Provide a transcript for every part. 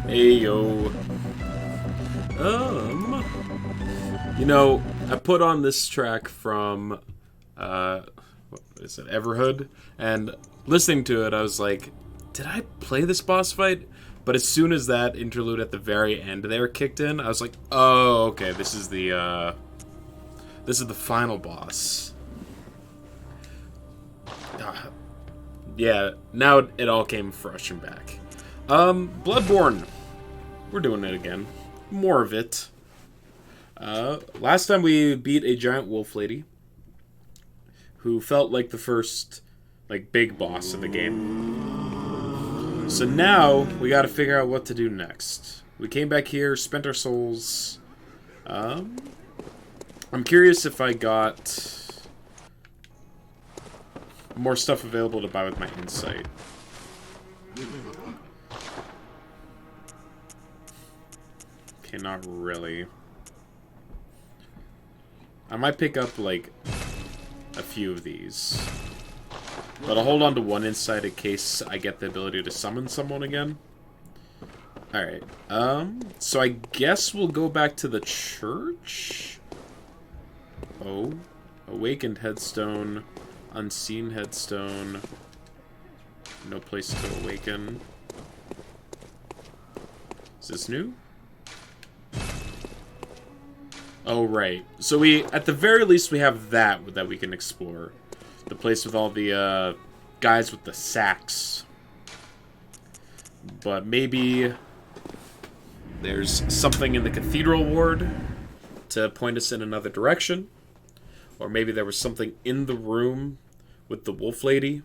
Hey, yo. You know, I put on this track from, what is it, Everhood, and listening to it, I was like, did I play this boss fight? But as soon as that interlude at the very end there kicked in, I was like, oh, okay, this is the final boss. Yeah, now it all came rushing back. Bloodborne. We're doing it again. More of it. Last time we beat a giant wolf lady who felt like the first, big boss of the game. So now we gotta figure out what to do next. We came back here, spent our souls. I'm curious if I got more stuff available to buy with my insight. Okay, not really. I might pick up, a few of these. But I'll hold on to one insight in case I get the ability to summon someone again. Alright, so I guess we'll go back to the church? Oh. Awakened headstone. Unseen headstone. No place to awaken. Is this new? Oh, right. So at the very least, we have that we can explore. The place with all the, guys with the sacks. But maybe there's something in the cathedral ward to point us in another direction. Or maybe there was something in the room with the wolf lady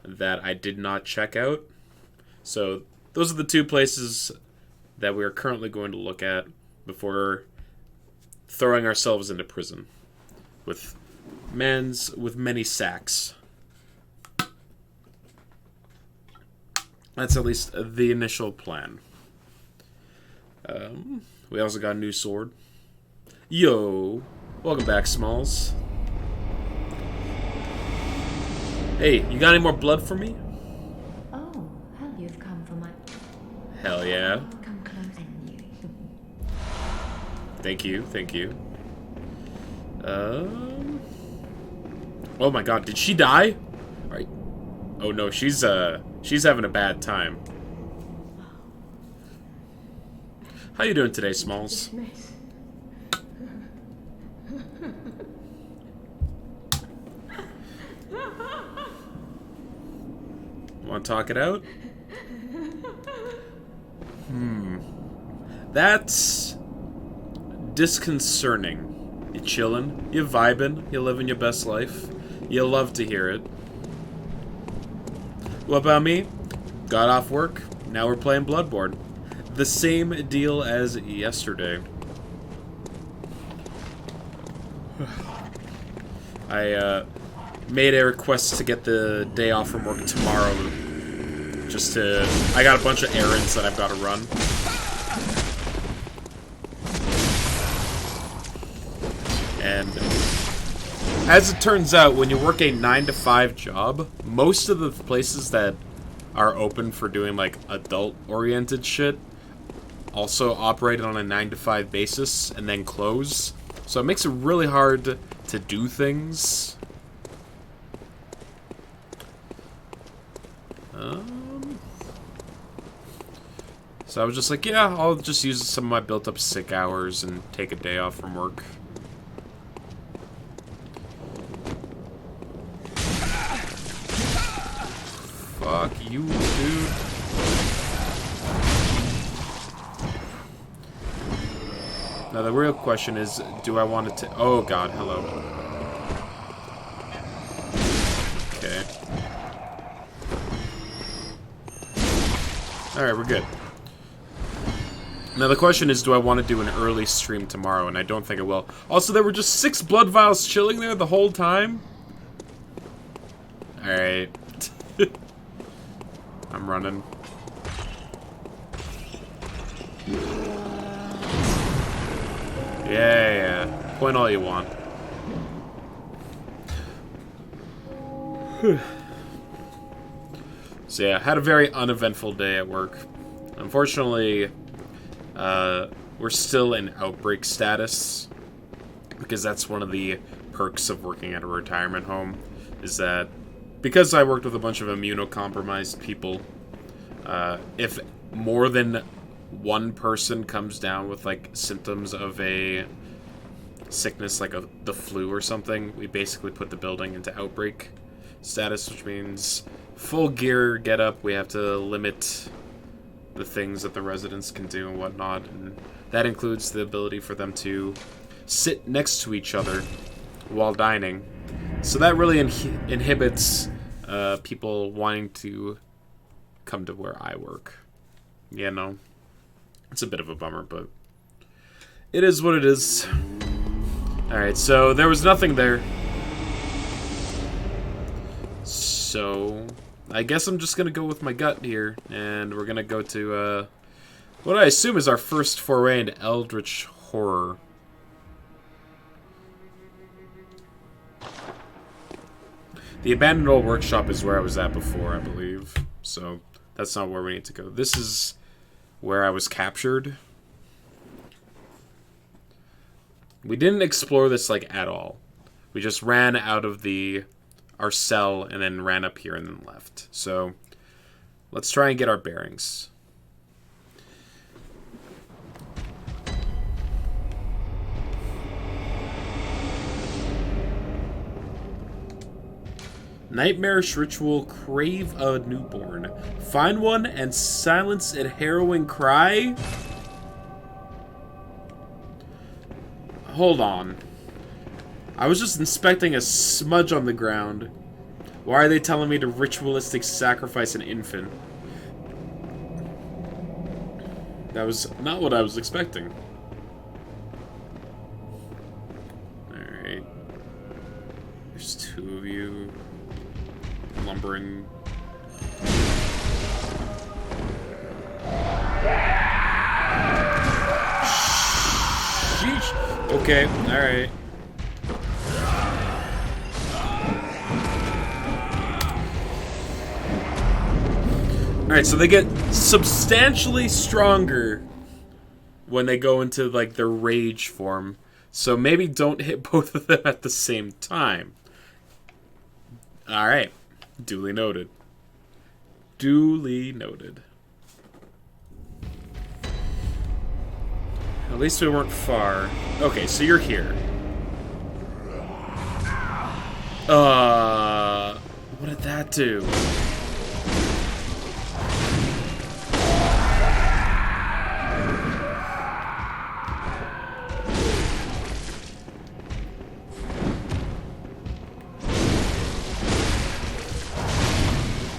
that I did not check out. So those are the two places that we are currently going to look at before throwing ourselves into prison with many sacks. That's at least the initial plan. We also got a new sword. Yo, welcome back, Smalls. Hey, you got any more blood for me? Oh, hell, you've come for my... Hell yeah. Come close in you. Thank you, thank you. Oh my god, did she die? Alright. Oh no, she's having a bad time. How you doing today, Smalls? Want to talk it out? That's disconcerting. You chillin', you vibin', you living your best life. You love to hear it. What about me? Got off work, now we're playing Bloodborne. The same deal as yesterday. I made a request to get the day off from work tomorrow. I got a bunch of errands that I've got to run. And as it turns out, when you work a 9-to-5 job, most of the places that are open for doing, adult-oriented shit also operate on a 9-to-5 basis and then close. So it makes it really hard to do things. So I was just like, yeah, I'll just use some of my built-up sick hours and take a day off from work. Fuck you, dude. Now the real question is, do I want to... Oh god, hello. Okay. Alright, we're good. Now the question is, do I want to do an early stream tomorrow? And I don't think I will. Also, there were just 6 blood vials chilling there the whole time? Alright. I'm running. Yeah. Point all you want. So yeah, had a very uneventful day at work. Unfortunately, we're still in outbreak status, because that's one of the perks of working at a retirement home, is that because I worked with a bunch of immunocompromised people, if more than one person comes down with like symptoms of a sickness like the flu or something, we basically put the building into outbreak status, which means full gear get up. We have to limit the things that the residents can do and whatnot, and that includes the ability for them to sit next to each other while dining. So that really inhibits people wanting to come to where I work. Yeah, no. It's a bit of a bummer, but it is what it is. Alright, so there was nothing there. So I guess I'm just gonna go with my gut here, and we're gonna go to what I assume is our first foray into Eldritch Horror. The abandoned old workshop is where I was at before, I believe. So that's not where we need to go. This is where I was captured. We didn't explore this like at all. We just ran out of our cell and then ran up here and then left. So let's try and get our bearings. Nightmarish ritual, crave a newborn. Find one and silence a harrowing cry? Hold on. I was just inspecting a smudge on the ground. Why are they telling me to ritualistic sacrifice an infant? That was not what I was expecting. Alright. There's two of you. Lumbering. Sheesh. Okay, alright. Alright, so they get substantially stronger when they go into, like, their rage form. So maybe don't hit both of them at the same time. Alright. Duly noted. Duly noted. At least we weren't far. Okay, so you're here. What did that do?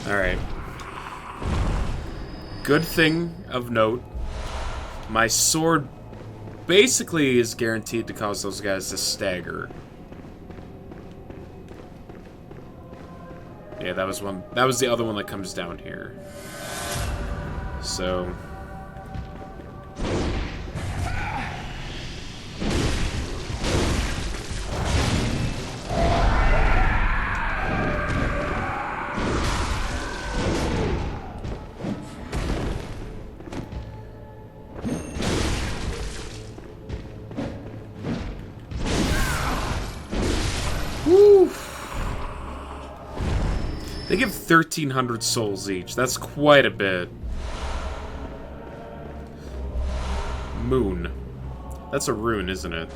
Alright. Good thing of note, my sword basically is guaranteed to cause those guys to stagger. Yeah, that was one. That was the other one that comes down here. So they give 1,300 souls each. That's quite a bit. Moon. That's a rune, isn't it?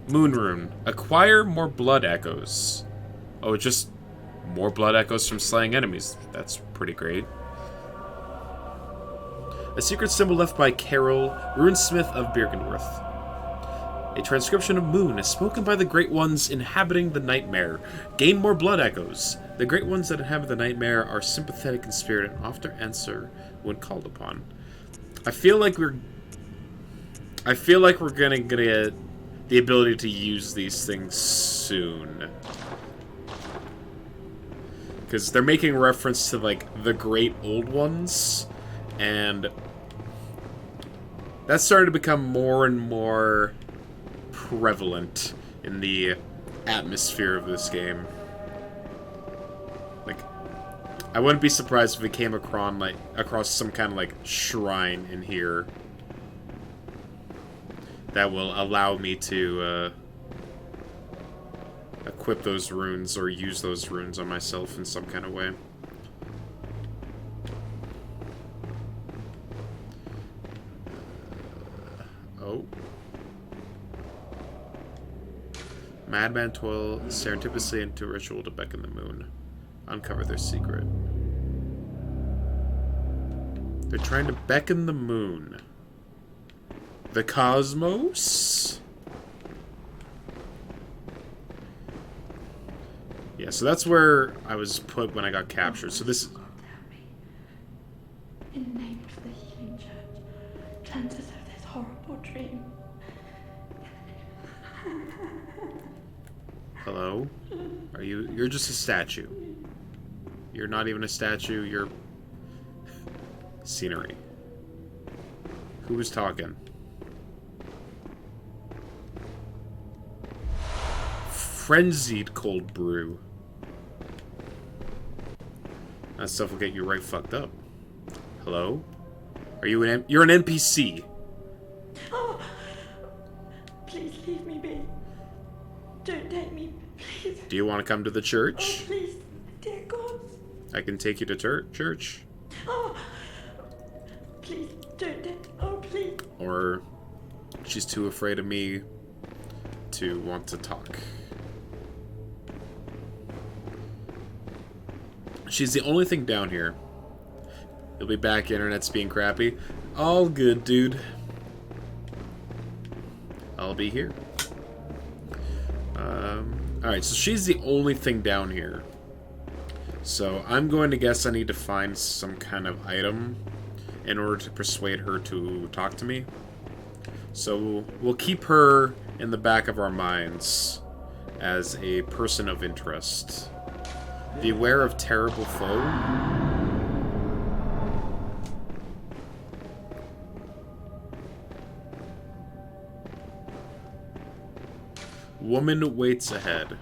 Moon rune. Acquire more blood echoes. Oh, just more blood echoes from slaying enemies. That's pretty great. A secret symbol left by Carol, runesmith of Birkenworth. A transcription of Moon is spoken by the Great Ones inhabiting the Nightmare. Gain more blood echoes. The Great Ones that inhabit the Nightmare are sympathetic in spirit and often answer when called upon. I feel like we're gonna get the ability to use these things soon. Because they're making reference to, like, the Great Old Ones, and that's starting to become more and more prevalent in the atmosphere of this game. Like, I wouldn't be surprised if we came across some kind of like shrine in here that will allow me to equip those runes or use those runes on myself in some kind of way. Oh. Madman toil serendipitously into a ritual to beckon the moon. Uncover their secret. They're trying to beckon the moon. The cosmos? Yeah, so that's where I was put when I got captured. So this... In the name of the healing church, cleanse us of this horrible dream. Hello? Are you... You're just a statue. You're not even a statue, you're... scenery. Who was talking? Frenzied cold brew. That stuff will get you right fucked up. Hello? Are you an... You're an NPC. Oh, please leave me be. Don't take me, please. Do you want to come to the church? Oh, please, dear God. I can take you to church. Oh, please, don't take... Oh, please. Or she's too afraid of me to want to talk. She's the only thing down here. You'll be back, internet's being crappy. All good, dude. I'll be here. Alright, so she's the only thing down here. So I'm going to guess I need to find some kind of item in order to persuade her to talk to me. So we'll keep her in the back of our minds as a person of interest. Beware of terrible foe. Woman waits ahead.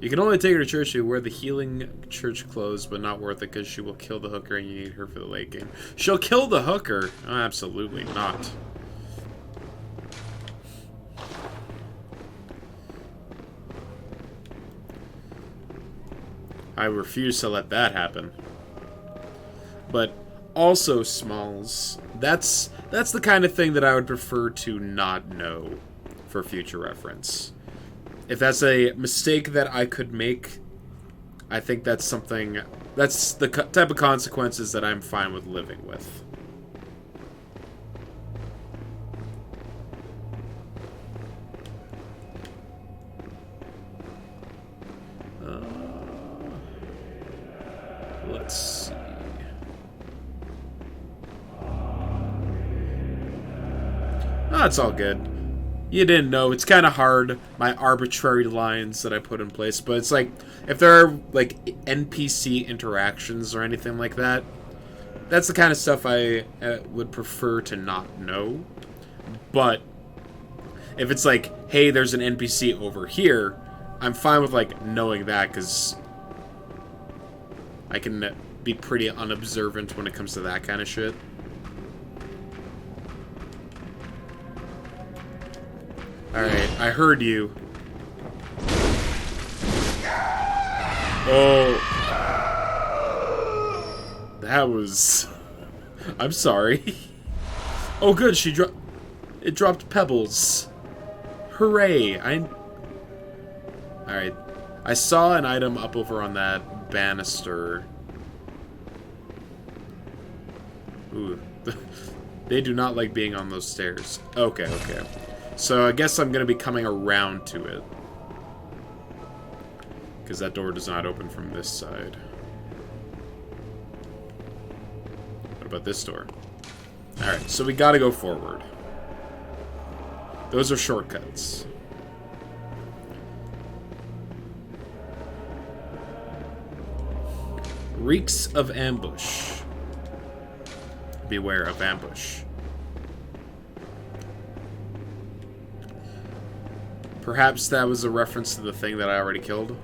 You can only take her to church where the healing church closed, but not worth it because she will kill the hooker and you need her for the late game. She'll kill the hooker? Oh, absolutely not. I refuse to let that happen. But also, Smalls, that's the kind of thing that I would prefer to not know for future reference. If that's a mistake that I could make, I think that's something... That's the type of consequences that I'm fine with living with. Let's see. Oh, it's all good. You didn't know. It's kind of hard, my arbitrary lines that I put in place. But it's like, if there are, like, NPC interactions or anything like that, that's the kind of stuff I would prefer to not know. But if it's like, hey, there's an NPC over here, I'm fine with, like, knowing that, because I can be pretty unobservant when it comes to that kind of shit. Alright, I heard you. Oh. That was... I'm sorry. Oh good, it dropped pebbles. Hooray. Alright. I saw an item up over on that banister. Ooh. They do not like being on those stairs. Okay, okay. So I guess I'm going to be coming around to it. Because that door does not open from this side. What about this door? Alright, so we got to go forward. Those are shortcuts. Reeks of ambush. Beware of ambush. Perhaps that was a reference to the thing that I already killed.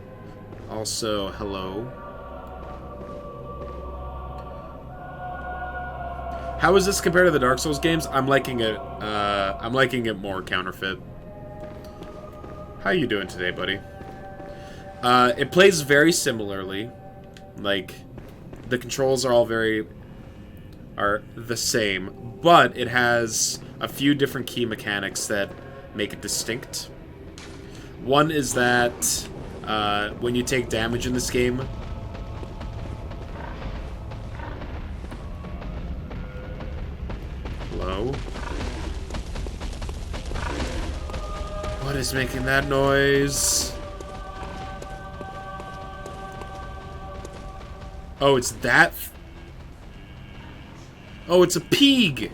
Also, hello. How is this compared to the Dark Souls games? I'm liking it. I'm liking it more, Counterfeit. How you doing today, buddy? It plays very similarly. Like, the controls are all are the same, but it has a few different key mechanics that make it distinct. One is that when you take damage in this game, hello? What is making that noise? Oh, it's that? Oh, it's a pig!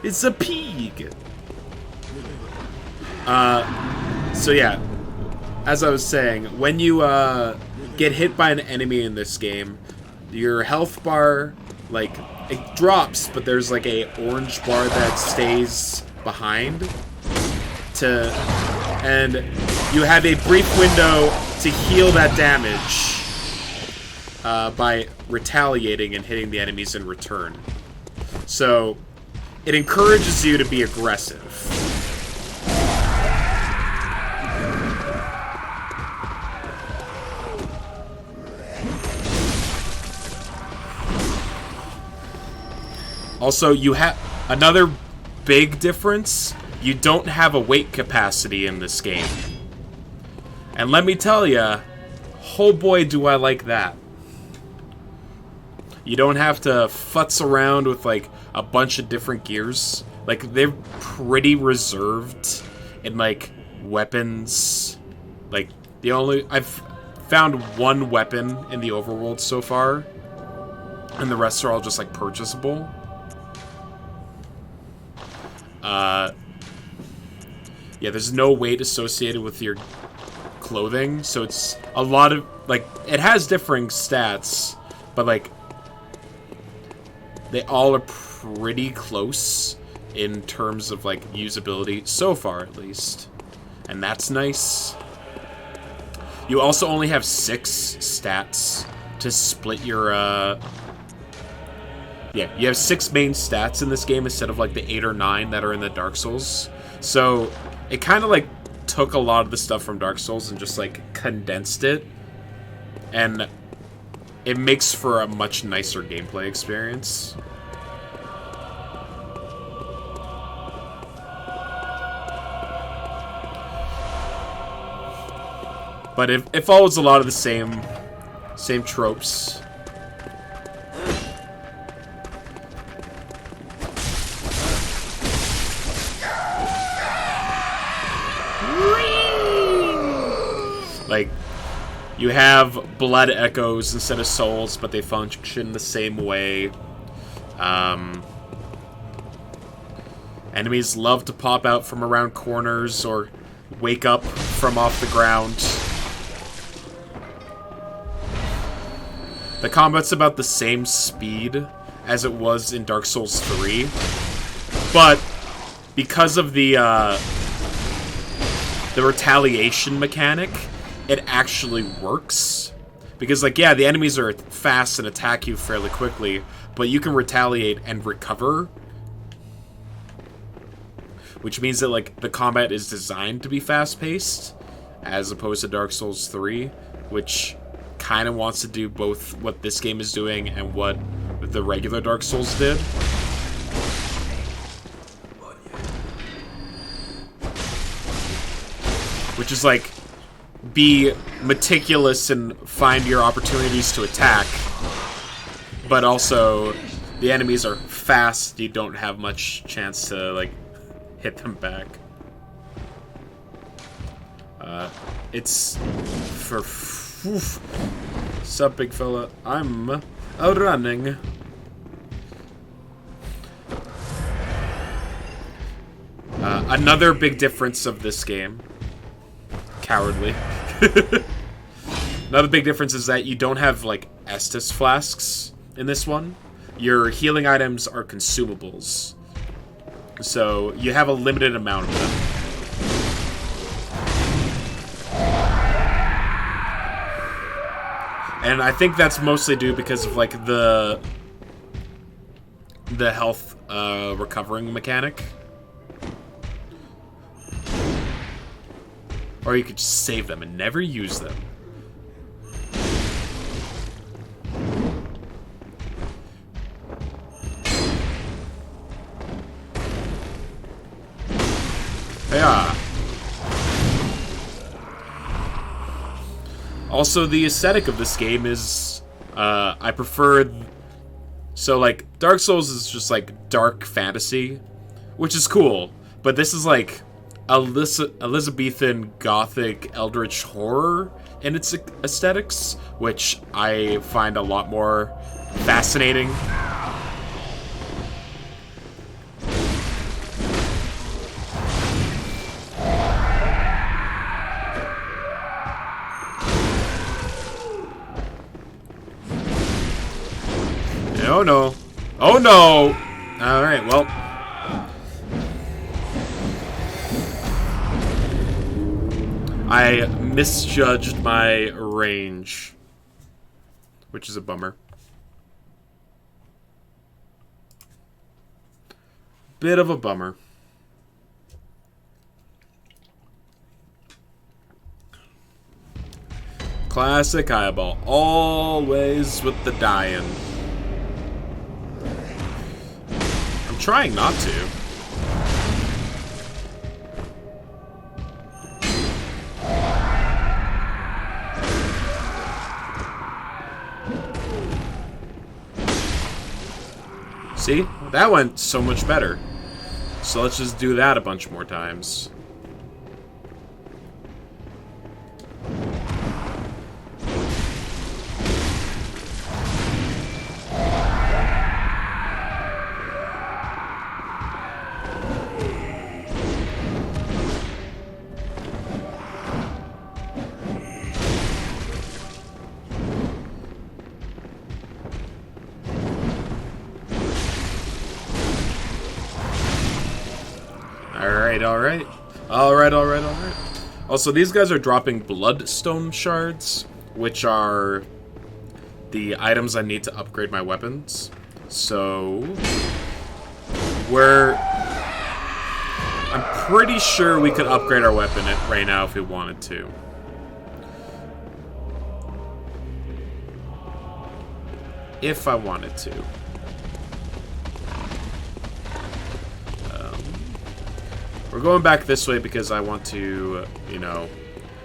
It's a pig! So yeah, as I was saying, when you get hit by an enemy in this game, your health bar, like, it drops, but there's like a orange bar that stays behind and you have a brief window to heal that damage by retaliating and hitting the enemies in return. So it encourages you to be aggressive. Also, you have another big difference. You don't have a weight capacity in this game. And let me tell ya, oh boy do I like that. You don't have to futz around with like a bunch of different gears. Like, they're pretty reserved in like weapons. Like, I've found one weapon in the overworld so far, and the rest are all just like purchasable. Yeah, there's no weight associated with your clothing, so it's a lot of, like, it has differing stats, but, like, they all are pretty close in terms of, like, usability, so far, at least. And that's nice. You also only have 6 stats to split your, yeah, you have 6 main stats in this game instead of, like, the 8 or 9 that are in the Dark Souls. So it kind of, like, took a lot of the stuff from Dark Souls and just, like, condensed it. And it makes for a much nicer gameplay experience. But it follows a lot of the same tropes. Like, you have blood echoes instead of souls, but they function the same way. Enemies love to pop out from around corners or wake up from off the ground. The combat's about the same speed as it was in Dark Souls 3, but because of the retaliation mechanic, it actually works. Because, like, yeah, the enemies are fast and attack you fairly quickly, but you can retaliate and recover. Which means that, like, the combat is designed to be fast-paced, as opposed to Dark Souls 3, which kind of wants to do both what this game is doing and what the regular Dark Souls did. Which is, like, be meticulous and find your opportunities to attack, but also the enemies are fast, you don't have much chance to, like, hit them back. It's for... Oof. Sup, big fella? I'm running. Another big difference of this game. Cowardly. Another big difference is that you don't have, like, Estus flasks in this one. Your healing items are consumables. So you have a limited amount of them. And I think that's mostly due because of, like, the health recovering mechanic. Or you could just save them and never use them. Yeah. Also, the aesthetic of this game is, I prefer... So, like, Dark Souls is just, like, dark fantasy, which is cool. But this is, like, Elizabethan Gothic Eldritch horror in its aesthetics, which I find a lot more fascinating. Oh no. Oh no! Alright, well. I misjudged my range, which is a bummer. Bit of a bummer. Classic eyeball. Always with the dying. I'm trying not to. See? That went so much better. So let's just do that a bunch more times. Alright. Also, these guys are dropping bloodstone shards, which are the items I need to upgrade my weapons. So, I'm pretty sure we could upgrade our weapon right now if we wanted to. If I wanted to. We're going back this way because I want to, you know,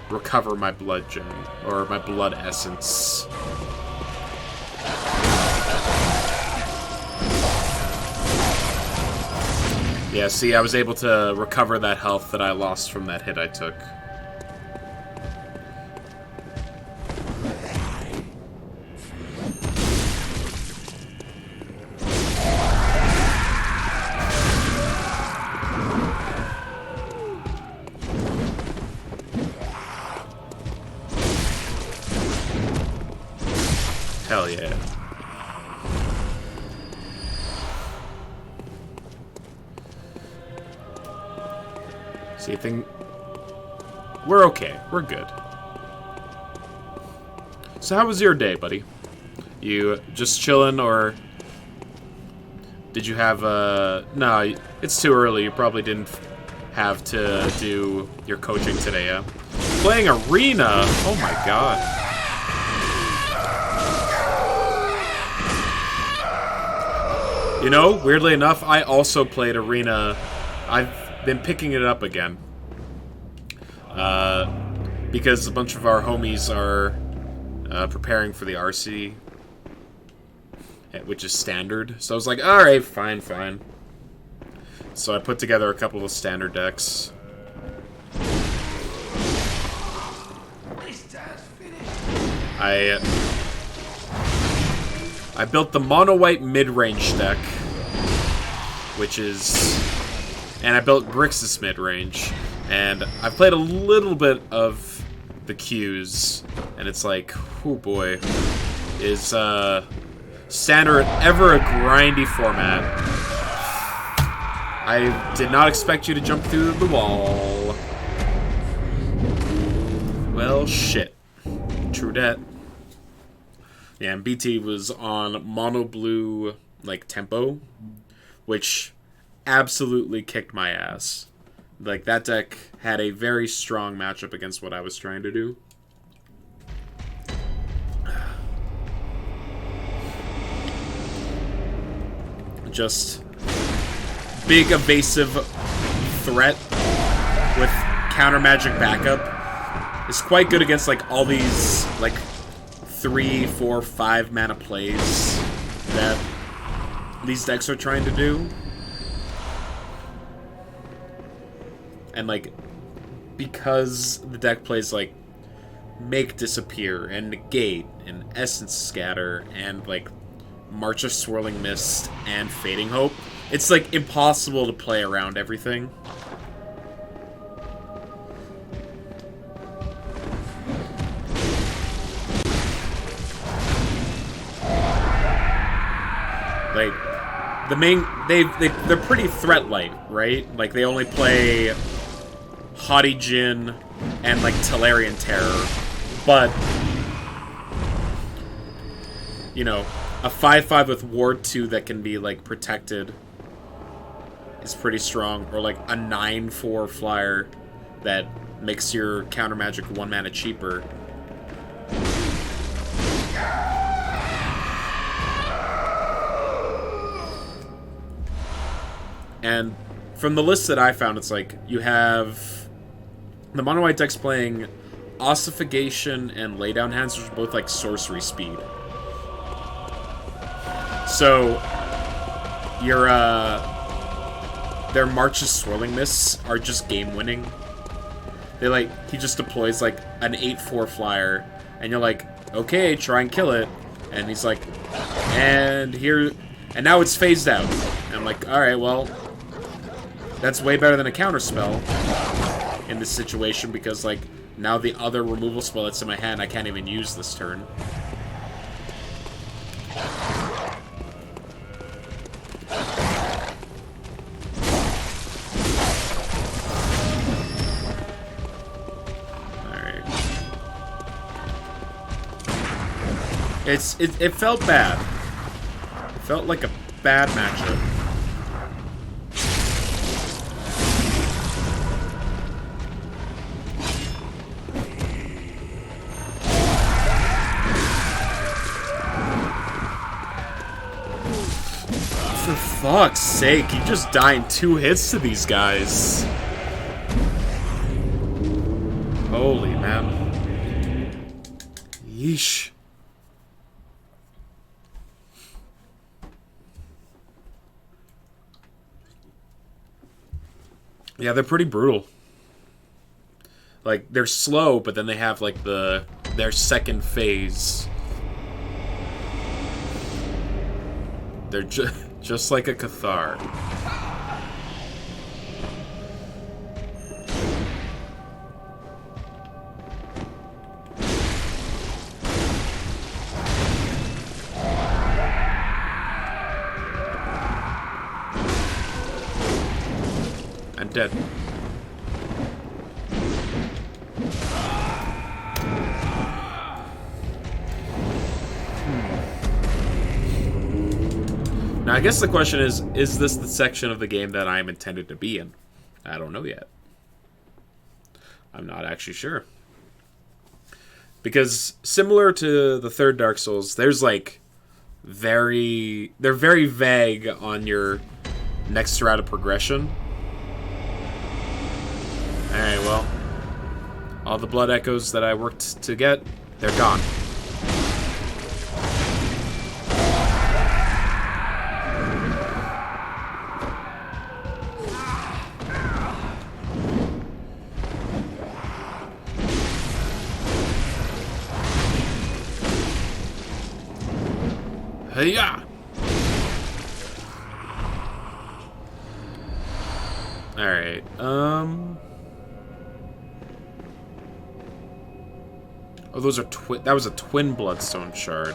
recover my blood gem, or my blood essence. Yeah, see, I was able to recover that health that I lost from that hit I took. Hell yeah. See, we're okay. We're good. So how was your day, buddy? You just chilling, or did you have no, it's too early. You probably didn't have to do your coaching today, yeah? Playing Arena? Oh my god. You know, weirdly enough, I also played Arena. I've been picking it up again. Because a bunch of our homies are preparing for the RC, which is standard. So I was like, alright, fine. So I put together a couple of standard decks. I built the mono-white mid-range deck, which is... And I built Grixis mid-range. And I've played a little bit of the Qs, and it's like, oh boy. Is standard ever a grindy format? I did not expect you to jump through the wall. Well, shit. True dat. Yeah, and BT was on mono blue, like, tempo, which absolutely kicked my ass. Like, that deck had a very strong matchup against what I was trying to do. Just big evasive threat with counter magic backup is quite good against like all these like 3, 4, 5 mana plays that these decks are trying to do. And like because the deck plays like Make Disappear and Negate and Essence Scatter and like March of Swirling Mist and Fading Hope, it's like impossible to play around everything. Like the main they're pretty threat light, right? Like they only play Haughty Djinn and like Tolarian Terror, but you know, a 5/5 with Ward 2 that can be, like, protected is pretty strong. Or, like, a 9/4 flyer that makes your counter magic 1 mana cheaper. And from the list that I found, it's like, you have the mono white decks playing Ossification and Laydown Hands, which are both, like, sorcery speed. So, your, their March's Swirling Mists are just game-winning. They, like, he just deploys, like, an 8/4 flyer, and you're like, okay, try and kill it. And he's like, and now it's phased out. And I'm like, alright, well, that's way better than a counterspell in this situation, because, like, now the other removal spell that's in my hand I can't even use this turn. It felt bad. It felt like a bad matchup. For fuck's sake, you just die in 2 hits to these guys. Holy man. Yeesh. Yeah, they're pretty brutal. Like, they're slow, but then they have, like, their second phase. They're just like a Cathar. I'm dead. Now, I guess the question is this the section of the game that I am intended to be in? I don't know yet. I'm not actually sure. Because similar to the third Dark Souls, there's like they're very vague on your next route of progression. Alright, well, all the blood echoes that I worked to get, they're gone. Hey-ya! Alright, oh, those are that was a twin bloodstone shard.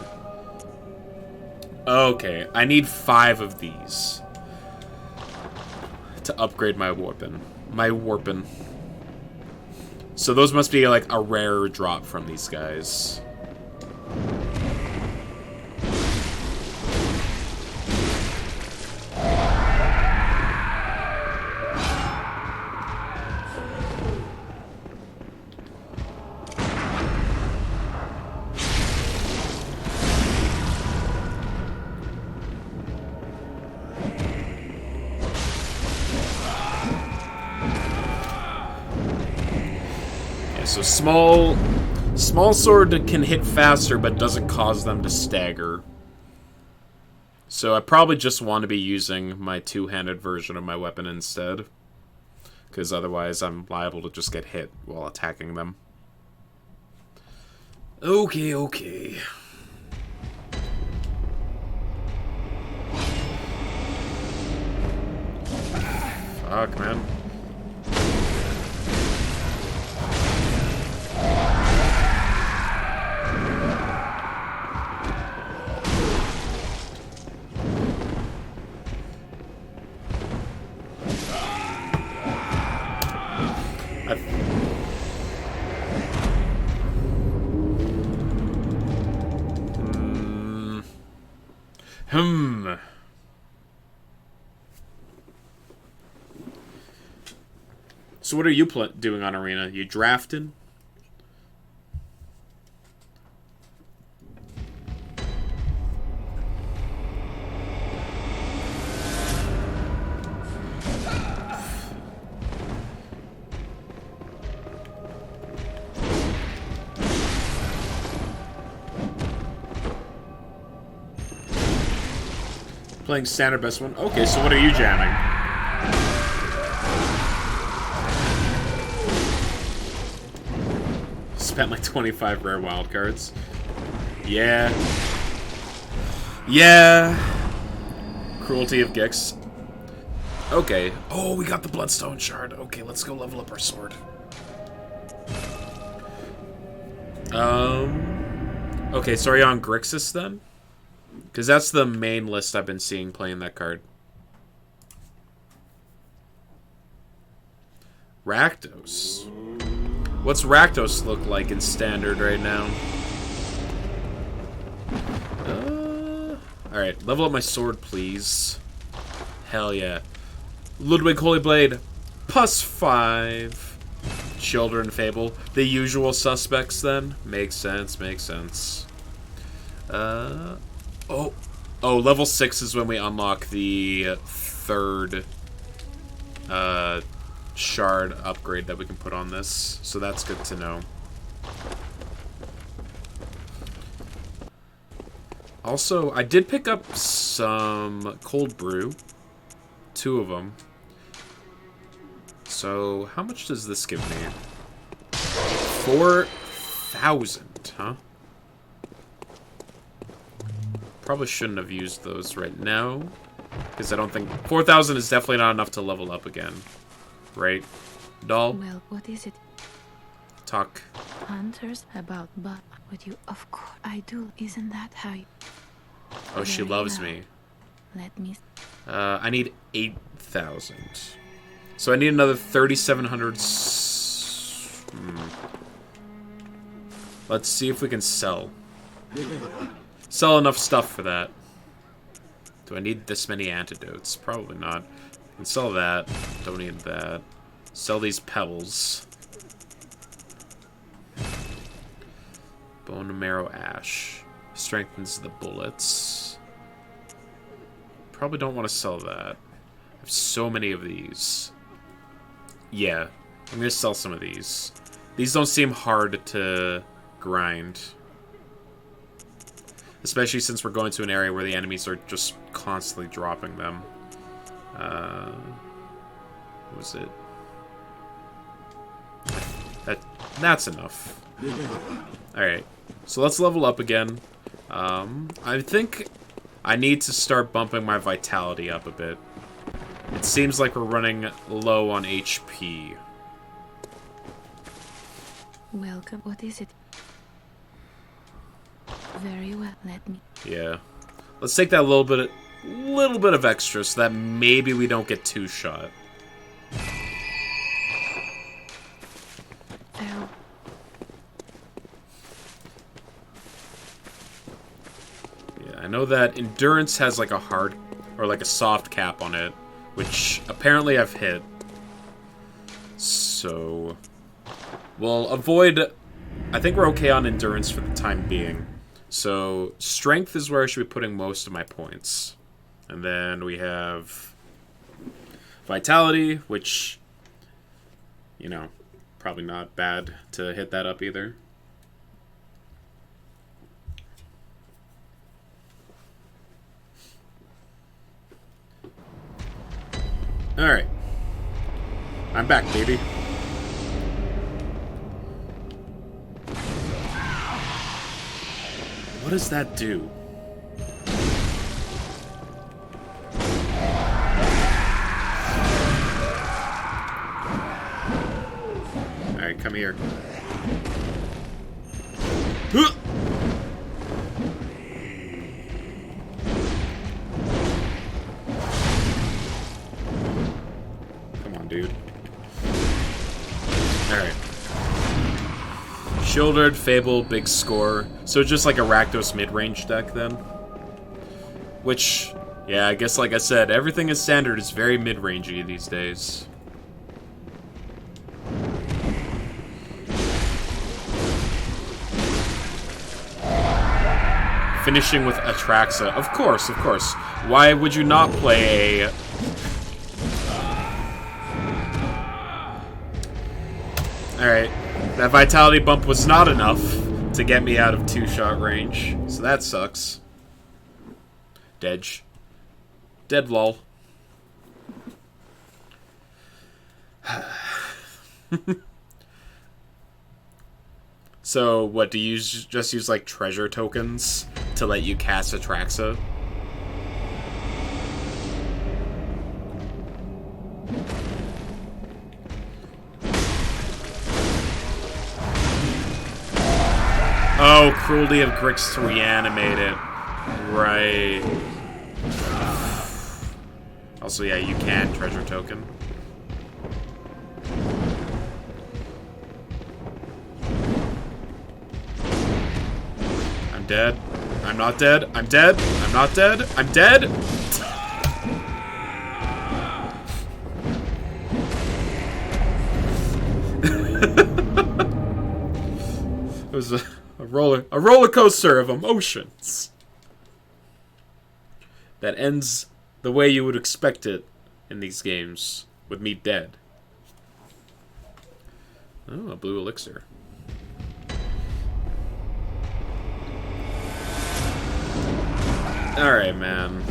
Okay, I need 5 of these to upgrade my weapon. My warpin. So those must be like a rare drop from these guys. So small sword can hit faster, but doesn't cause them to stagger. So I probably just want to be using my two-handed version of my weapon instead. Because otherwise I'm liable to just get hit while attacking them. Okay. Fuck, man. So what are you doing on Arena? You drafting? Playing standard best one? Okay, so what are you jamming? Spent like 25 rare wildcards. Yeah. Cruelty of Gix. Okay. Oh, we got the Bloodstone Shard. Okay, let's go level up our sword. Okay, so are you on Grixis then? Because that's the main list I've been seeing playing that card. Rakdos. What's Rakdos look like in Standard right now? Alright, level up my sword, please. Hell yeah. Ludwig Holy Blade, +5. Children Fable. The usual suspects then? Makes sense. Oh, level 6 is when we unlock the third shard upgrade that we can put on this. So that's good to know. Also, I did pick up some cold brew. 2 of them. So, how much does this give me? 4,000, huh? Probably shouldn't have used those right now. Because I don't think... 4,000 is definitely not enough to level up again. Right? Doll? Well, what is it? Talk. Hunters about but what you of course I do. Isn't that how you... Oh, she loves me. Let me... I need 8,000. So I need another 3,700... Let's see if we can sell. Sell enough stuff for that. Do I need this many antidotes? Probably not. I can sell that. Don't need that. Sell these pebbles. Bone and marrow ash. Strengthens the bullets. Probably don't want to sell that. I have so many of these. Yeah. I'm going to sell some of these. These don't seem hard to grind. Especially since we're going to an area where the enemies are just constantly dropping them. What was it? That's enough. Alright. So let's level up again. I think I need to start bumping my vitality up a bit. It seems like we're running low on HP. Welcome. What is it? Very well. Let me... Yeah. Let's take that little bit of extra so that maybe we don't get 2-shot. I know that endurance has like a hard or like a soft cap on it, which apparently I've hit. So we'll avoid. I think we're okay on endurance for the time being. So strength is where I should be putting most of my points. And then we have vitality, which, you know, probably not bad to hit that up either. Alright. I'm back, baby. What does that do? Alright, come here. Come on, dude. Alright. Shielded, Fable, big score. So just like a Rakdos mid-range deck then? Which, yeah, I guess like I said, everything is standard is very mid-rangey these days. Finishing with Atraxa. Of course, of course. Why would you not play a... Alright. That vitality bump was not enough to get me out of two-shot range. So that sucks. Dedge. Dead lol. So, what, do you just use, like, treasure tokens to let you cast Atraxa? Oh, Cruelty of Grix to reanimate it. Right. Also, yeah, you can treasure token. I'm dead. I'm not dead. I'm dead. I'm not dead. I'm dead. It was a roller coaster of emotions that ends the way you would expect it in these games, with me dead. Oh, a blue elixir. Alright, man.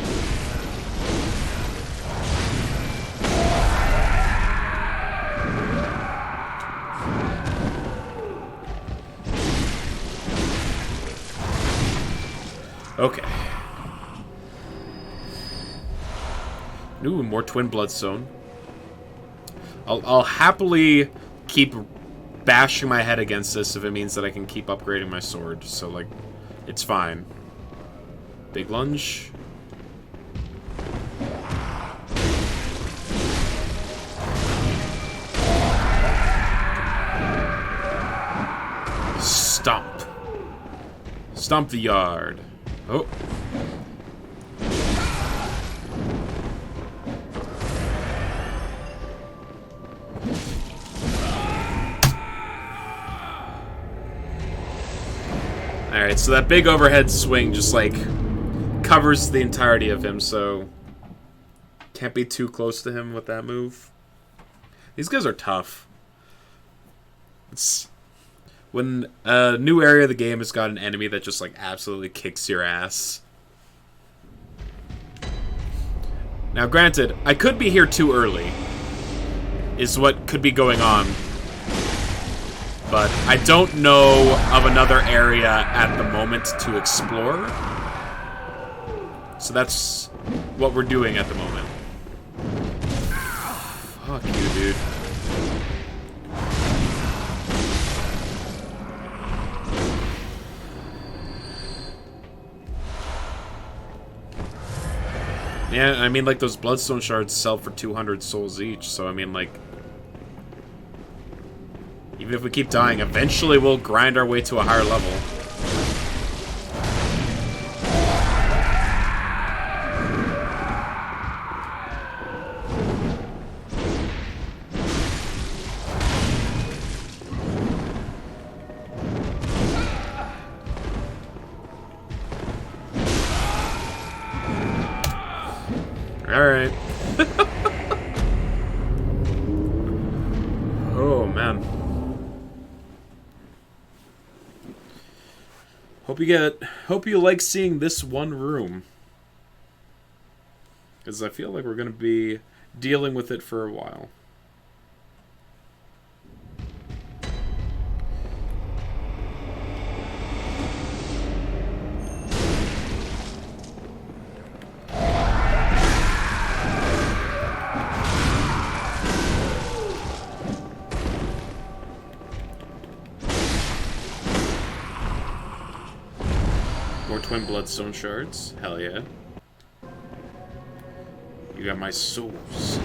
Okay. Ooh, more Twin Bloodstone. I'll happily keep bashing my head against this if it means that I can keep upgrading my sword. So, like, it's fine. Big lunge. Stomp. Stomp the yard. Oh. Alright, so that big overhead swing just, like, covers the entirety of him, so can't be too close to him with that move. These guys are tough. It's when a new area of the game has got an enemy that just, like, absolutely kicks your ass. Now, granted, I could be here too early, is what could be going on. But I don't know of another area at the moment to explore. So that's what we're doing at the moment. Fuck you, dude. Yeah, I mean, like, those Bloodstone shards sell for 200 souls each, so I mean, like, even if we keep dying, eventually we'll grind our way to a higher level. Alright. Oh, man. Hope you like seeing this one room. Because I feel like we're going to be dealing with it for a while. More twin bloodstone shards. Hell yeah. You got my souls.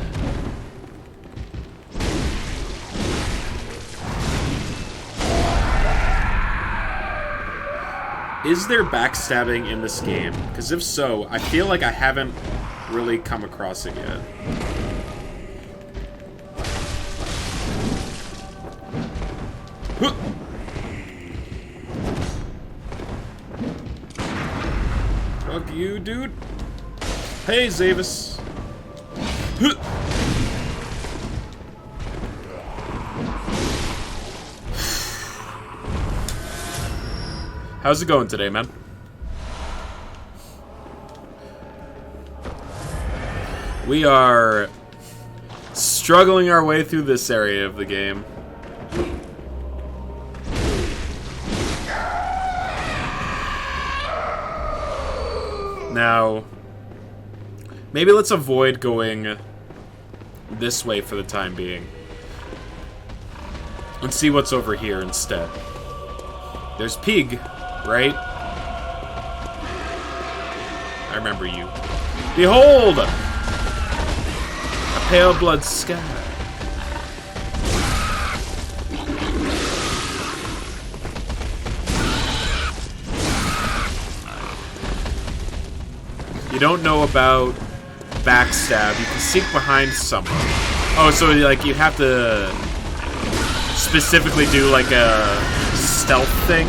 Is there backstabbing in this game? Because if so, I feel like I haven't really come across it yet. Huh. Fuck you, dude. Hey, Zavis. Huh. How's it going today, man? We are struggling our way through this area of the game. Now, maybe let's avoid going this way for the time being. And see what's over here instead. There's Pig, right? I remember you. Behold! A pale blood sky. You don't know about backstab. You can sneak behind someone. Oh, so like you have to specifically do like a stealth thing.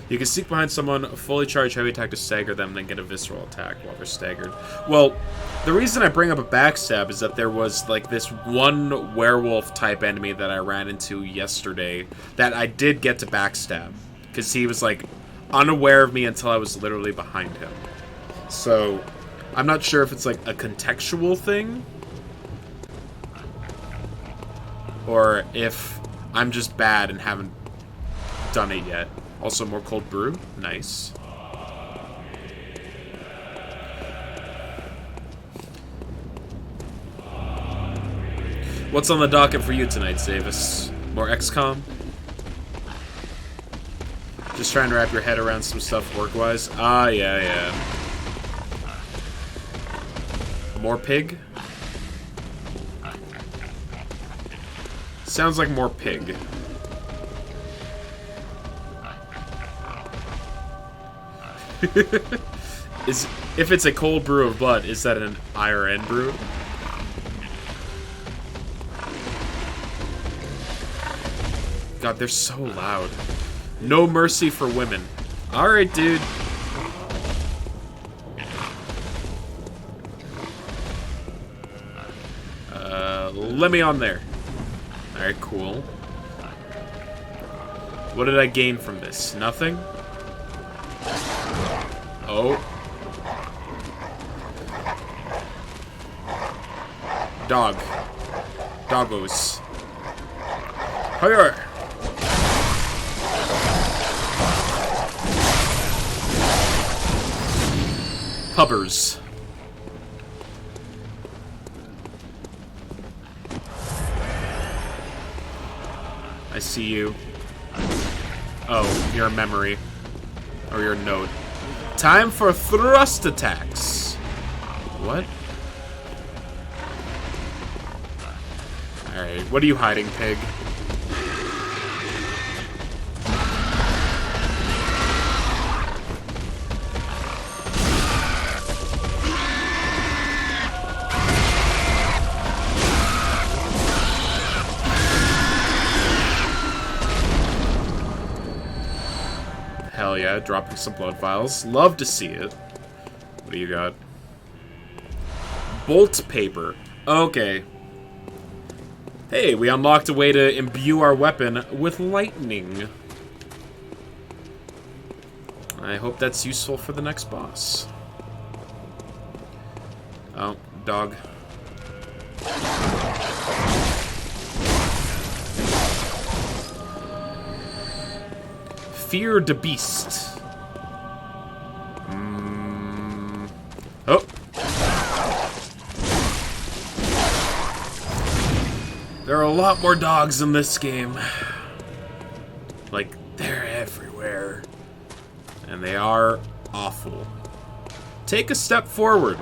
You can sneak behind someone, fully charge heavy attack to stagger them, then get a visceral attack while they're staggered. Well, the reason I bring up a backstab is that there was like this one werewolf type enemy that I ran into yesterday that I did get to backstab. Because he was like unaware of me until I was literally behind him. So, I'm not sure if it's like a contextual thing. Or if I'm just bad and haven't done it yet. Also, more cold brew. Nice. What's on the docket for you tonight, Zavis? More XCOM? Just trying to wrap your head around some stuff work-wise? Ah, yeah. More Pig? Sounds like more Pig. If it's a cold brew of blood, is that an IRN brew? God, they're so loud. No mercy for women. Alright, dude. Let me on there. Alright, cool. What did I gain from this? Nothing? Oh. Dog. Doggos. Hiya! Pubbers. I see you. Oh, you're a memory. Or your note. Time for thrust attacks. What? Alright, what are you hiding, Pig? Hell yeah, dropping some blood vials. Love to see it. What do you got? Bolt paper. Okay. Hey, we unlocked a way to imbue our weapon with lightning. I hope that's useful for the next boss. Oh, dog. Fear the beast. Oh. There are a lot more dogs in this game. Like, they're everywhere. And they are awful. Take a step forward.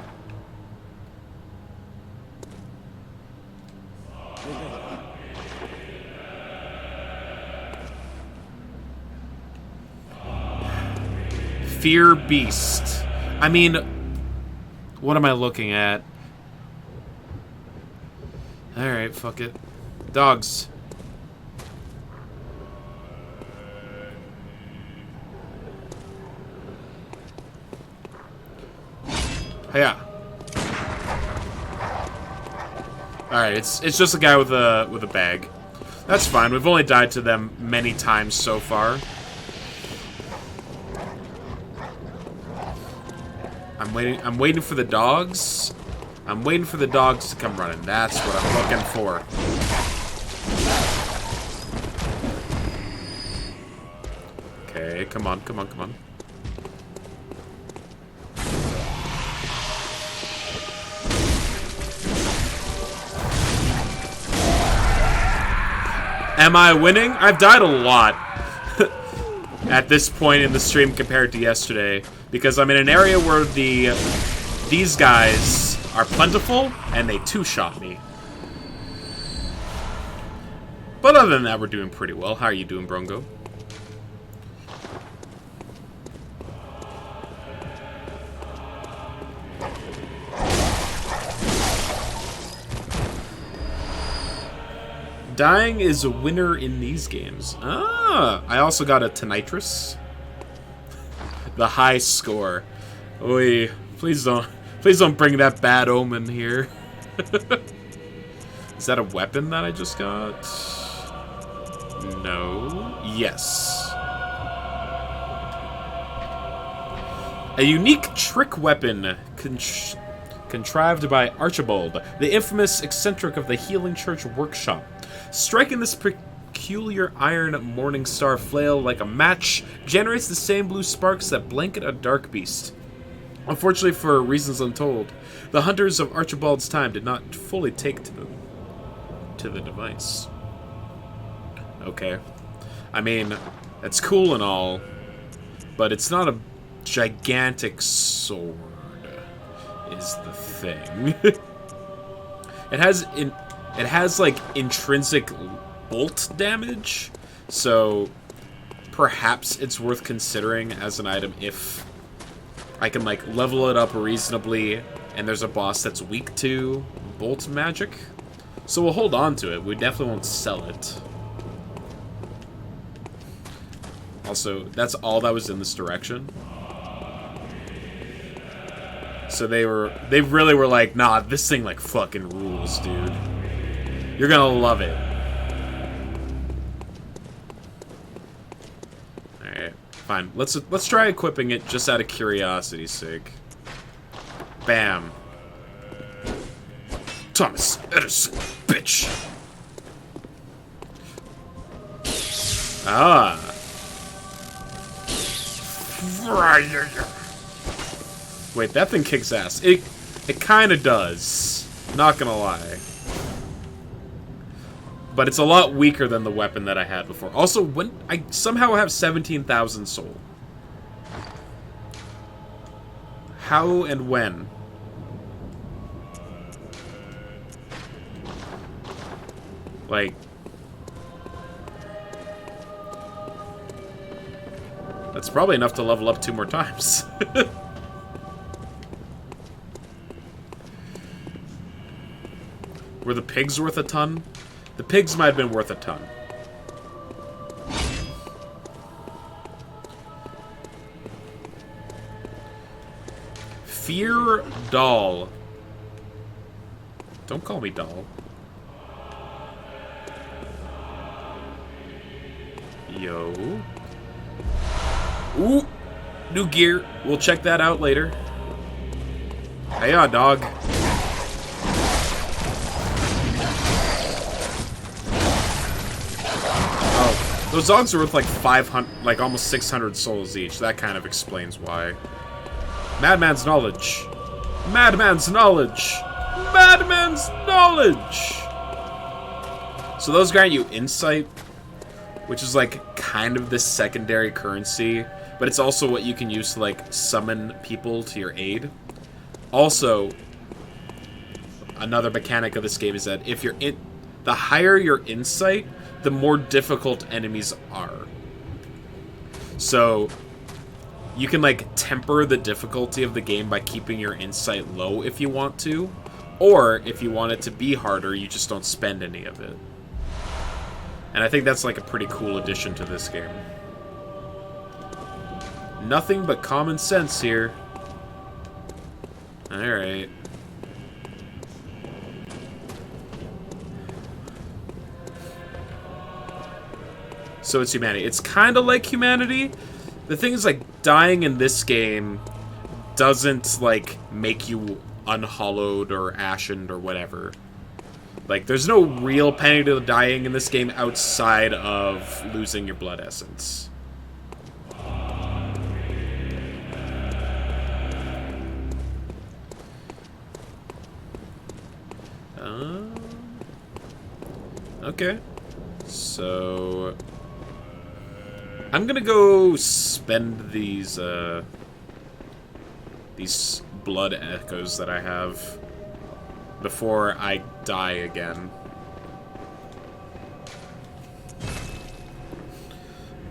Fear beast. I mean, what am I looking at? Alright, fuck it. Dogs. Yeah. Alright, it's just a guy with a bag. That's fine. We've only died to them many times so far. I'm waiting for the dogs. I'm waiting for the dogs to come running. That's what I'm looking for. Okay, come on, come on, come on. Am I winning? I've died a lot at this point in the stream compared to yesterday, because I'm in an area where these guys are plentiful and they two-shot me. But other than that, we're doing pretty well. How are you doing, Brongo? Dying is a winner in these games. Ah, I also got a Tonitrus. The high score. Oy, please don't bring that bad omen here. Is that a weapon that I just got? No. Yes. A unique trick weapon contrived by Archibald, the infamous eccentric of the Healing Church Workshop. Striking this peculiar iron morning star flail like a match generates the same blue sparks that blanket a dark beast. Unfortunately, for reasons untold, the hunters of Archibald's time did not fully take to the device. Okay. I mean, that's cool and all, but it's not a gigantic sword, is the thing. It has like intrinsic bolt damage, so perhaps it's worth considering as an item if I can like level it up reasonably and there's a boss that's weak to bolt magic. So we'll hold on to it. We definitely won't sell it. Also, that's all that was in this direction. So they really were like, nah, this thing like fucking rules, dude. You're gonna love it. Alright, fine. Let's try equipping it just out of curiosity's sake. Bam. Thomas Edison, bitch. Ah. Wait, that thing kicks ass. It kind of does. Not gonna lie. But it's a lot weaker than the weapon that I had before. Also, when I somehow have 17,000 soul. How and when? Like... That's probably enough to level up 2 more times. Were the pigs worth a ton? The pigs might have been worth a ton. Fear doll. Don't call me doll. Yo. Ooh! New gear. We'll check that out later. Hiya, dog. Oh, those dogs are worth like 500, like almost 600 souls each. That kind of explains why. Madman's knowledge. Madman's knowledge. Madman's knowledge. So those grant you insight, which is like kind of this secondary currency, but it's also what you can use to like summon people to your aid. Also, another mechanic of this game is that if you're in, the higher your insight, the more difficult enemies are. So you can like temper the difficulty of the game by keeping your insight low if you want to, or if you want it to be harder, you just don't spend any of it. And I think that's like a pretty cool addition to this game. Nothing but common sense here. Alright. So it's humanity. It's kind of like humanity. The thing is, like, dying in this game doesn't, like, make you unhollowed or ashened or whatever. Like, there's no real penalty to dying in this game outside of losing your blood essence. Okay. So I'm gonna go spend these blood echoes that I have before I die again.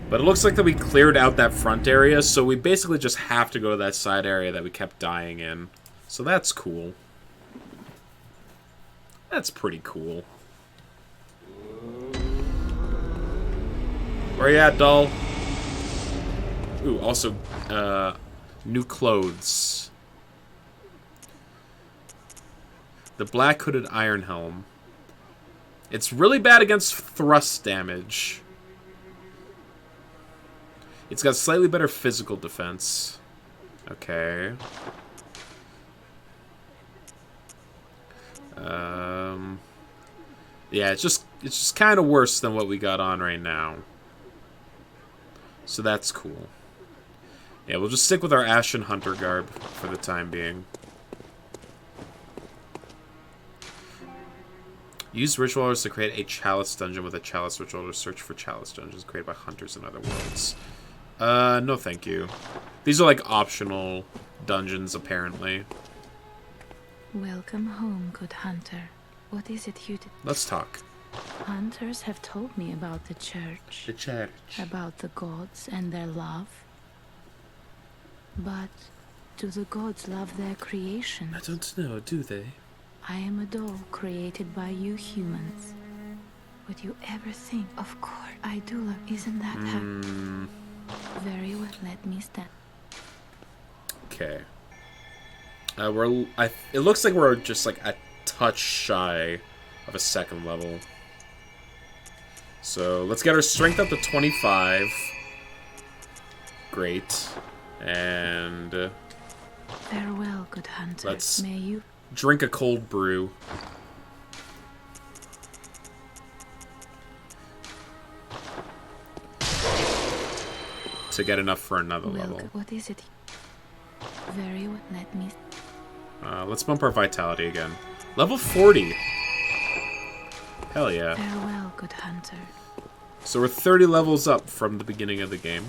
But it looks like that we cleared out that front area, so we basically just have to go to that side area that we kept dying in. So that's cool. That's pretty cool. Where you at, doll? Ooh, also, new clothes. The Black Hooded Iron Helm. It's really bad against thrust damage. It's got slightly better physical defense. Okay. Yeah, it's just kind of worse than what we got on right now. So that's cool. Yeah, we'll just stick with our Ashen Hunter garb for the time being. Use ritual orders to create a chalice dungeon with a chalice ritual order. Search for chalice dungeons created by hunters in other worlds. No thank you. These are like optional dungeons, apparently. Welcome home, good hunter. What is it you did? Let's talk. Hunters have told me about the church. The church. About the gods and their love. But do the gods love their creation? I don't know, do they? I am a doll created by you humans. Would you ever think? Of course, I do love. Isn't that happy? Very well, let me stand. Okay. It looks like we're just like a touch shy of a second level. So let's get our strength up to 25. Great. And farewell, good hunter. Let's May you drink a cold brew. To get enough for another level. What is it? Very well, let me. Let's bump our vitality again. Level 40. Hell yeah. Farewell, good hunter. So we're 30 levels up from the beginning of the game.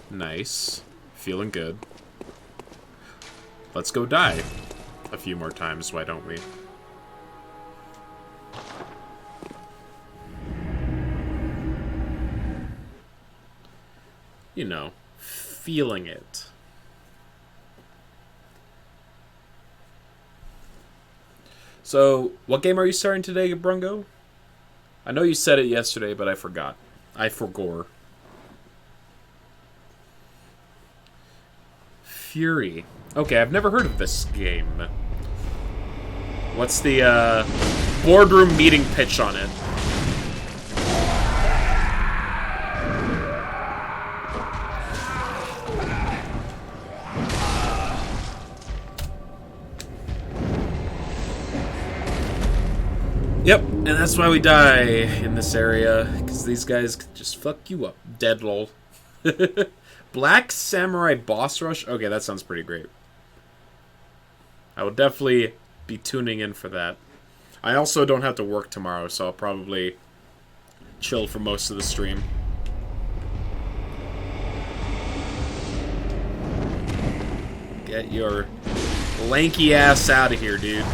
Nice. Feeling good. Let's go die a few more times, why don't we? You know, feeling it. So, what game are you starting today, Brungo? I know you said it yesterday, but I forgot. I forgore. Fury. Okay, I've never heard of this game. What's the boardroom meeting pitch on it? Yep, and that's why we die in this area, because these guys could just fuck you up. Dead lol. Black Samurai Boss Rush? Okay, that sounds pretty great. I will definitely be tuning in for that. I also don't have to work tomorrow, so I'll probably chill for most of the stream. Get your lanky ass out of here, dude.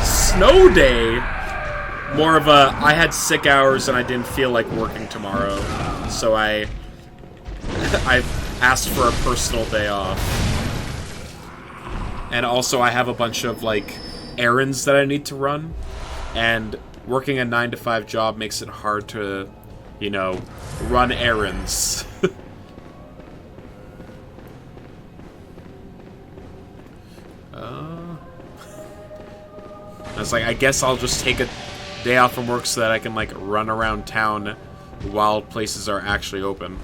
Snow day? More of a, I had sick hours and I didn't feel like working tomorrow, so I've asked for a personal day off. And also I have a bunch of, like, errands that I need to run, and working a 9-to-5 job makes it hard to, you know, run errands. I was like, I guess I'll just take a day off from work so that I can, like, run around town while places are actually open.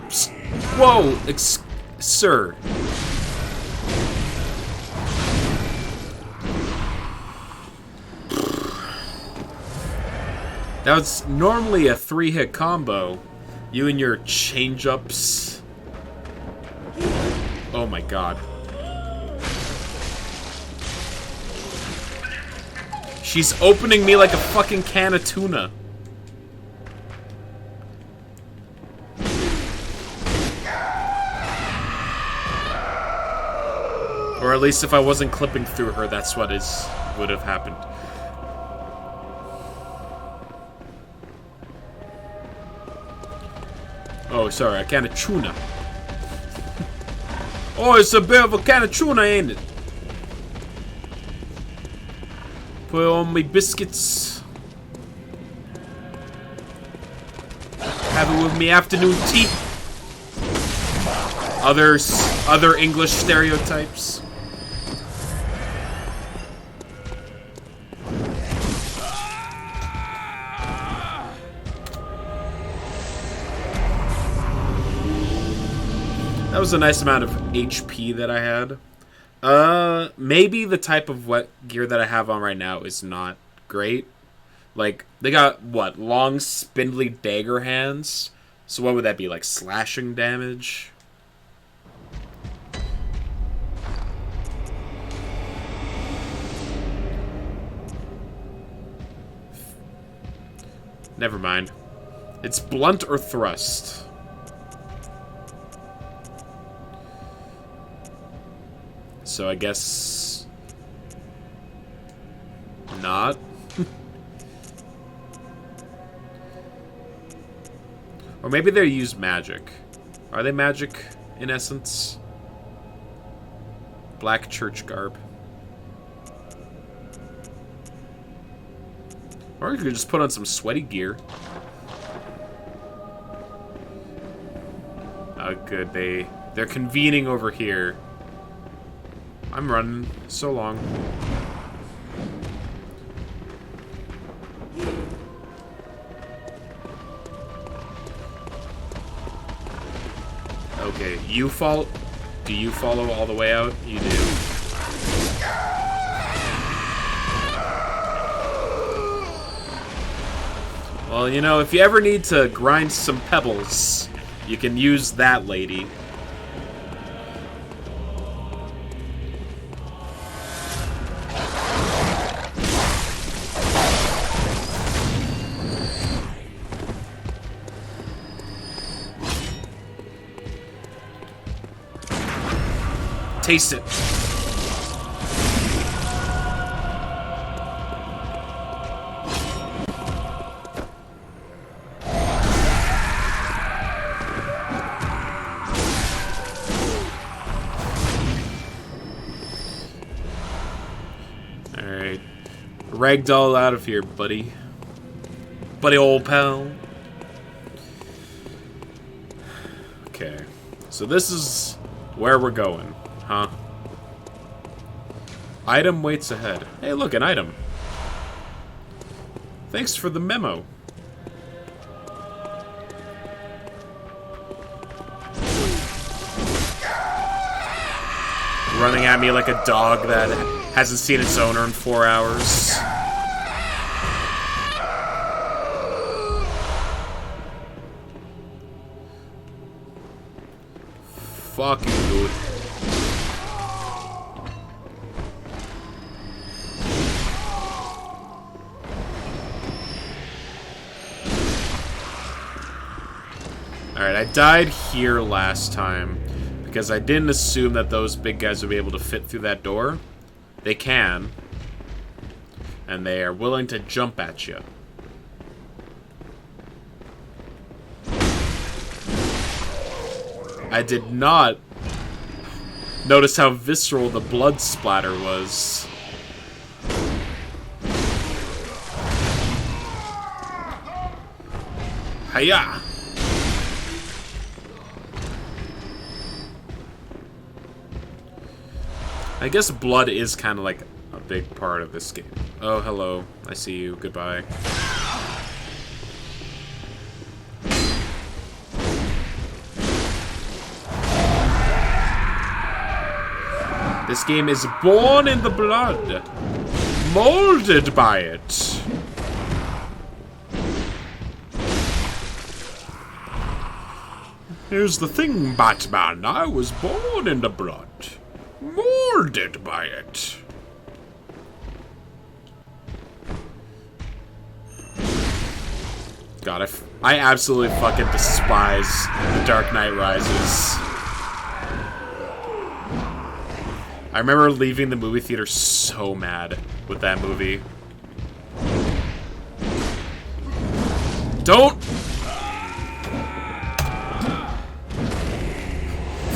Psst. Whoa! Sir. That was normally a 3-hit combo. You and your change-ups. Oh my god. She's opening me like a fucking can of tuna. Or at least if I wasn't clipping through her, that's what would have happened. Oh, sorry, a can of tuna. Oh, it's a bit of a can of tuna, ain't it? Put on my biscuits. Have it with me afternoon tea. Other English stereotypes. That was a nice amount of HP that I had. Maybe the type of wet gear that I have on right now is not great. Like, they got, what, long, spindly dagger hands? So what would that be, like, slashing damage? Never mind. It's blunt or thrust. So I guess not. Or maybe they use magic. Are they magic in essence? Black church garb. Or you could just put on some sweaty gear. Oh good, they're convening over here. I'm running so long. Okay, do you follow all the way out? You do. Well, you know, if you ever need to grind some pebbles, you can use that lady. Taste it. Alright. Ragdoll out of here, buddy. Buddy old pal. Okay. So this is where we're going, huh? Item waits ahead. Hey, look, an item. Thanks for the memo. Running at me like a dog that hasn't seen its owner in 4 hours. Fucking good. Alright, I died here last time because I didn't assume that those big guys would be able to fit through that door. They can. And they are willing to jump at you. I did not notice how visceral the blood splatter was. Hiya! I guess blood is kind of like a big part of this game. Oh, hello. I see you. Goodbye. This game is born in the blood, molded by it. Here's the thing, Batman. I was born in the blood, molded by it. God, I absolutely fucking despise The Dark Knight Rises. I remember leaving the movie theater so mad with that movie. Don't!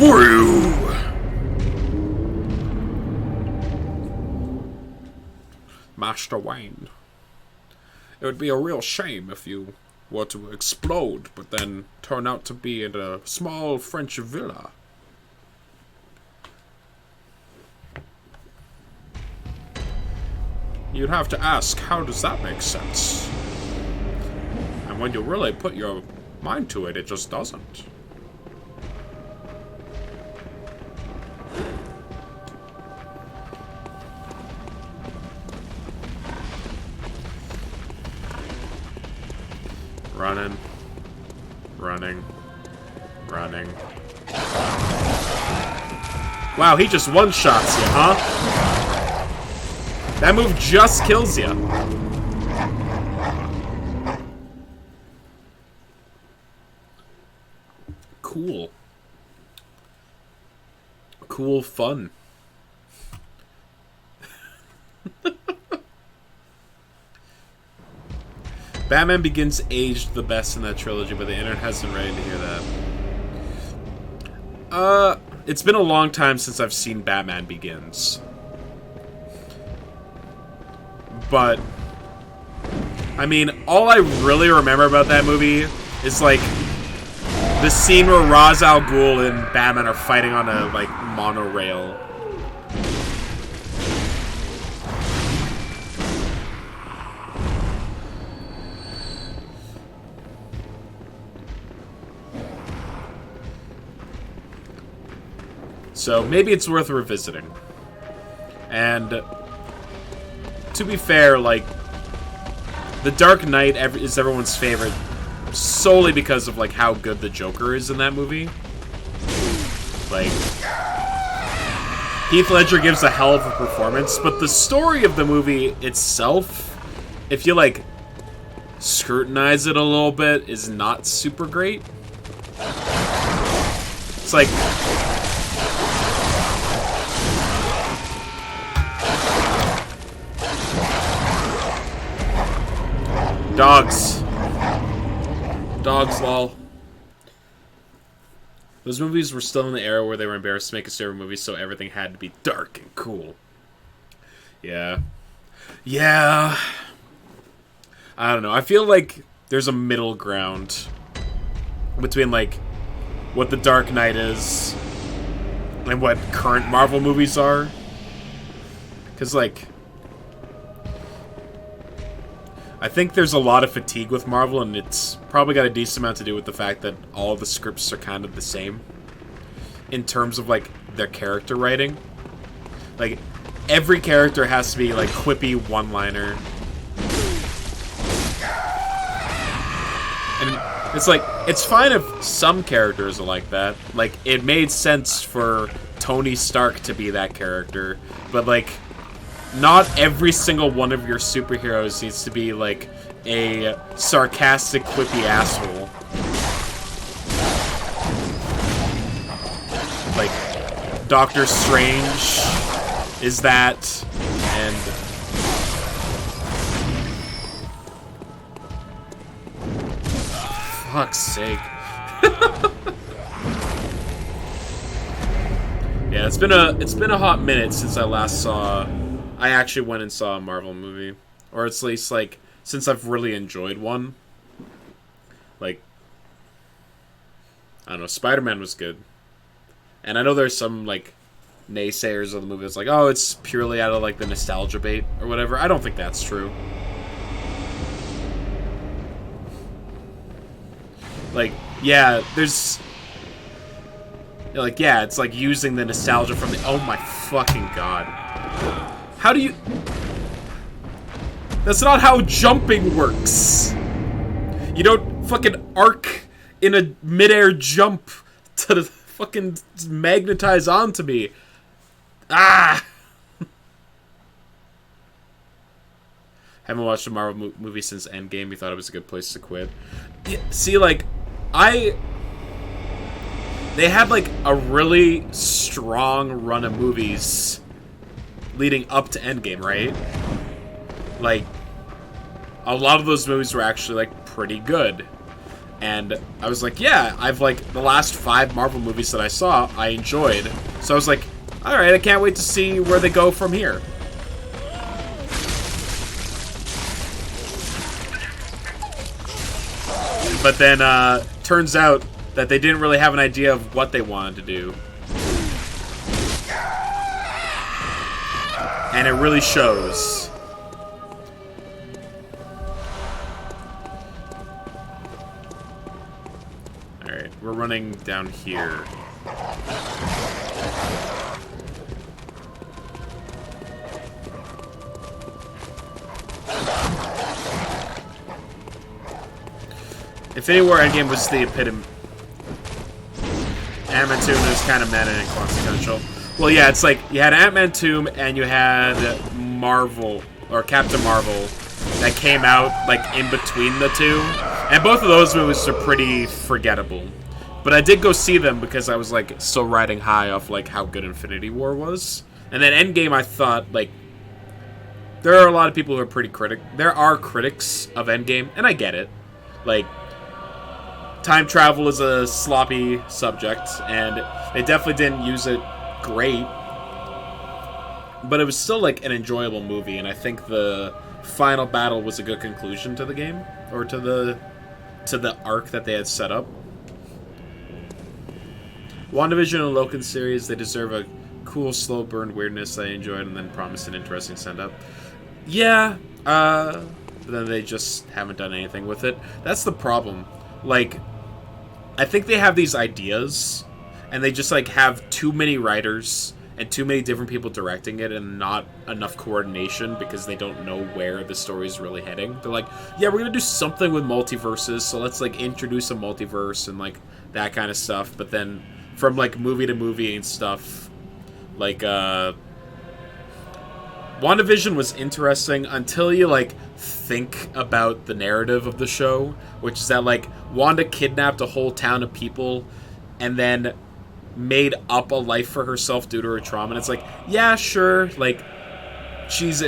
Woo! Master Wayne. It would be a real shame if you were to explode, but then turn out to be in a small French villa. You'd have to ask, how does that make sense? And when you really put your mind to it, it just doesn't. Running. Running. Running. Wow, he just one-shots you, huh? That move just kills you. Cool. Cool fun. Batman Begins aged the best in that trilogy, but the internet hasn't ready to hear that. It's been a long time since I've seen Batman Begins. But, I mean, all I really remember about that movie is, like, the scene where Ra's al Ghul and Batman are fighting on a, like, monorail. So, maybe it's worth revisiting. And to be fair, like, The Dark Knight is everyone's favorite solely because of, like, how good the Joker is in that movie. Like, Heath Ledger gives a hell of a performance, but the story of the movie itself, if you, like, scrutinize it a little bit, is not super great. It's like... Dogs. Dogs, lol. Those movies were still in the era where they were embarrassed to make a scary movie, so everything had to be dark and cool. Yeah. Yeah. I don't know. I feel like there's a middle ground between, like, what The Dark Knight is and what current Marvel movies are. Because, like, I think there's a lot of fatigue with Marvel, and it's probably got a decent amount to do with the fact that all the scripts are kind of the same in terms of, like, their character writing. Like, every character has to be, like, quippy one-liner. And it's like, it's fine if some characters are like that. Like, it made sense for Tony Stark to be that character, but, like, not every single one of your superheroes needs to be, like, a sarcastic, quippy asshole. Like, Doctor Strange is that, and fuck's sake. Yeah, it's been a hot minute since I actually went and saw a Marvel movie. Or at least, like, since I've really enjoyed one. Like, I don't know, Spider-Man was good. And I know there's some, like, naysayers of the movie that's like, oh, it's purely out of, like, the nostalgia bait or whatever. I don't think that's true. Like, yeah, there's... Like, yeah, it's like using the nostalgia from the... Oh my fucking god. How do you... That's not how jumping works. You don't fucking arc in a midair jump to fucking magnetize onto me. Ah! Haven't watched a Marvel movie since Endgame. You thought it was a good place to quit. Yeah, see, like, they had, like, a really strong run of movies leading up to Endgame, right? Like, a lot of those movies were actually, like, pretty good. And I was like, yeah, I've, like, the last 5 Marvel movies that I saw, I enjoyed. So I was like, alright, I can't wait to see where they go from here. But then, turns out that they didn't really have an idea of what they wanted to do. And it really shows. Alright, we're running down here. Infinity War Endgame was the epitome. Ant-Man 2 was kind of meta and inconsequential. Well, yeah, it's like you had Ant-Man 2 and you had Marvel, or Captain Marvel, that came out, like, in between the two. And both of those movies are pretty forgettable. But I did go see them because I was, like, still riding high off, like, how good Infinity War was. And then Endgame, I thought, like, there are a lot of people who are pretty there are critics of Endgame, and I get it. Like, time travel is a sloppy subject, and they definitely didn't use it great. But it was still, like, an enjoyable movie, and I think the final battle was a good conclusion to the game, or to the arc that they had set up. WandaVision and Loki series, they deserve a cool, slow burn weirdness I enjoyed, and then promised an interesting send-up. Yeah, but then they just haven't done anything with it. That's the problem. Like, I think they have these ideas, and they just, like, have too many writers and too many different people directing it and not enough coordination because they don't know where the story's really heading. They're like, yeah, we're gonna do something with multiverses, so let's, like, introduce a multiverse and, like, that kind of stuff. But then from, like, movie to movie and stuff, like, WandaVision was interesting until you, like, think about the narrative of the show, which is that, like, Wanda kidnapped a whole town of people and then made up a life for herself due to her trauma. And it's like, yeah, sure, like, she's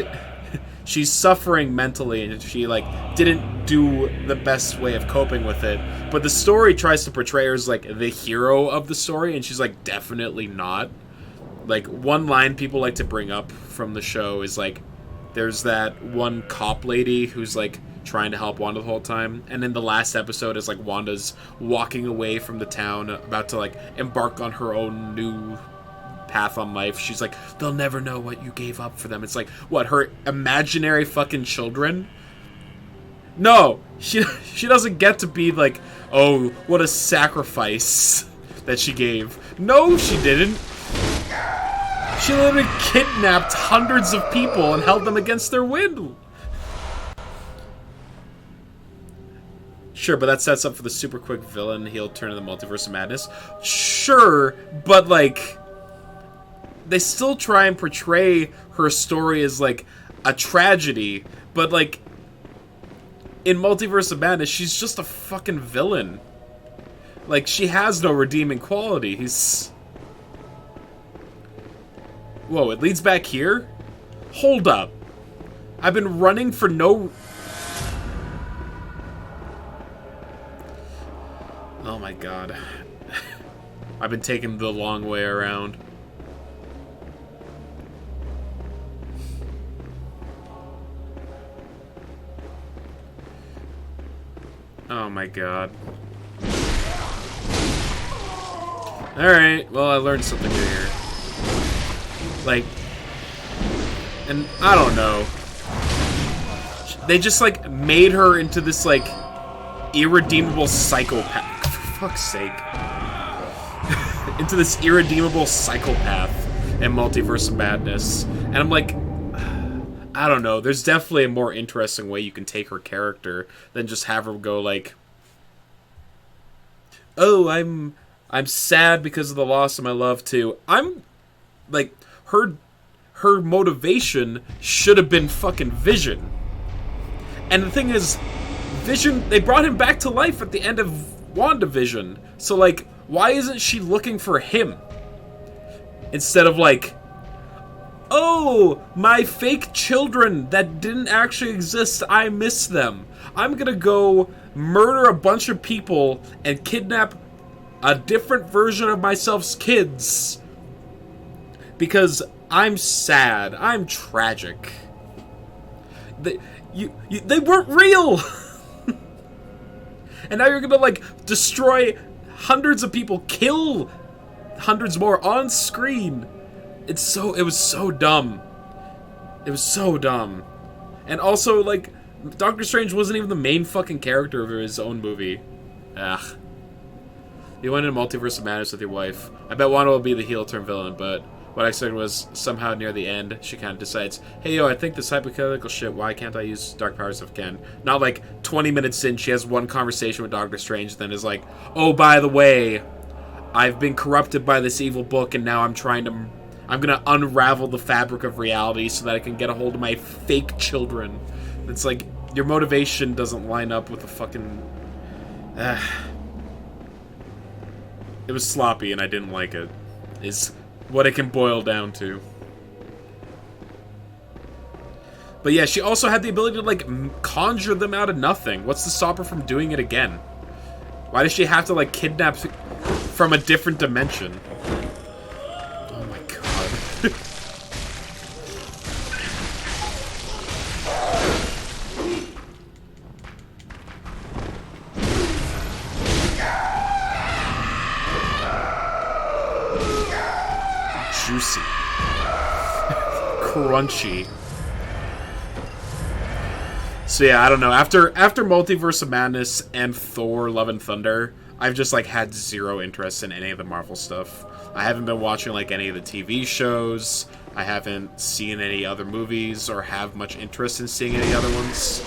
suffering mentally, and she, like, didn't do the best way of coping with it. But the story tries to portray her as, like, the hero of the story, and she's, like, definitely not. Like, one line people like to bring up from the show is, like, there's that one cop lady who's, like, trying to help Wanda the whole time. And in the last episode is like Wanda's walking away from the town, about to like embark on her own new path on life. She's like, they'll never know what you gave up for them. It's like, what, her imaginary fucking children? No, she doesn't get to be like, oh, what a sacrifice that she gave. No, she didn't. She literally kidnapped hundreds of people and held them against their will. Sure, but that sets up for the super quick villain heel turn in the Multiverse of Madness. Sure, but like, they still try and portray her story as like a tragedy, but like, in Multiverse of Madness, she's just a fucking villain. Like, she has no redeeming qualities. Whoa, it leads back here? Hold up. I've been running for no... Oh my god. I've been taking the long way around. Oh my god. Alright, well I learned something new here. Like, and I don't know. They just like made her into this like irredeemable psychopath. For fuck's sake. Into this irredeemable psychopath in Multiverse of Madness. And I'm like, I don't know. There's definitely a more interesting way you can take her character than just have her go like, oh, I'm sad because of the loss of my love too. I'm like, her motivation should have been fucking Vision. And the thing is, Vision, they brought him back to life at the end of WandaVision. So like, why isn't she looking for him? Instead of like, oh, my fake children that didn't actually exist, I miss them. I'm gonna go murder a bunch of people and kidnap a different version of myself's kids. Because I'm sad. I'm tragic. They weren't real! And now you're gonna, like, destroy hundreds of people, kill hundreds more on screen. It was so dumb. It was so dumb. And also, like, Doctor Strange wasn't even the main fucking character of his own movie. Ugh. You went into Multiverse of Madness with your wife. I bet Wanda will be the heel turn villain, but what I said was somehow near the end, she kind of decides, hey, yo, I think this hypothetical shit, why can't I use dark powers if I can? Not like 20 minutes in, she has one conversation with Doctor Strange, then is like, oh, by the way, I've been corrupted by this evil book, and now I'm gonna unravel the fabric of reality so that I can get a hold of my fake children. It's like, your motivation doesn't line up with the fucking... It was sloppy and I didn't like it, is what it can boil down to. But yeah, she also had the ability to, like, conjure them out of nothing. What's to stop her from doing it again? Why does she have to, like, kidnap from a different dimension? Oh my god. Juicy. Crunchy. So yeah, I don't know. After Multiverse of Madness and Thor: Love and Thunder, I've just like had zero interest in any of the Marvel stuff. I haven't been watching like any of the TV shows. I haven't seen any other movies or have much interest in seeing any other ones.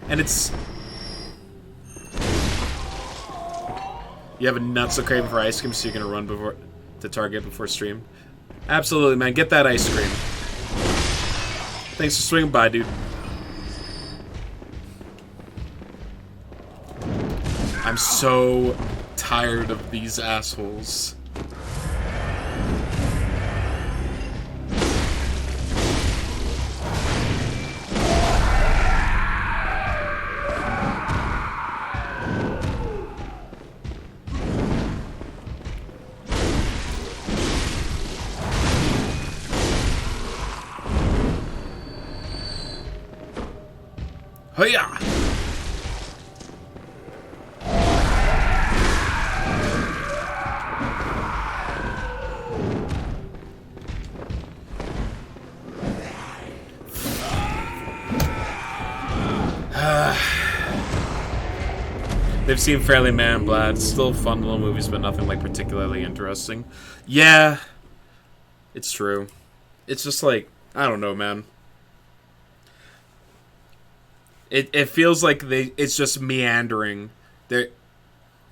And it's... You have a nuts of craving for ice cream, so you're gonna run to Target before stream? Absolutely, man. Get that ice cream. Thanks for swinging by, dude. I'm so tired of these assholes. Hiya! They've seen Fairly Man and Blad. Still fun little movies, but nothing like particularly interesting. Yeah, it's true. It's just like, I don't know, man. It feels like it's just meandering. They're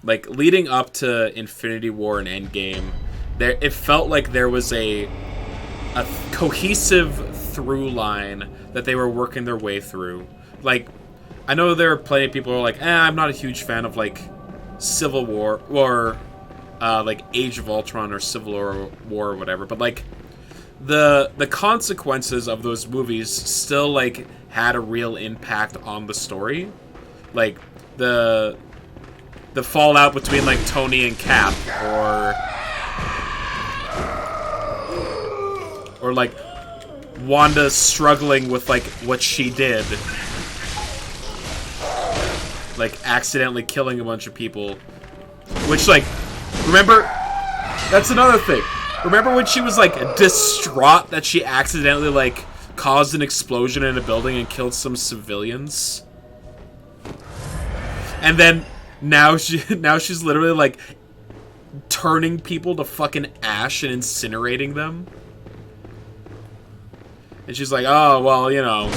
like leading up to Infinity War and Endgame. It felt like there was a cohesive through line that they were working their way through. Like, I know there are plenty of people who are like, I'm not a huge fan of like Civil War or like Age of Ultron or Civil War or whatever, but like the consequences of those movies still like had a real impact on the story. Like the fallout between like Tony and Cap, or like Wanda struggling with like what she did, like accidentally killing a bunch of people, which like, remember, that's another thing. Remember when she was like distraught that she accidentally like caused an explosion in a building and killed some civilians? And then now she's literally like turning people to fucking ash and incinerating them. And she's like, oh well, you know,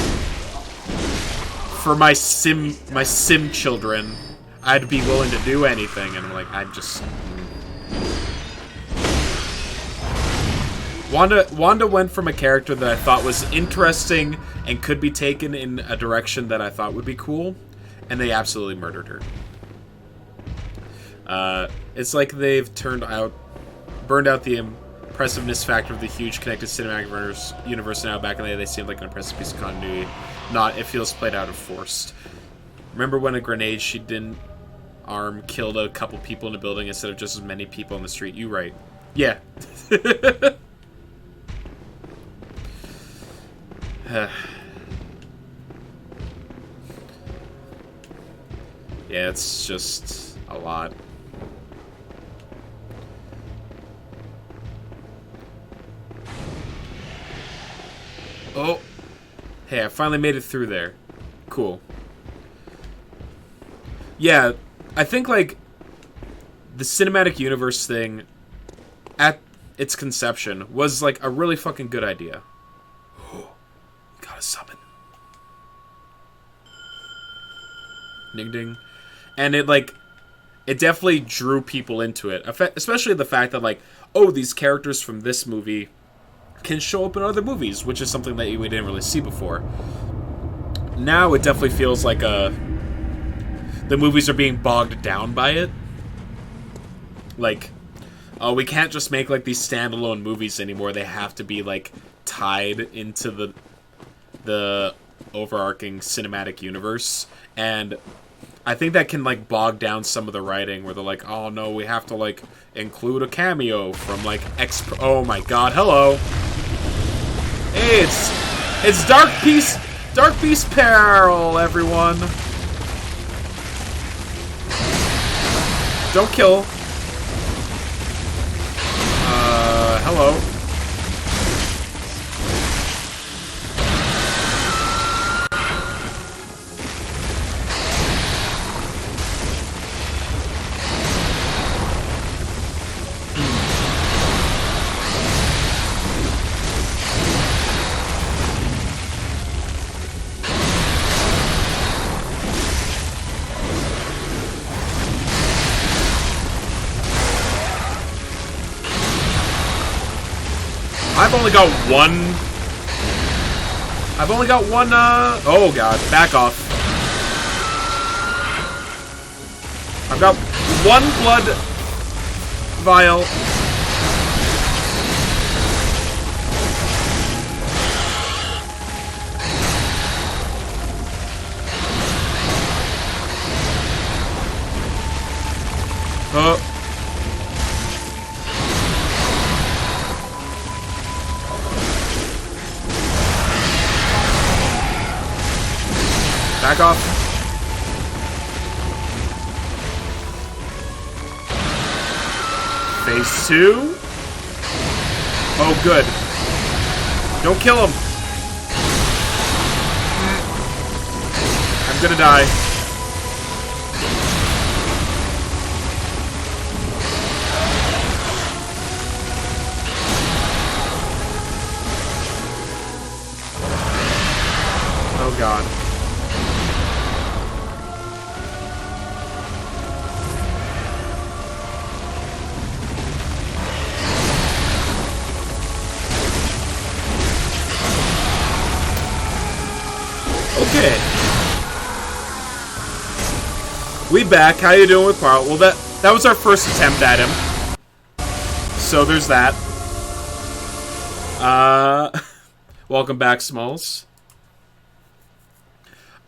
for my sim children, I'd be willing to do anything. And I'm like, I'm just Wanda went from a character that I thought was interesting and could be taken in a direction that I thought would be cool, and they absolutely murdered her. It's like they've burned out the impressiveness factor of the huge connected cinematic universe now. Back in the day, they seemed like an impressive piece of continuity. It feels played out and forced. Remember when a grenade she didn't arm killed a couple people in a building instead of just as many people on the street? You right. Yeah. Yeah, it's just a lot. Oh! Hey, I finally made it through there. Cool. Yeah, I think, like, the cinematic universe thing, at its conception, was, like, a really fucking good idea. Gotta summon. Ding ding. And it, like, it definitely drew people into it. Especially the fact that, like, oh, these characters from this movie can show up in other movies, which is something that we didn't really see before. Now it definitely feels like the movies are being bogged down by it. Like, oh, we can't just make, like, these standalone movies anymore. They have to be, like, tied into the overarching cinematic universe. And I think that can, like, bog down some of the writing where they're like, oh no, we have to, like, include a cameo from, like, oh my god, hello. Hey, it's Dark Beast Peril, everyone. Don't kill. Hello. I've only got one, oh god, back off. I've got one blood vial. Back off. Phase 2. Oh, good. Don't kill him. I'm gonna die. Oh, God. Okay. We back. How you doing with Carl? Well, that was our first attempt at him. So there's that. Welcome back, Smalls.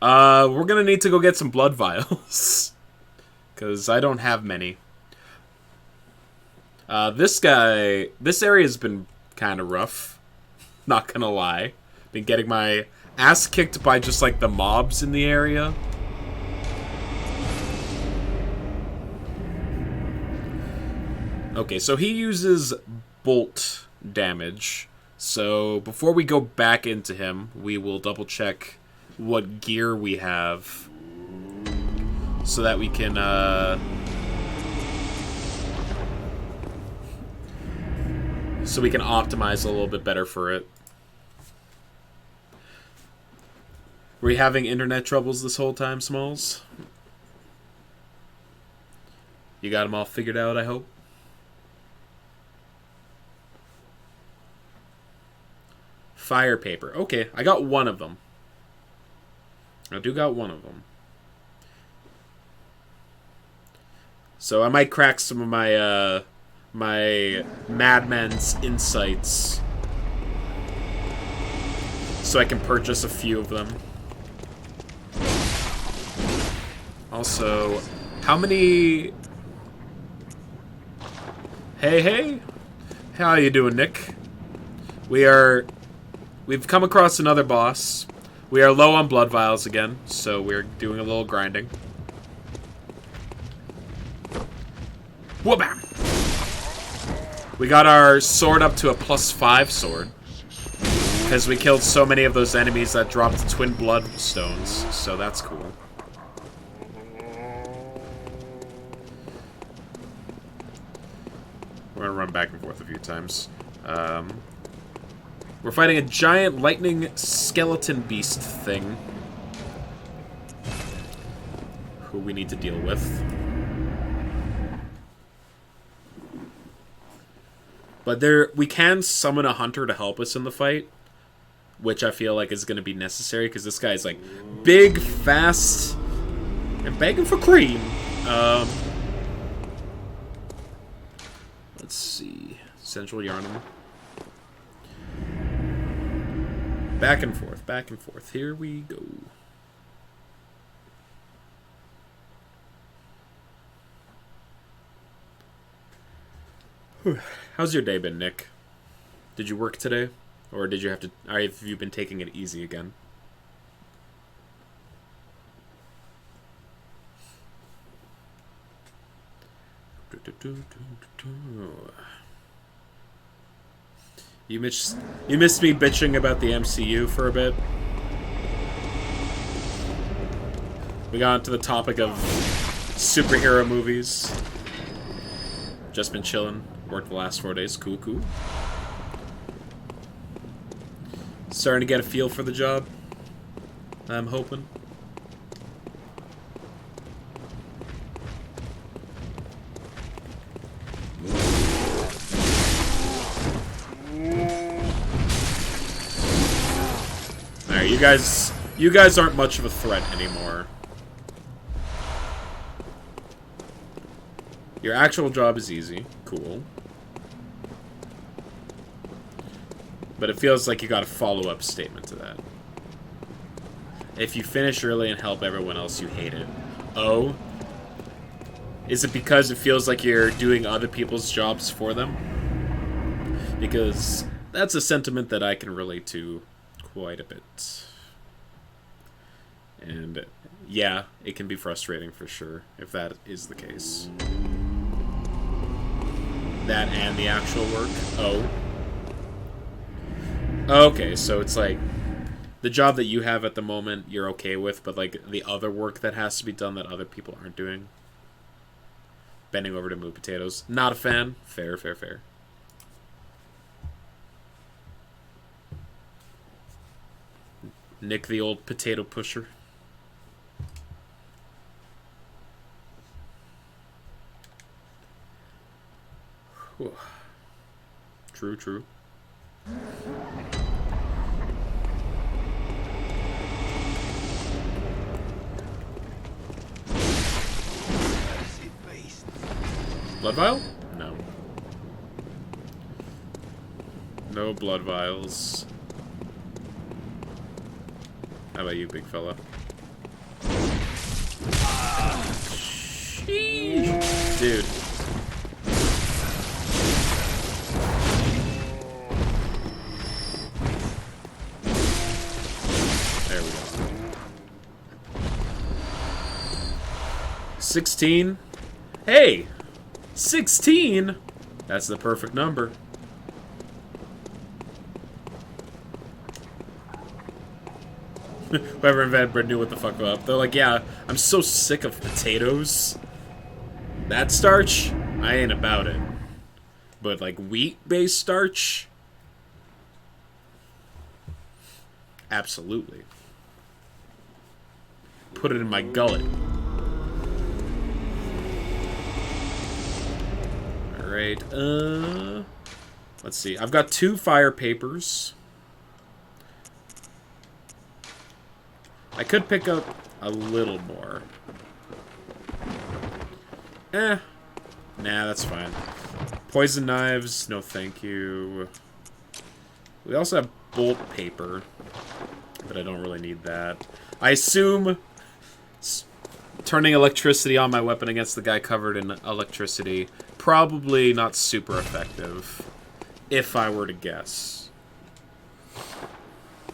We're gonna need to go get some blood vials. Because I don't have many. This area's been kind of rough. Not gonna lie. Been getting my ass kicked by just, like, the mobs in the area. Okay, so he uses bolt damage. So before we go back into him, we will double check what gear we have so that we can optimize a little bit better for it. Were you having internet troubles this whole time, Smalls? You got them all figured out, I hope? Fire paper. Okay, I got one of them. I do got one of them. So I might crack some of my, my Madman's insights. So I can purchase a few of them. Also, how many... Hey! How you doing, Nick? We've come across another boss. We are low on blood vials again, so we're doing a little grinding. Whoa-bam! We got our sword up to a +5 sword. Because we killed so many of those enemies that dropped twin bloodstones, so that's cool. We're gonna run back and forth a few times. We're fighting a giant lightning skeleton beast thing. Who we need to deal with. But we can summon a hunter to help us in the fight. Which I feel like is going to be necessary, because this guy's like big, fast, and begging for cream. Let's see. Central Yarnum. Back and forth, back and forth. Here we go. Whew. How's your day been, Nick? Did you work today? Or did you have to... have you been taking it easy again? You missed me bitching about the MCU for a bit. We got into the topic of superhero movies. Just been chilling. Worked the last 4 days. Cool. Starting to get a feel for the job. I'm hoping. Alright, you guys aren't much of a threat anymore. Your actual job is easy. Cool. But it feels like you got a follow-up statement to that. If you finish early and help everyone else, you hate it. Oh? Is it because it feels like you're doing other people's jobs for them? Because that's a sentiment that I can relate to quite a bit. And And yeah, it can be frustrating for sure if that is the case. That and the actual work. Oh. Okay, so it's like the job that you have at the moment you're okay with, but like the other work that has to be done that other people aren't doing. Bending over to move potatoes. Not a fan. Fair, fair, fair. Nick the old potato pusher. Whew. True, true. Blood vial? No. No blood vials. How about you, big fella? Sheesh. Dude. There we go. 16. Hey! 16? That's the perfect number. Whoever invented bread knew what the fuck up. They're like, yeah, I'm so sick of potatoes. That starch? I ain't about it. But like wheat-based starch? Absolutely. Put it in my gullet. Alright, let's see. I've got 2 fire papers. I could pick up a little more. Nah, that's fine. Poison knives, no thank you. We also have bolt paper, but I don't really need that. I assume turning electricity on my weapon against the guy covered in electricity, probably not super effective, if I were to guess.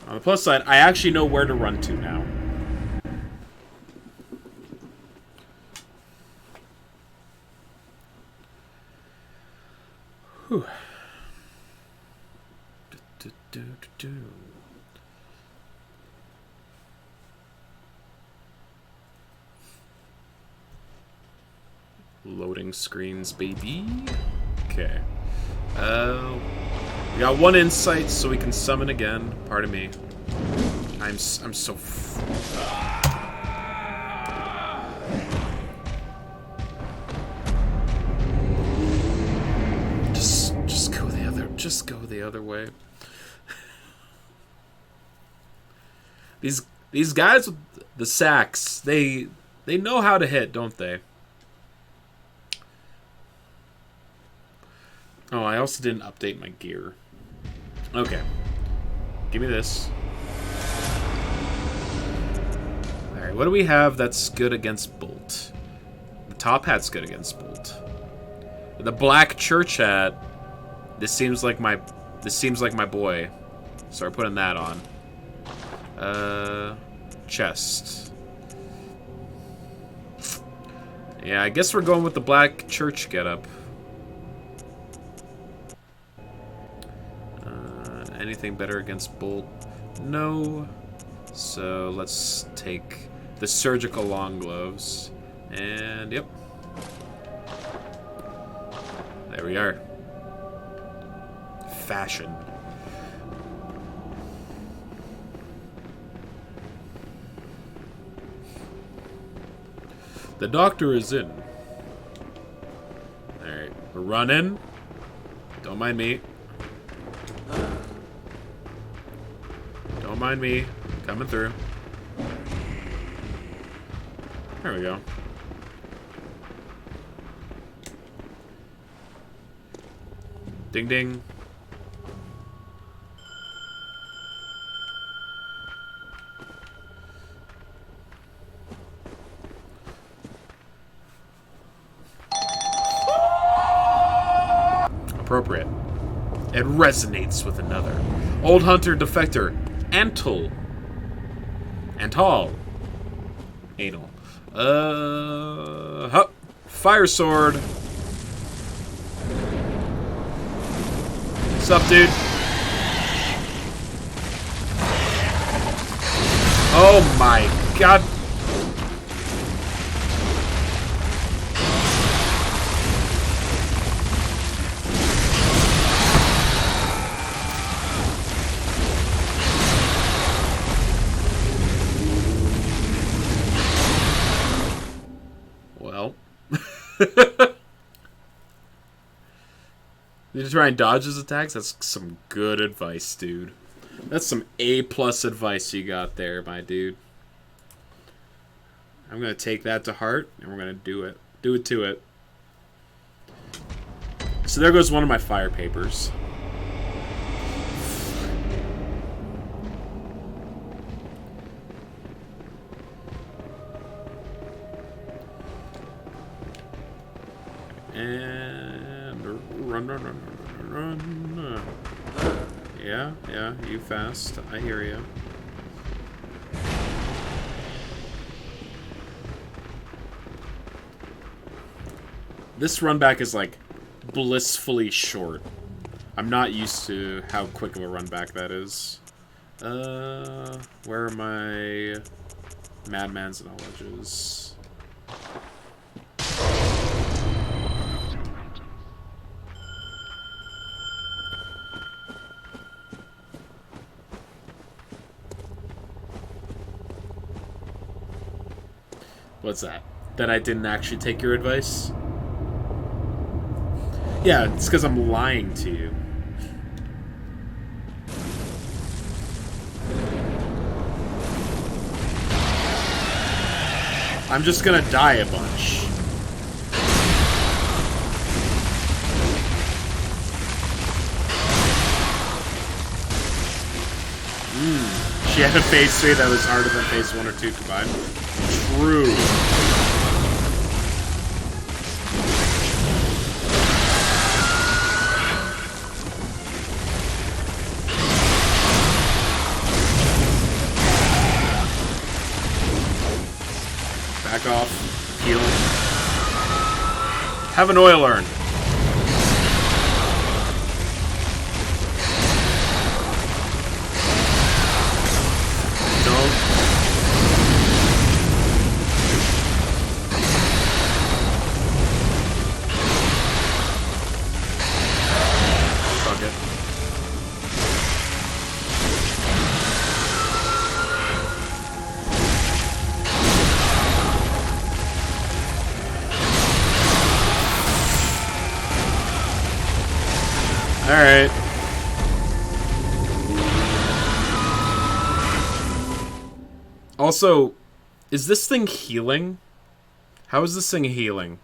On the plus side, I actually know where to run to now. Whew. Loading screens, baby. Okay. We got 1 insight, so we can summon again. Pardon me. I'm so. Just go the other way. These guys with the sacks, they know how to hit, don't they? Oh, I also didn't update my gear. Okay. Give me this. Alright, what do we have that's good against Bolt? The top hat's good against Bolt. The black church hat, this seems like my boy. So we're putting that on. Chest. Yeah, I guess we're going with the black church getup. Anything better against Bolt? No. So let's take the surgical long gloves. And yep. There we are. Fashion. The doctor is in. Alright, we're running. Don't mind me. Don't mind me. Coming through. There we go. Ding ding. Appropriate. It resonates with another. Old Hunter Defector. Antal. Anal. Huh. Fire sword. What's up, dude? Oh my god. Well. Did you try and dodge his attacks? That's some good advice, dude. That's some A+ advice you got there, my dude. I'm going to take that to heart, and we're going to do it. Do it to it. So there goes one of my fire papers. And run, run, run, run, run. Yeah, you fast. I hear you. This run back is like blissfully short. I'm not used to how quick of a run back that is. Where are my Madman's knowledges? What's that? That I didn't actually take your advice? Yeah, it's because I'm lying to you. I'm just gonna die a bunch. She had a phase 3 that was harder than phase 1 or 2 combined. True. Back off. Heal. Have an oil urn. Alright. Also, is this thing healing? How is this thing healing?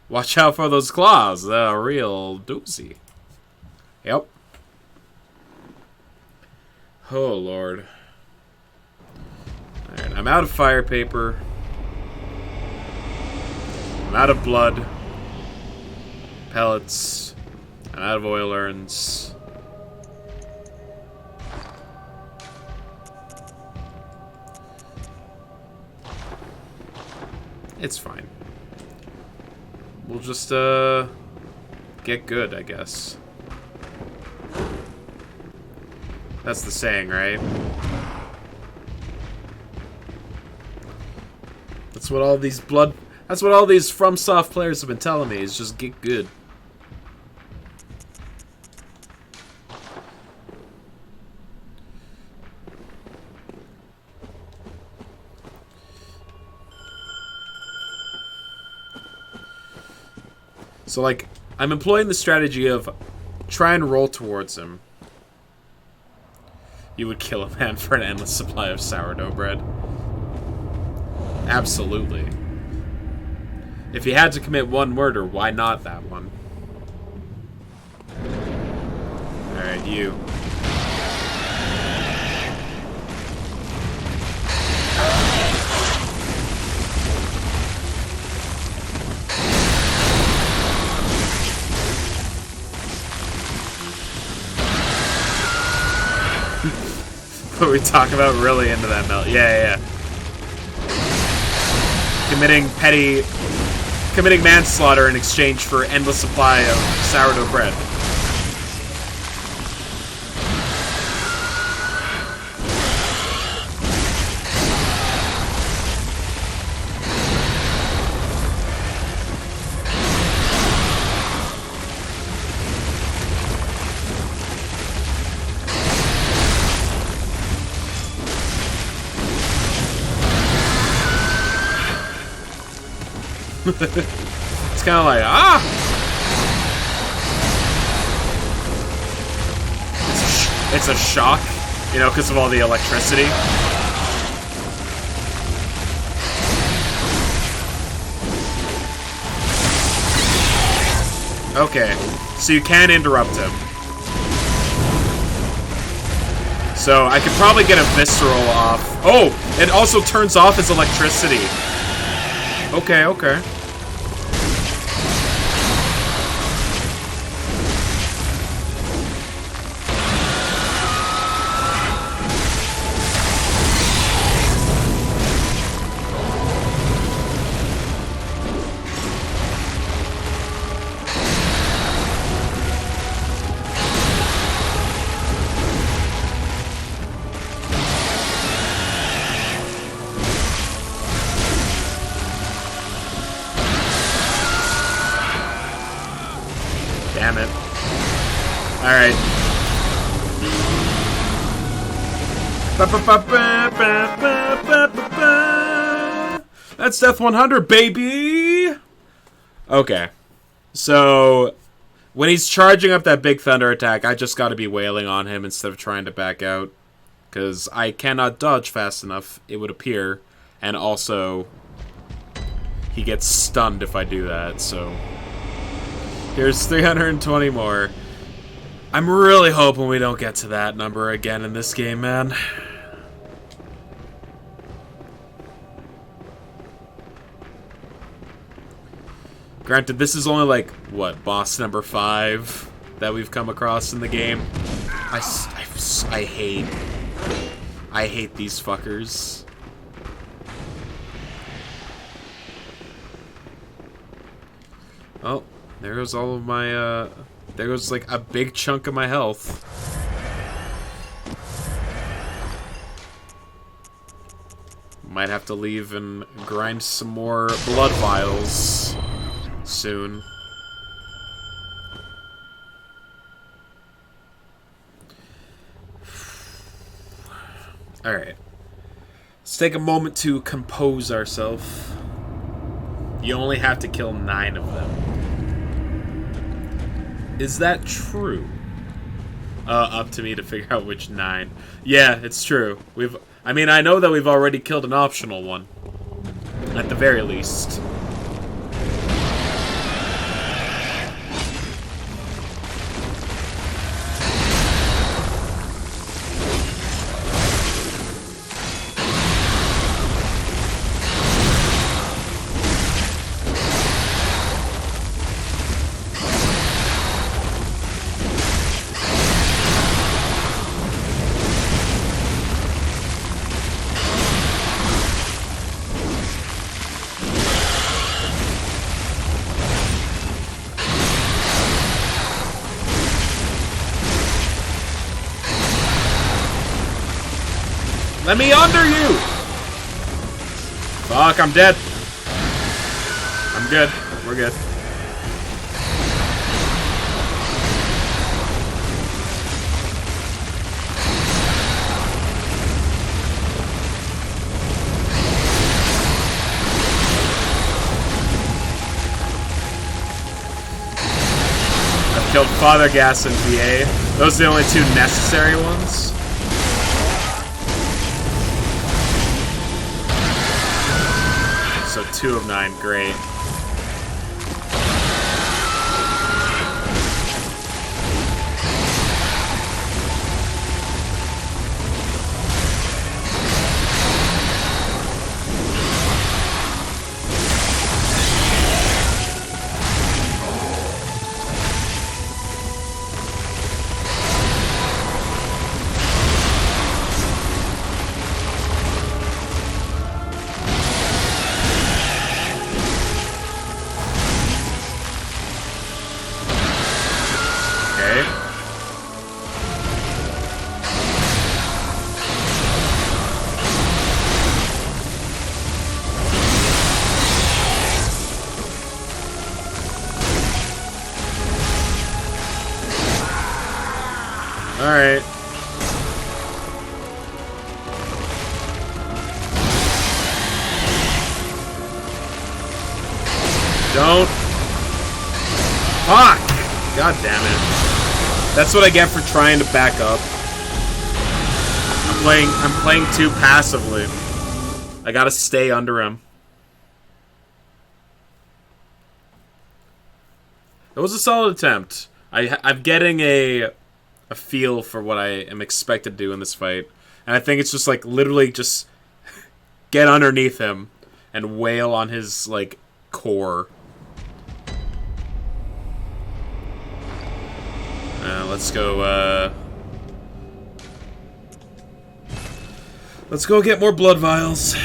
Watch out for those claws. They're a real doozy. Yep. Oh, Lord. Alright, I'm out of fire paper. I'm out of blood. Pellets. I'm out of oil urns. It's fine. We'll just, get good, I guess. That's the saying, right? That's what all these That's what all these FromSoft players have been telling me, is just get good. So, like, I'm employing the strategy of try and roll towards him. You would kill a man for an endless supply of sourdough bread. Absolutely. If you had to commit one murder, why not that one? Alright, you. What we talk about really into that melt. Yeah. Committing manslaughter in exchange for endless supply of sourdough bread. It's kind of like, It's a shock, you know, because of all the electricity. Okay, so you can interrupt him. So I could probably get a visceral off. Oh, it also turns off his electricity. Okay. Damn it. Alright. That's Death 100, baby! Okay. So, when he's charging up that big thunder attack, I just gotta be wailing on him instead of trying to back out. Because I cannot dodge fast enough, it would appear. And also, he gets stunned if I do that, so... Here's 320 more. I'm really hoping we don't get to that number again in this game, man. Granted, this is only like, what, boss number 5 that we've come across in the game. I hate these fuckers. Oh. There goes all of my, there goes, like, a big chunk of my health. Might have to leave and grind some more blood vials soon. Alright. Let's take a moment to compose ourselves. You only have to kill 9 of them. Is that true? Up to me to figure out which 9. Yeah, it's true. I mean, I know that we've already killed an optional one. At the very least. Let me under you! Fuck, I'm dead. I'm good. We're good. I've killed Father Gas and VA. Those are the only 2 necessary ones. So 2 of 9, great. Don't. Fuck! God damn it. That's what I get for trying to back up. I'm playing too passively. I gotta stay under him. It was a solid attempt. I'm getting a feel for what I am expected to do in this fight. And I think it's just like literally just get underneath him and wail on his like core. Let's go let's go get more blood vials.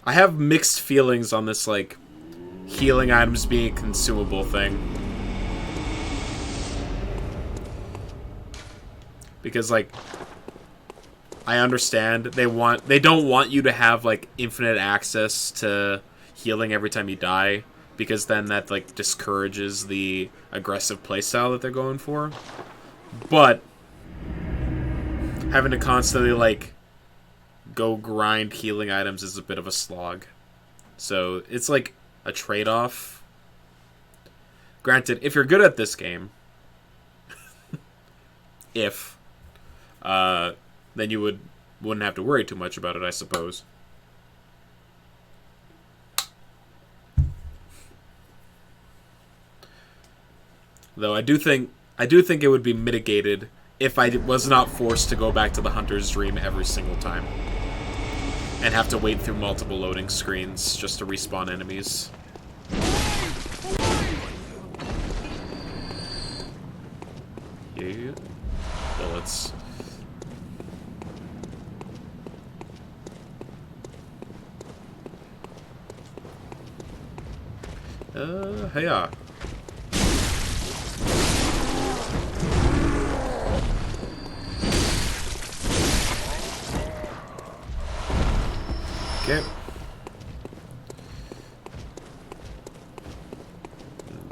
I have mixed feelings on this, like, healing items being a consumable thing. Because, like, I understand they don't want you to have, like, infinite access to healing every time you die, because then that, like, discourages the aggressive playstyle that they're going for. But having to constantly, like, go grind healing items is a bit of a slog. So it's like a trade-off. Granted, if you're good at this game, then you wouldn't have to worry too much about it, I suppose. Though I do think it would be mitigated if I was not forced to go back to the Hunter's Dream every single time. And have to wait through multiple loading screens just to respawn enemies. Yeah. Bullets. Hiya. Okay.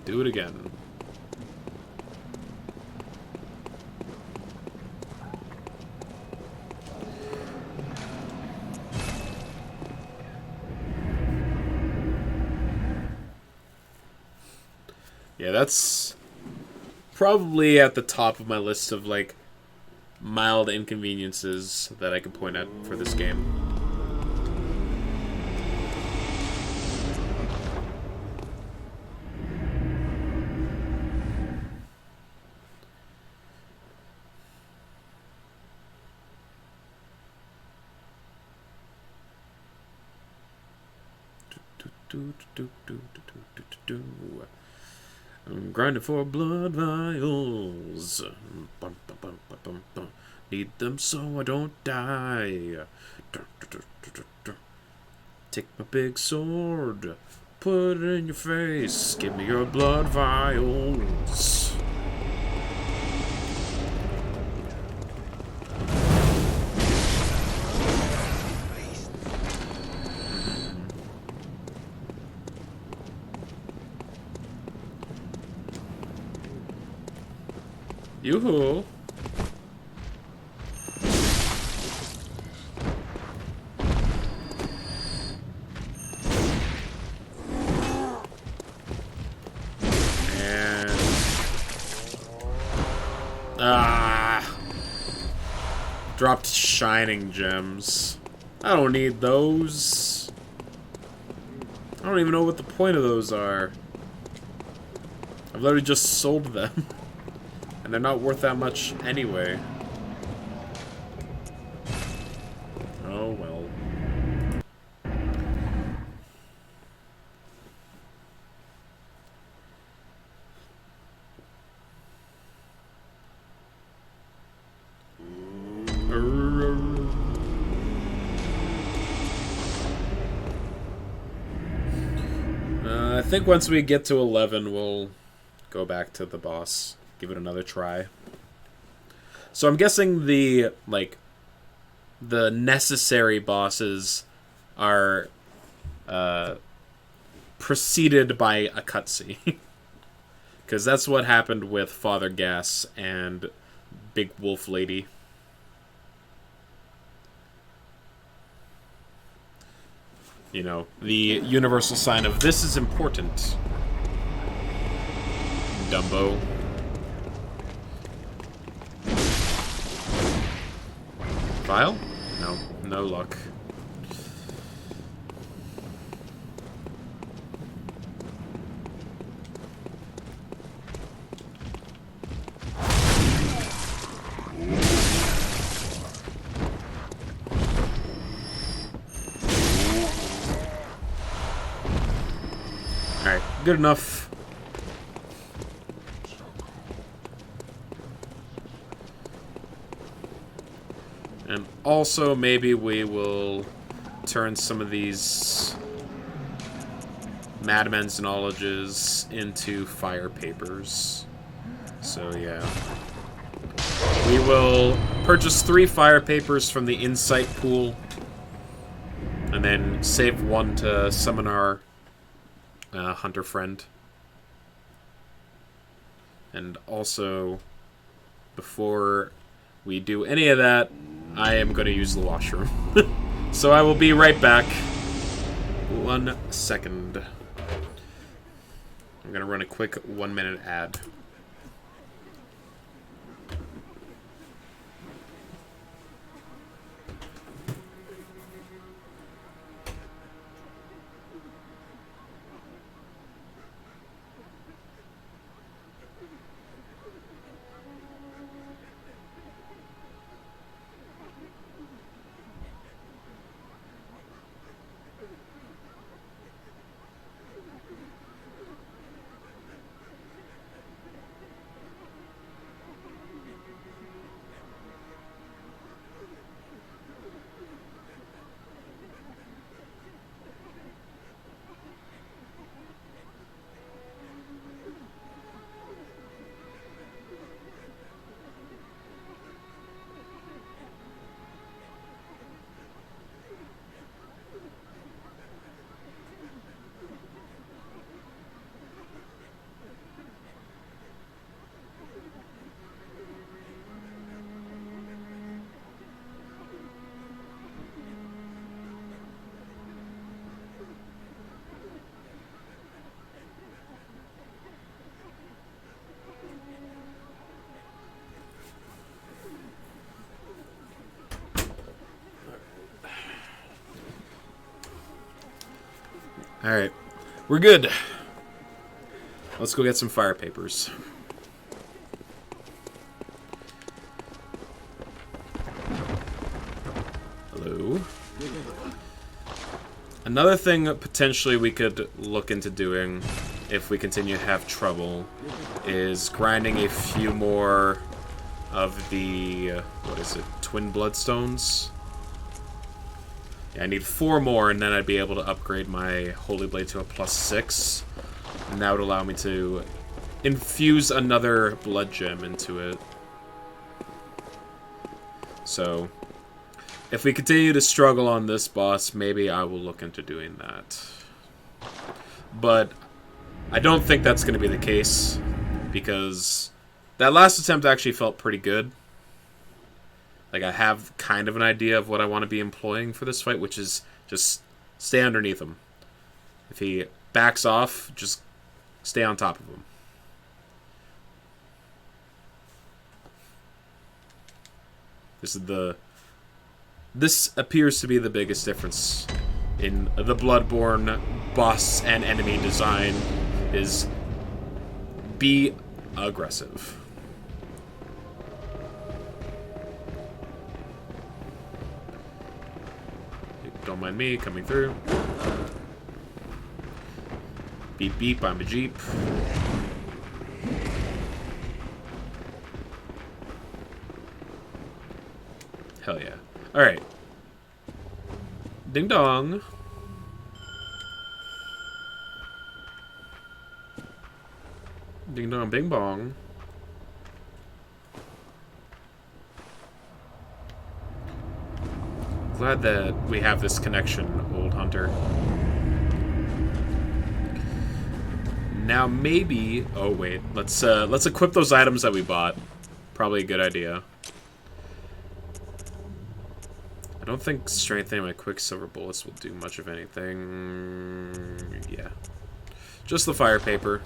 Do it again. Yeah, that's probably at the top of my list of, like, mild inconveniences that I could point at for this game. I'm grinding for blood vials. Need them so I don't die. Take my big sword, put it in your face. Give me your blood vials. Yoo-hoo. And... dropped shining gems. I don't need those. I don't even know what the point of those are. I've literally just sold them. And they're not worth that much anyway. Oh well. I think once we get to 11, we'll go back to the boss. Give it another try. So I'm guessing the necessary bosses are preceded by a cutscene. Because that's what happened with Father Gas and Big Wolf Lady. You know, the universal sign of this is important. Dumbo. File? No, no luck. Alright, good enough. And also, maybe we will turn some of these Madmen's knowledges into fire papers. So, yeah. We will purchase 3 fire papers from the insight pool. And then save 1 to summon our hunter friend. And also, before we do any of that, I am going to use the washroom. So I will be right back. 1 second. I'm going to run a quick 1-minute ad. Alright. We're good. Let's go get some fire papers. Hello. Another thing that potentially we could look into doing, if we continue to have trouble, is grinding a few more of the, what is it, twin bloodstones? Yeah, I need 4 more, and then I'd be able to upgrade my Holy Blade to a +6. And that would allow me to infuse another blood gem into it. So, if we continue to struggle on this boss, maybe I will look into doing that. But I don't think that's going to be the case, because that last attempt actually felt pretty good. Like, I have kind of an idea of what I want to be employing for this fight, which is just stay underneath him. If he backs off, just stay on top of him. This appears to be the biggest difference in the Bloodborne boss and enemy design, is be aggressive. Don't mind me coming through. Beep beep, I'm a Jeep. Hell yeah. Alright. Ding dong. Ding dong bing bong. Glad that we have this connection, old hunter. Now maybe... Oh wait, let's equip those items that we bought. Probably a good idea. I don't think strengthening my Quicksilver bullets will do much of anything. Yeah. Just the fire paper.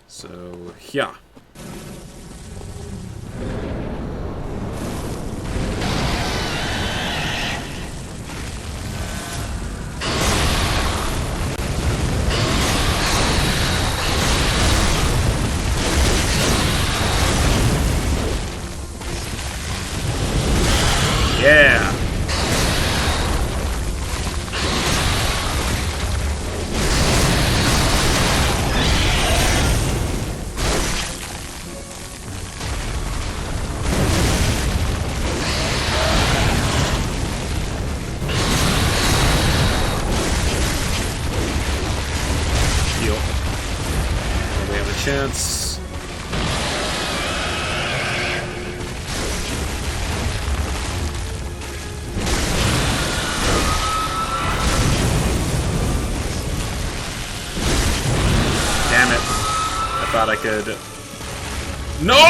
So, yeah. Yeah. Heal. We have a chance. Thought I could. No!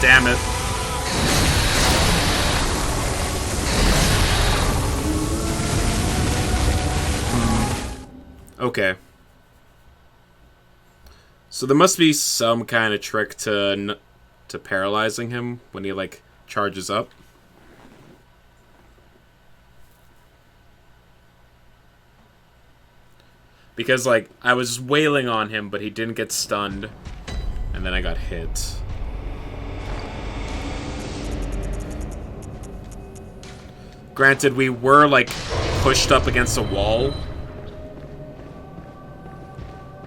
Damn it. Okay. So there must be some kind of trick to paralyzing him when he like charges up. Because, like, I was wailing on him, but he didn't get stunned. And then I got hit. Granted, we were, like, pushed up against a wall.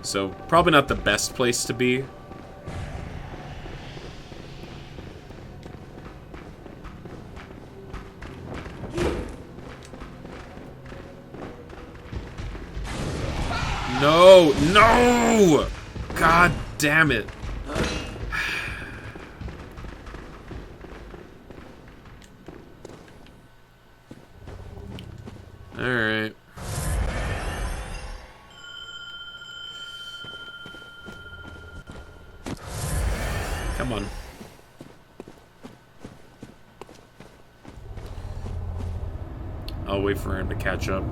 So, probably not the best place to be. No! No! God damn it. Alright. Come on. I'll wait for him to catch up.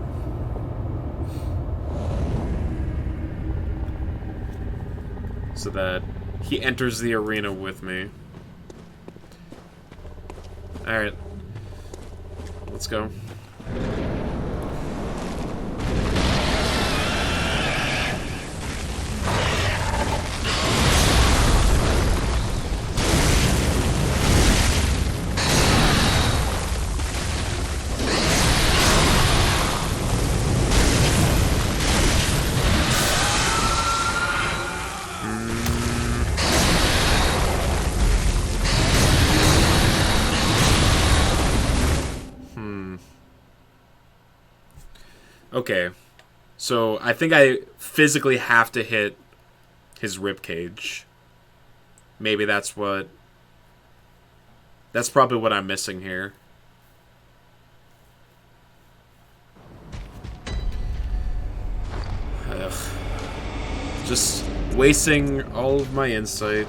So that he enters the arena with me. Alright. Let's go. Okay, so I think I physically have to hit his ribcage. Maybe that's what... That's probably what I'm missing here. Ugh. Just wasting all of my insight.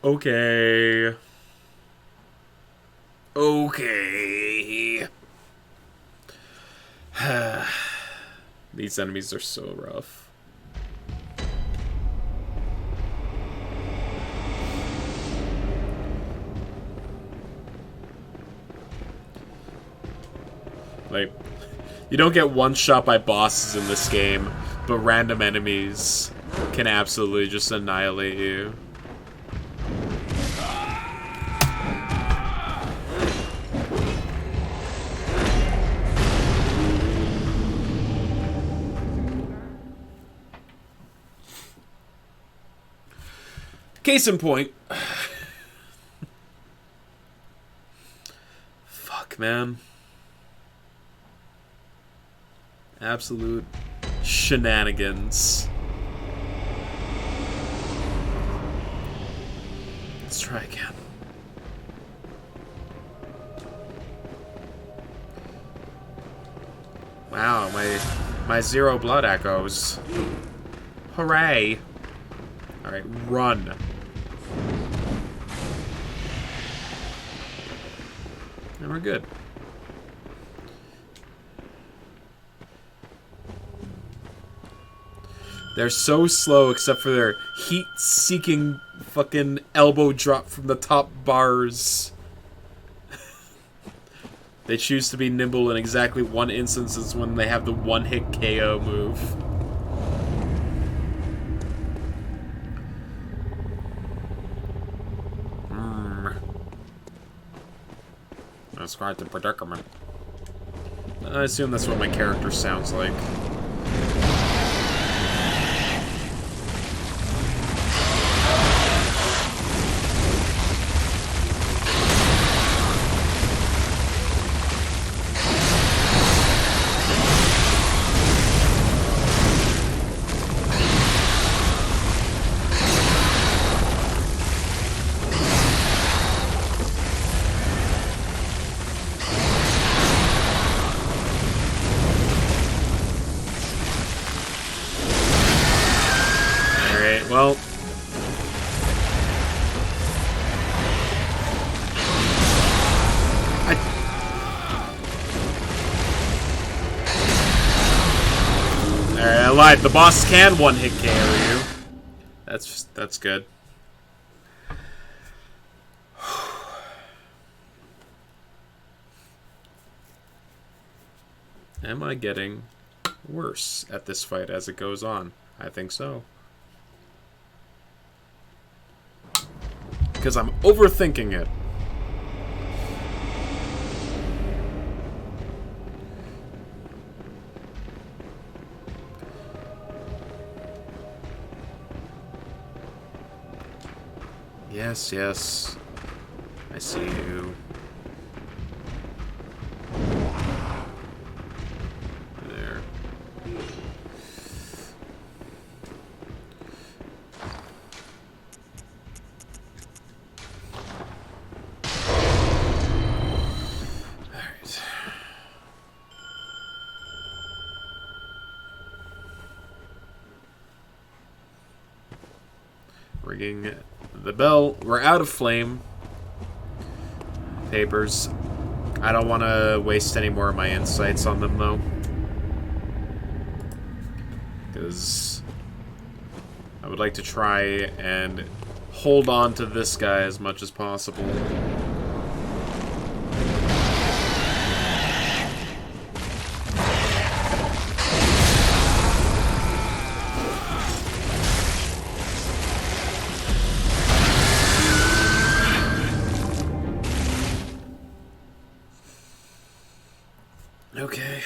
Okay. Okay. These enemies are so rough. Like, you don't get one shot by bosses in this game, but random enemies can absolutely just annihilate you. Case in point, man. Absolute shenanigans. Let's try again. Wow, my 0 blood echoes. Hooray! Alright, run. And we're good. They're so slow except for their heat-seeking fucking elbow drop from the top bars. They choose to be nimble in exactly one instance when they have the one-hit KO move. That's quite the predicament. I assume that's what my character sounds like. Well, I lied. The boss can one-hit KO you. That's good. Am I getting worse at this fight as it goes on? I think so. Because I'm overthinking it. Yes, yes. I see you. There. Alright. Ringing the bell. We're out of flame. Papers. I don't want to waste any more of my insights on them, though. Because I would like to try and hold on to this guy as much as possible. Okay.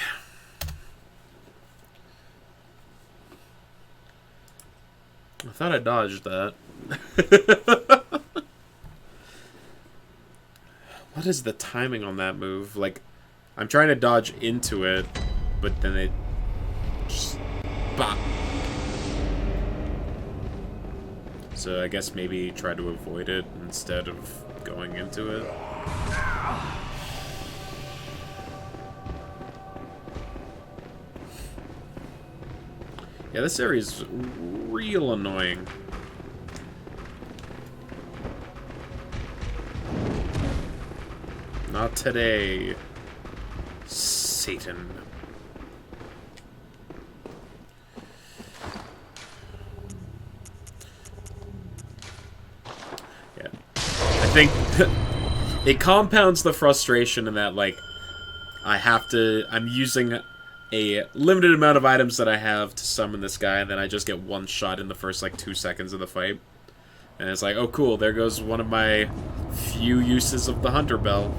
I thought I dodged that. What is the timing on that move? Like, I'm trying to dodge into it, but then it just bop. So I guess maybe try to avoid it instead of going into it. Yeah, this area is real annoying. Not today, Satan. Yeah. I think it compounds the frustration in that, like, I'm using a limited amount of items that I have to summon this guy, and then I just get one shot in the first, like, 2 seconds of the fight. And it's like, oh cool, there goes one of my few uses of the Hunter Bell.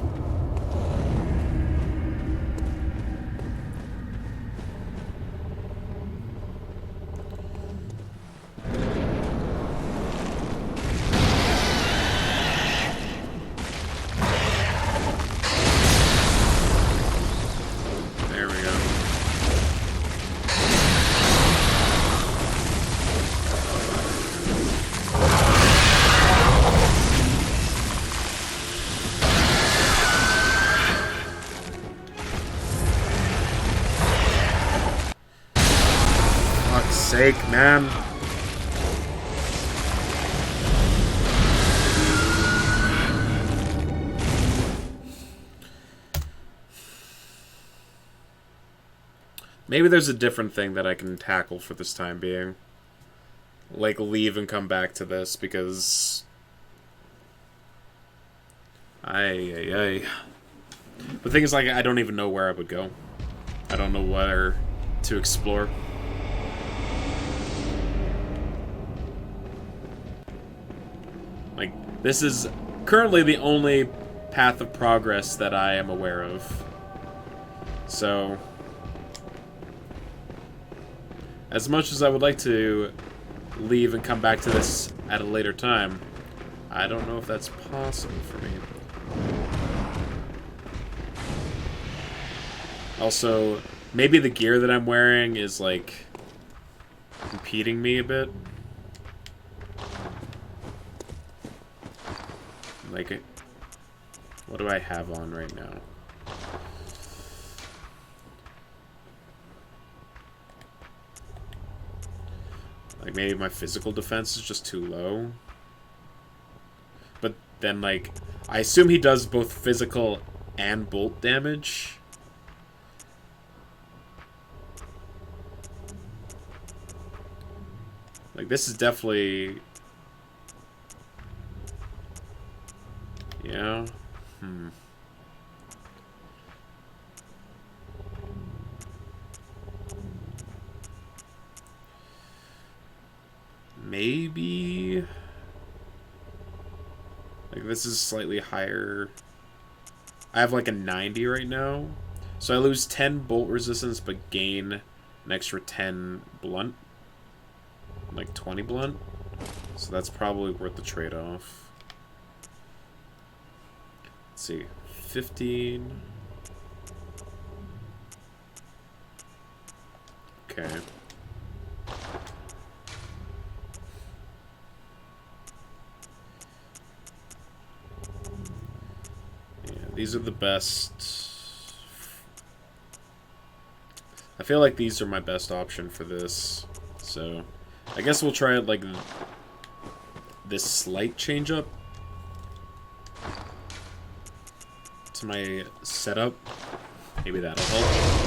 sake, man. Maybe there's a different thing that I can tackle for this time being. Like, leave and come back to this, because... The thing is, like, I don't even know where I would go. I don't know where to explore. Like, this is currently the only path of progress that I am aware of. So... as much as I would like to leave and come back to this at a later time, I don't know if that's possible for me. Also, maybe the gear that I'm wearing is, like, impeding me a bit. Like, what do I have on right now? Like, maybe my physical defense is just too low. But then, like, I assume he does both physical and bolt damage. Like, this is definitely... yeah. Maybe... like, this is slightly higher. I have, like, a 90 right now. So I lose 10 bolt resistance, but gain an extra 10 blunt. Like, 20 blunt. So that's probably worth the trade-off. Let's see. 15... okay. These are the best. I feel like these are my best option for this. So, I guess we'll try it like this slight change up to my setup. Maybe that'll help.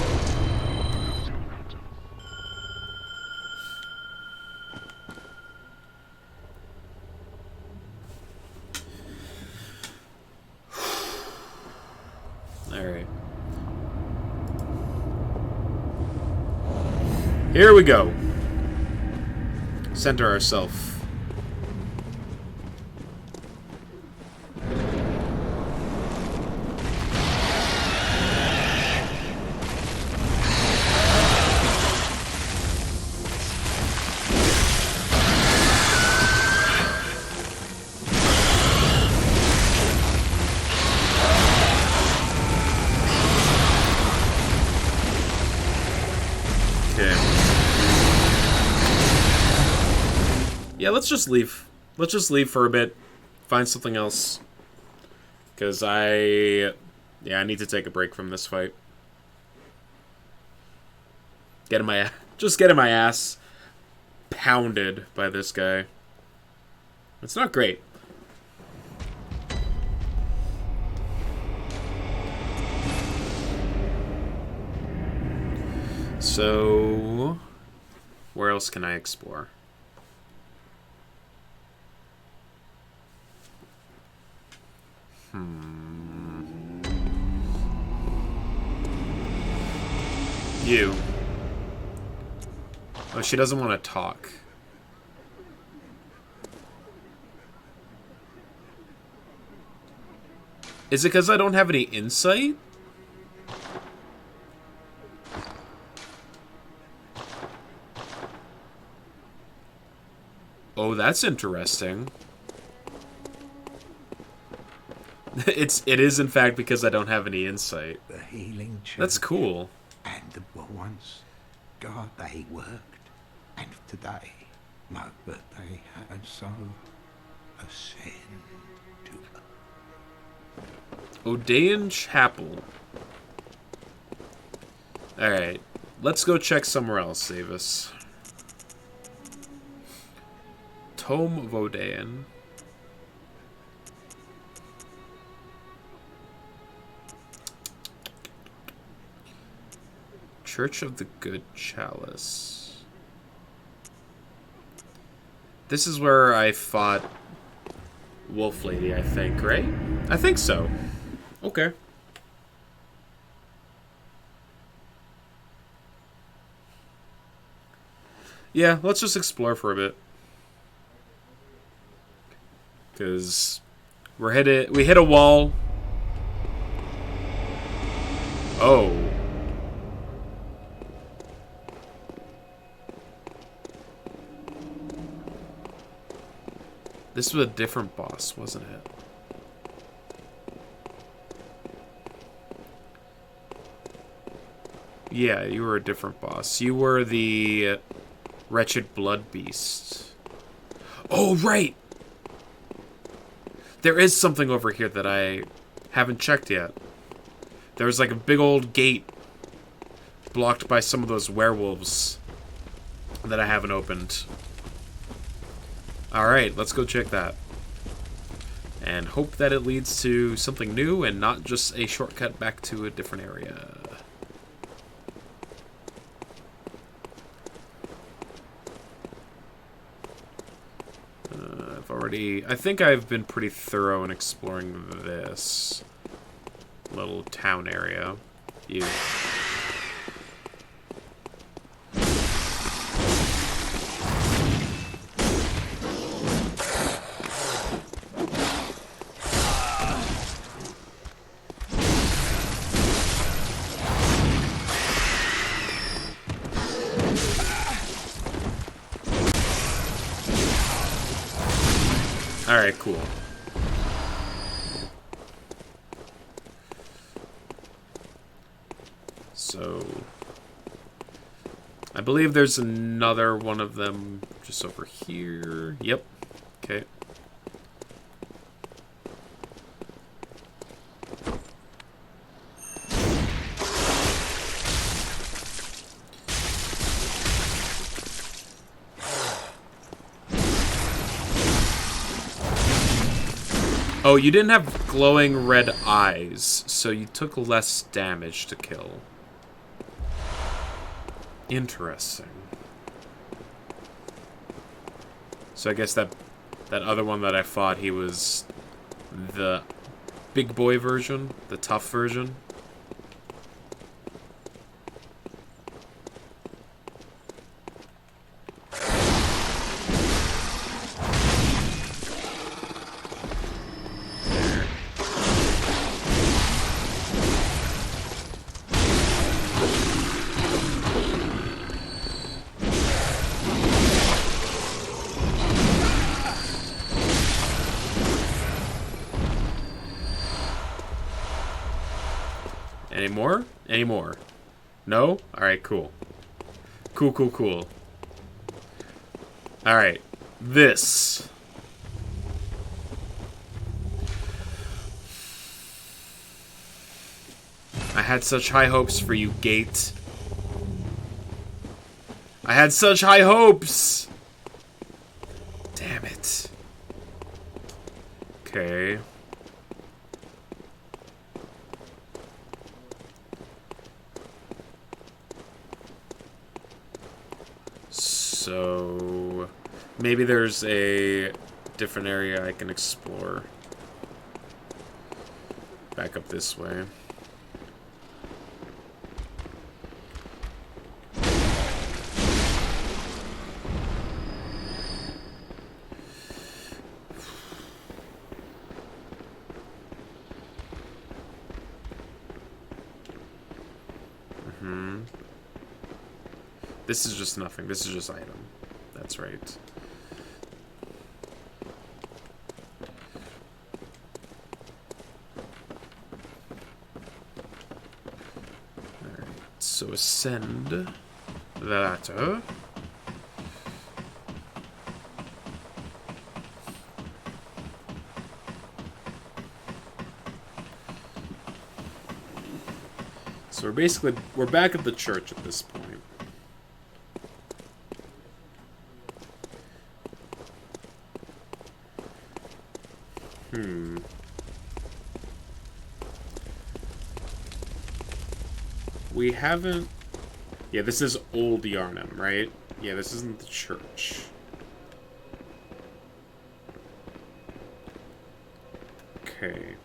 Here we go. Center ourselves. Yeah, let's just leave. Let's just leave for a bit. Find something else. Because I need to take a break from this fight. Just getting my ass pounded by this guy. It's not great. So, where else can I explore? You. Oh, she doesn't want to talk. Is it because I don't have any insight? Oh, that's interesting. It is in fact because I don't have any insight. The healing church. That's cool. And the once, God, they worked, and today, no, but they had so ascend to Odeon Chapel. Alright, let's go check somewhere else, Davis. Tome of Odeon. Church of the Good Chalice. This is where I fought Wolf Lady, I think, right? I think so. Okay. Yeah, let's just explore for a bit. Because we hit a wall. Oh. This was a different boss, wasn't it? Yeah, you were a different boss. You were the wretched blood beast. Oh, right! There is something over here that I haven't checked yet. There's like a big old gate blocked by some of those werewolves that I haven't opened. Alright, let's go check that. And hope that it leads to something new and not just a shortcut back to a different area. I think I've been pretty thorough in exploring this little town area. You. Alright, cool. So, I believe there's another one of them just over here. Yep. Okay. Oh, you didn't have glowing red eyes, so you took less damage to kill. Interesting. So I guess that other one that I fought, he was the big boy version, the tough version. Any more? Any more? No? Alright, cool. Cool, cool, cool. Alright. This. I had such high hopes for you, Gate. I had such high hopes! Damn it. Okay. So maybe there's a different area I can explore. Back up this way. This is just nothing. This is just item. That's right. Alright, so ascend that. So we're back at the church at this point. We haven't... Yeah, this is Old Yarnum, right? Yeah, this isn't the church. Okay.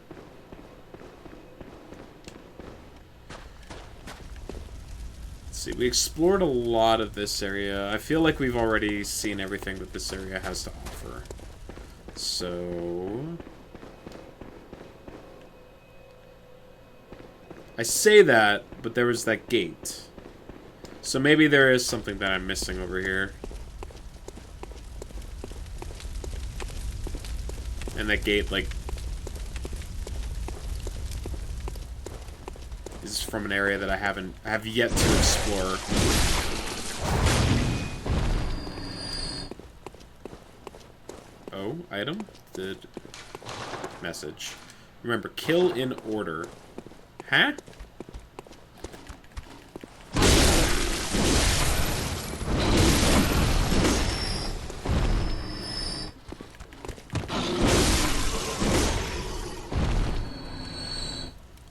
Let's see, we explored a lot of this area. I feel like we've already seen everything that this area has to offer. So... I say that, but there was that gate. So maybe there is something that I'm missing over here. And that gate, like, is from an area that I have yet to explore. Oh, item? Did message. Remember, kill in order. Huh?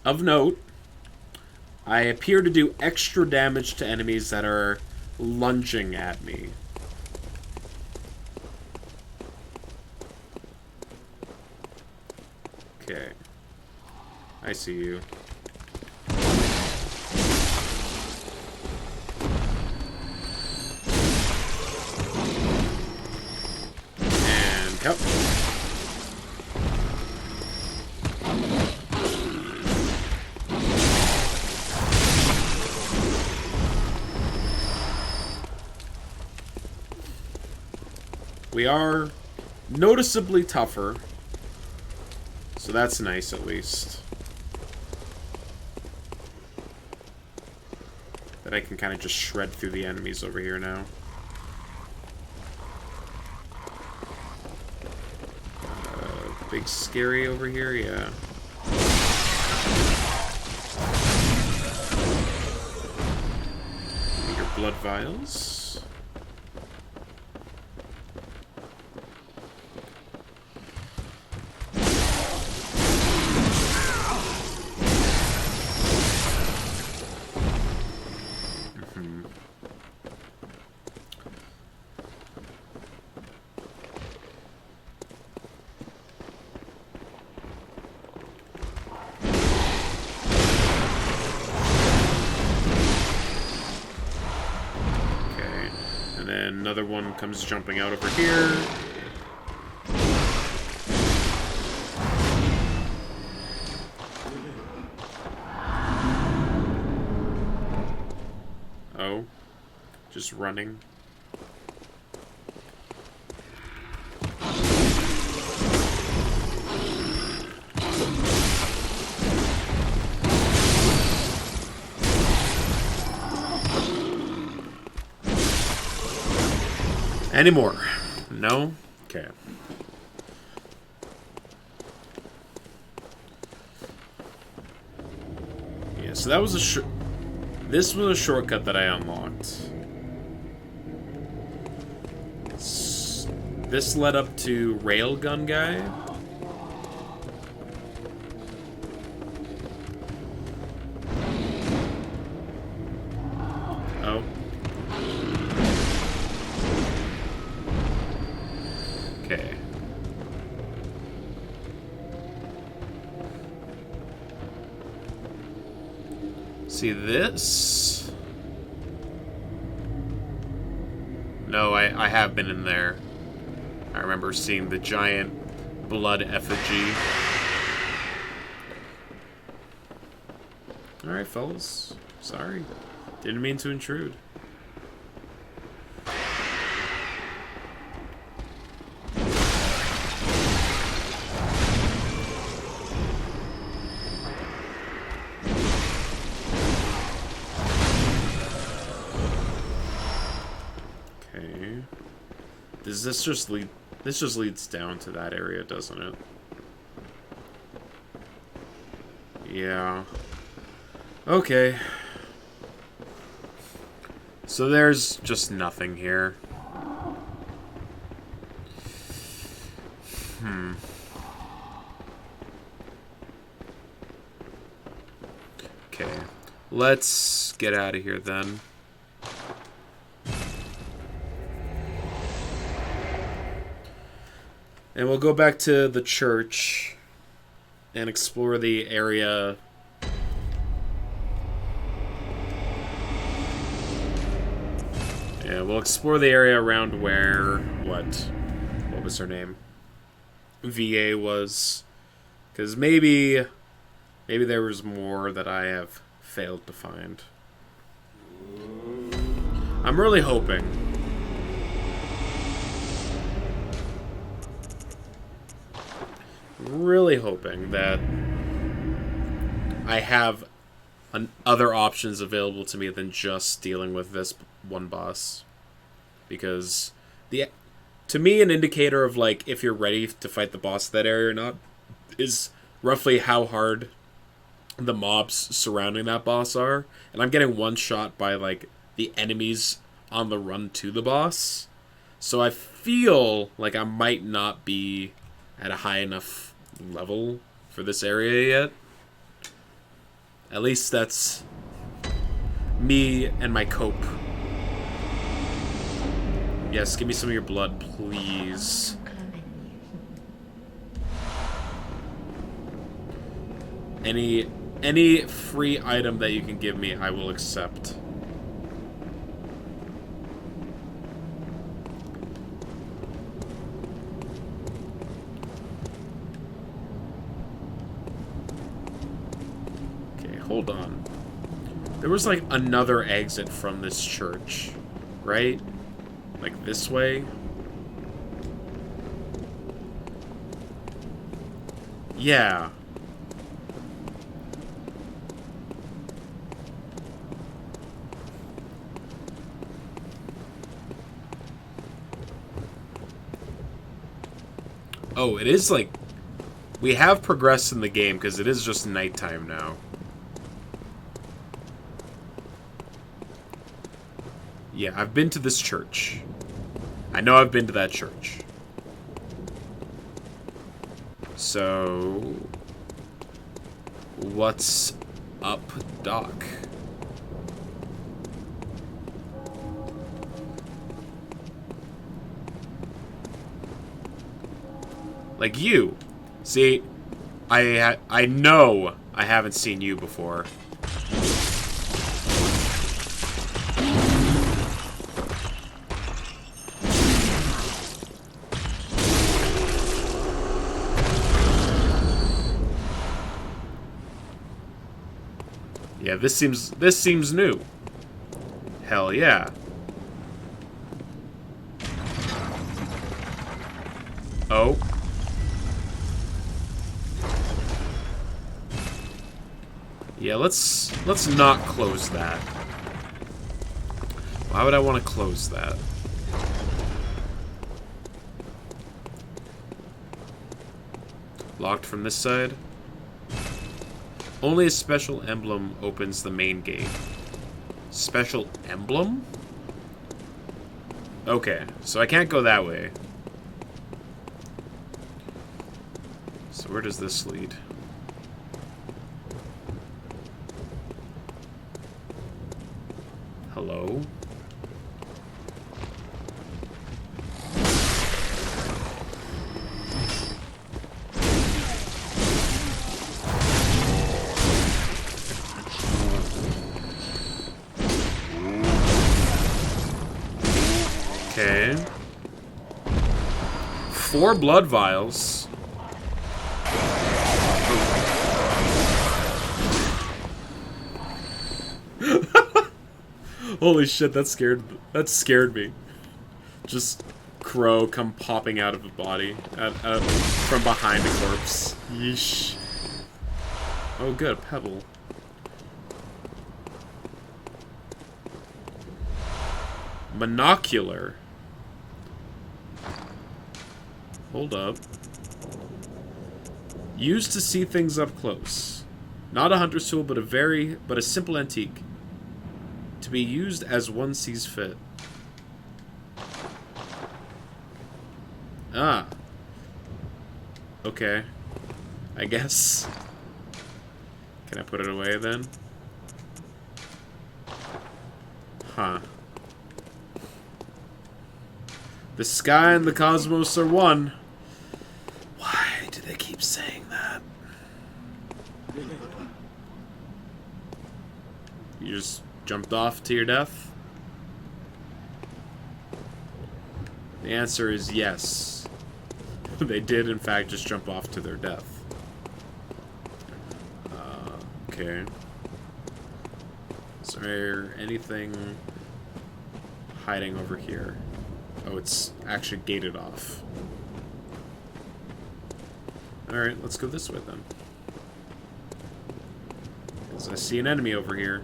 Of note, I appear to do extra damage to enemies that are lunging at me. Okay. I see you. And yep. We are noticeably tougher, so that's nice at least. That I can kind of just shred through the enemies over here now. Big scary over here, yeah. Your blood vials. Another one comes jumping out over here. Oh. Just running. Any more? No? Okay. Yeah, so that was this was a shortcut that I unlocked. This led up to Railgun Guy. Oh. Okay. See this? No, I have been in there. I remember seeing the giant blood effigy. Alright, fellas. Sorry. Didn't mean to intrude. Okay. Does this just lead... This just leads down to that area, doesn't it? Yeah. Okay. So there's just nothing here. Let's get out of here then. And we'll go back to the church and explore the area. Yeah, we'll explore the area around where... What was her name? VA was. Because maybe there was more that I have failed to find. I'm really hoping. Really hoping that I have other options available to me than just dealing with this one boss. Because to me, an indicator of like if you're ready to fight the boss of that area or not is roughly how hard the mobs surrounding that boss are. And I'm getting one shot by like the enemies on the run to the boss. So I feel like I might not be at a high enough level for this area yet. At least that's me and my cope. Yes, give me some of your blood, please. Any free item that you can give me, I will accept. Okay, hold on. There was like another exit from this church, right? Like this way? Yeah. Oh, it is like... We have progressed in the game because it is just nighttime now. Yeah, I've been to this church. I know I've been to that church. So... What's up, Doc? Like you. See, I know I haven't seen you before. Yeah, this seems new. Hell yeah. Oh. Yeah, let's not close that. Why would I want to close that? Locked from this side? Only a special emblem opens the main gate. Special emblem? Okay, so I can't go that way. So where does this lead? Hello? Okay. 4 blood vials. Holy shit, that scared me. Just crow come popping out of a body from behind a corpse. Yeesh. Oh good, a pebble. Monocular. Hold up. Used to see things up close. Not a hunter's tool, but a simple antique. To be used as one sees fit. Ah. Okay. I guess. Can I put it away then? Huh. The sky and the cosmos are one. Why do they keep saying that? You just jumped off to your death? The answer is yes. They did, in fact, just jump off to their death. Okay. Is there anything hiding over here? Oh, it's actually gated off. Alright, let's go this way then. Because I see an enemy over here.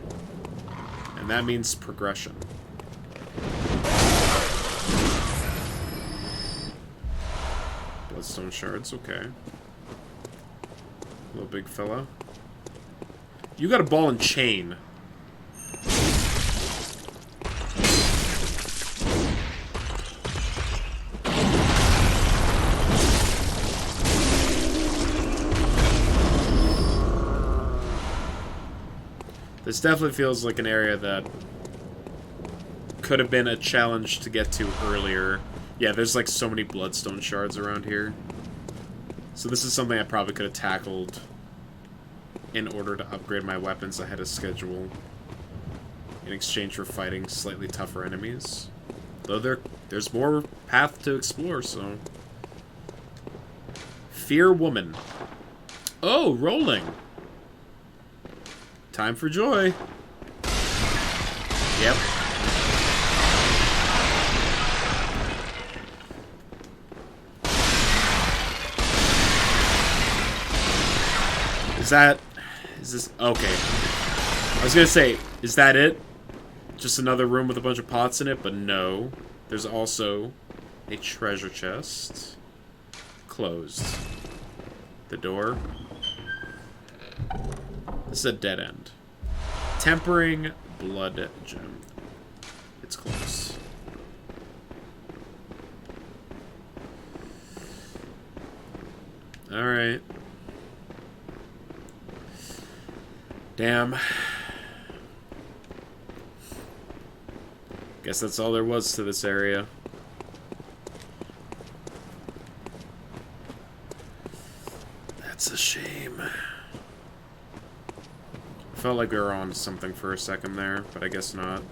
And that means progression. Bloodstone shards, okay. Little big fella. You got a ball and chain. This definitely feels like an area that could have been a challenge to get to earlier. Yeah, there's like so many bloodstone shards around here. So this is something I probably could have tackled in order to upgrade my weapons ahead of schedule in exchange for fighting slightly tougher enemies. Though there's more path to explore, so... Fear Woman. Oh, rolling! Time for joy. Yep. Is this... Okay. I was gonna say, is that it? Just another room with a bunch of pots in it? But no. There's also a treasure chest. Closed. The door. This is a dead end. Tempering blood gem. It's close. Alright. Damn. Guess that's all there was to this area. That's a shame. I felt like we were on something for a second there, but I guess not.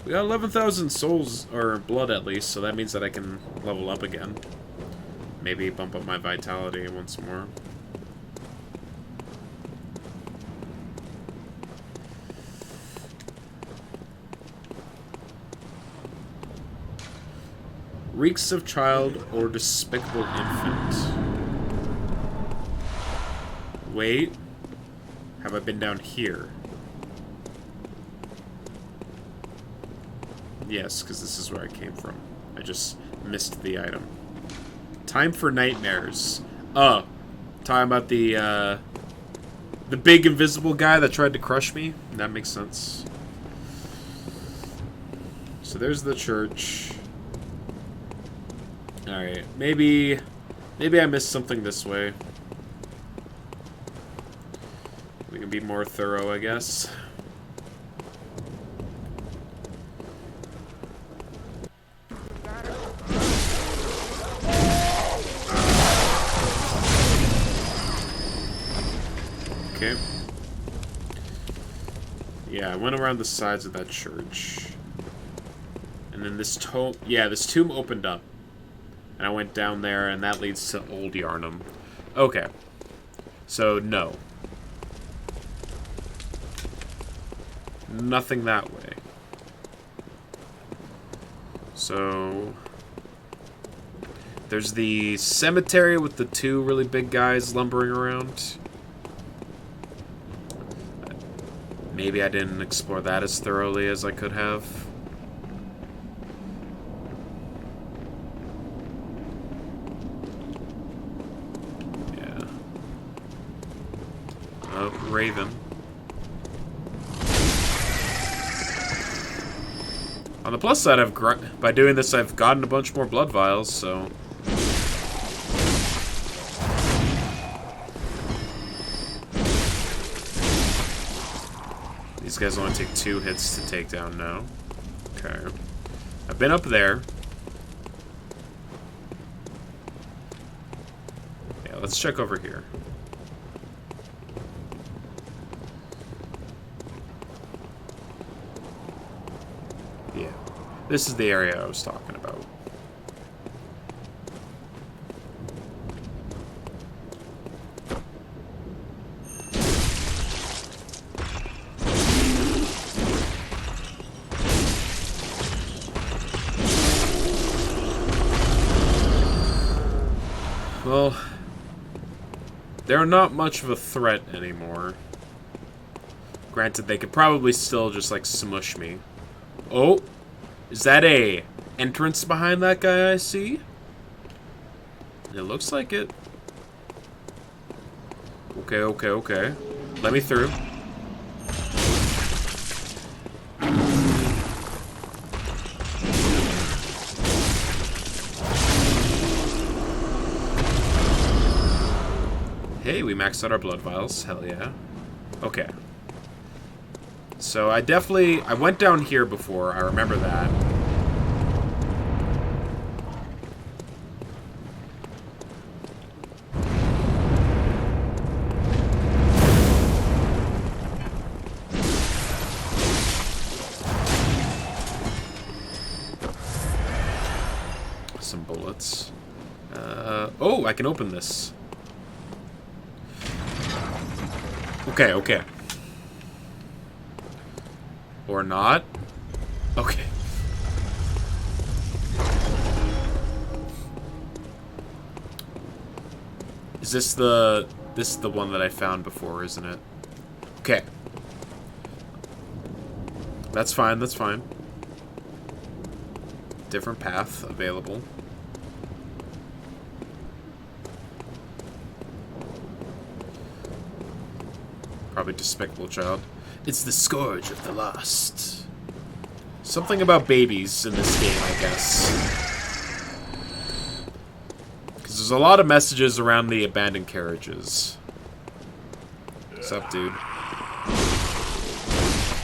We got 11,000 souls, or blood at least, so that means that I can level up again. Maybe bump up my vitality once more. Reeks of child or despicable infant. Wait. Have I been down here? Yes, because this is where I came from. I just missed the item. Time for nightmares. Oh. Talking about the big invisible guy that tried to crush me? That makes sense. So there's the church. Alright, maybe I missed something this way. We can be more thorough, I guess. Okay. Yeah, I went around the sides of that church. And then this tomb... Yeah, this tomb opened up. And I went down there, and that leads to Old Yarnum. Okay. So, no. Nothing that way. So... There's the cemetery with the two really big guys lumbering around. Maybe I didn't explore that as thoroughly as I could have. Raven. On the plus side, by doing this, I've gotten a bunch more blood vials, so... These These guys only take 2 hits to take down now. Okay. I've been up there. Yeah, let's check over here. Yeah. This is the area I was talking about. Well, they're not much of a threat anymore. Granted, they could probably still just, like, smush me. Oh! Is that a entrance behind that guy I see? It looks like it. Okay, okay, okay. Let me through. Hey, we maxed out our blood vials. Hell yeah. Okay. So I went down here before. I remember that. Some bullets. Oh, I can open this. Okay, okay. Or not. Okay. Is this the one that I found before, isn't it? Okay. That's fine, that's fine. Different path available. Probably despicable child. It's the scourge of the lost. Something about babies in this game, I guess. Because there's a lot of messages around the abandoned carriages. What's up, dude?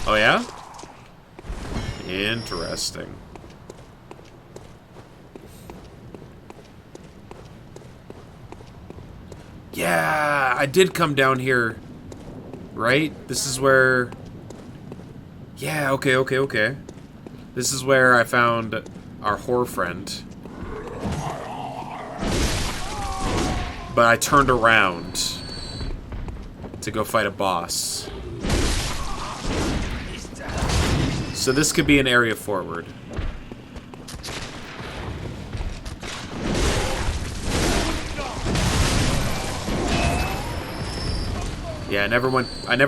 Oh, yeah? Interesting. Yeah, I did come down here. Right? This is where... Yeah, okay, okay, okay. This is where I found our whore friend. But I turned around to go fight a boss. So this could be an area forward. Yeah, I never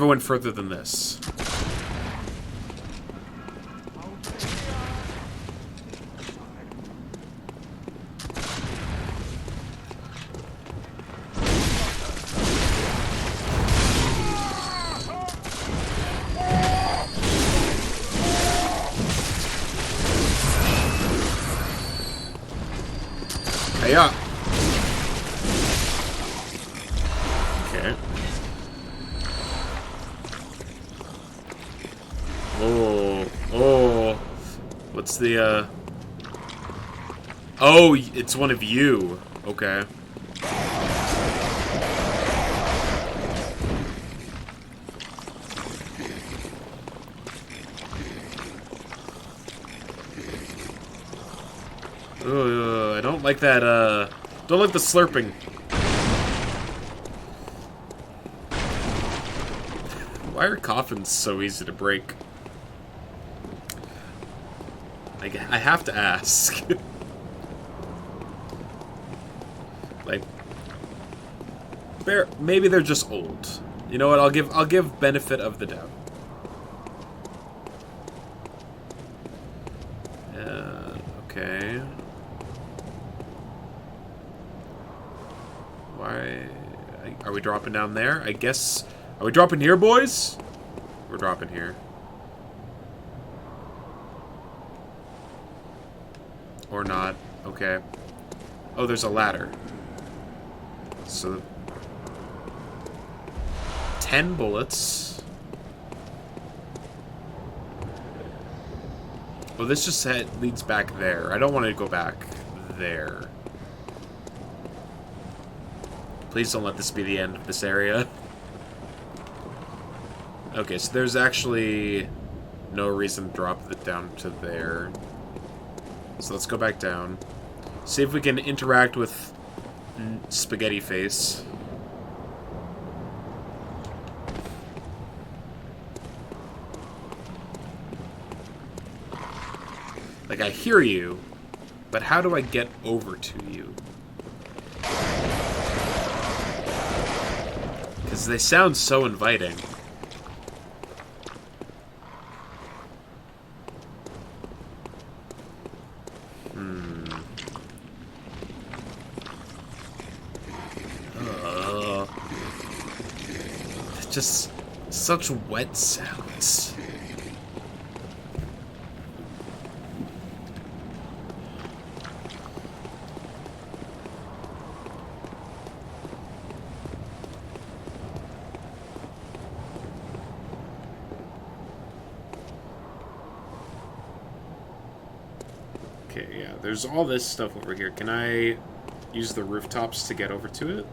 went further than this. Hey-ya. Okay. Oh. What's the, Oh, it's one of you. Okay. I don't like that, don't like the slurping. Why are coffins so easy to break? I have to ask. Like, maybe they're just old. You know what? I'll give benefit of the doubt. Okay. Why are we dropping down there? I guess. Are we dropping here, boys? We're dropping here. Or not. Okay. Oh, there's a ladder. So 10 bullets. Oh, this just leads back there. I don't want to go back there. Please don't let this be the end of this area. Okay, so there's actually no reason to drop it down to there. So let's go back down. See if we can interact with Spaghetti Face. Like, I hear you, but how do I get over to you? Because they sound so inviting. Just such wet sounds. Okay, yeah, there's all this stuff over here. Can I use the rooftops to get over to it?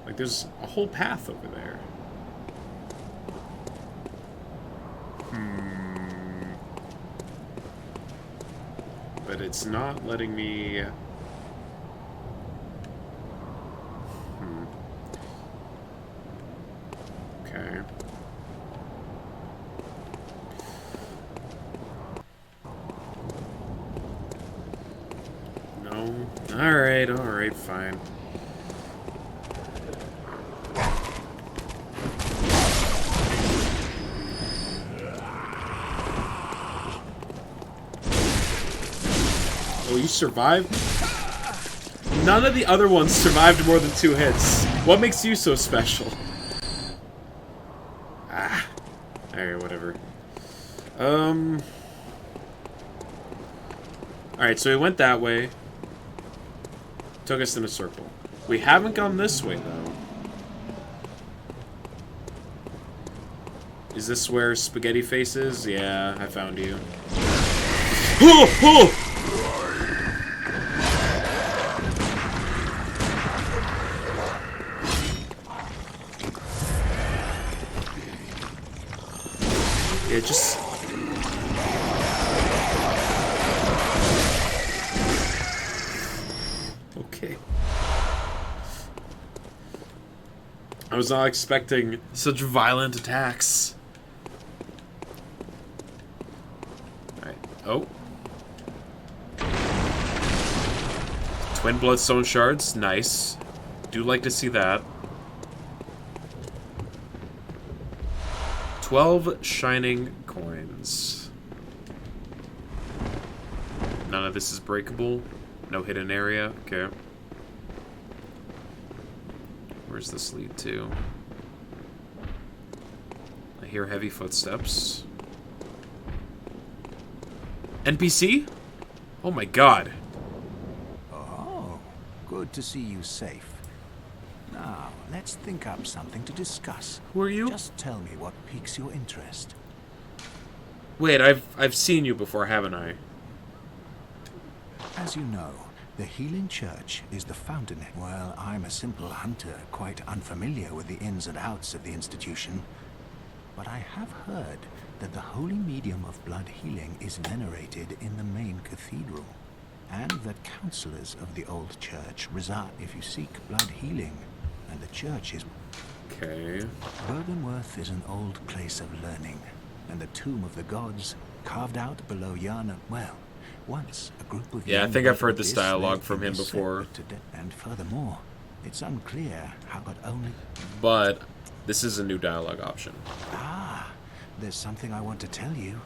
Like, there's a whole path over there. But it's not letting me... Okay. No. Alright, fine. Oh, you survived? None of the other ones survived more than 2 hits. What makes you so special? Ah. Alright, whatever. Alright, so we went that way. Took us in a circle. We haven't gone this way, though. Is this where Spaghetti Face is? Yeah, I found you. Oh! Oh! Yeah, just... Okay. I was not expecting such violent attacks. Alright. Oh. Twin Bloodstone Shards. Nice. Do like to see that. 12 shining coins. None of this is breakable. No hidden area. Okay. Where's this lead to? I hear heavy footsteps. NPC? Oh my god. Oh, good to see you safe. Now, let's think up something to discuss. Who are you? Just tell me what piques your interest. Wait, I've seen you before, haven't I? As you know, the Healing Church is the fountainhead. Well, I'm a simple hunter, quite unfamiliar with the ins and outs of the institution. But I have heard that the holy medium of blood healing is venerated in the main cathedral, and that counselors of the old church reside if you seek blood healing, and the church is... Okay. Bouquets is an old place of learning, and the tomb of the gods, carved out below Yana, well, once a group of... Yeah, I think I've heard this dialogue from him before. And furthermore, it's unclear how but only... But this is a new dialogue option. Ah, there's something I want to tell you.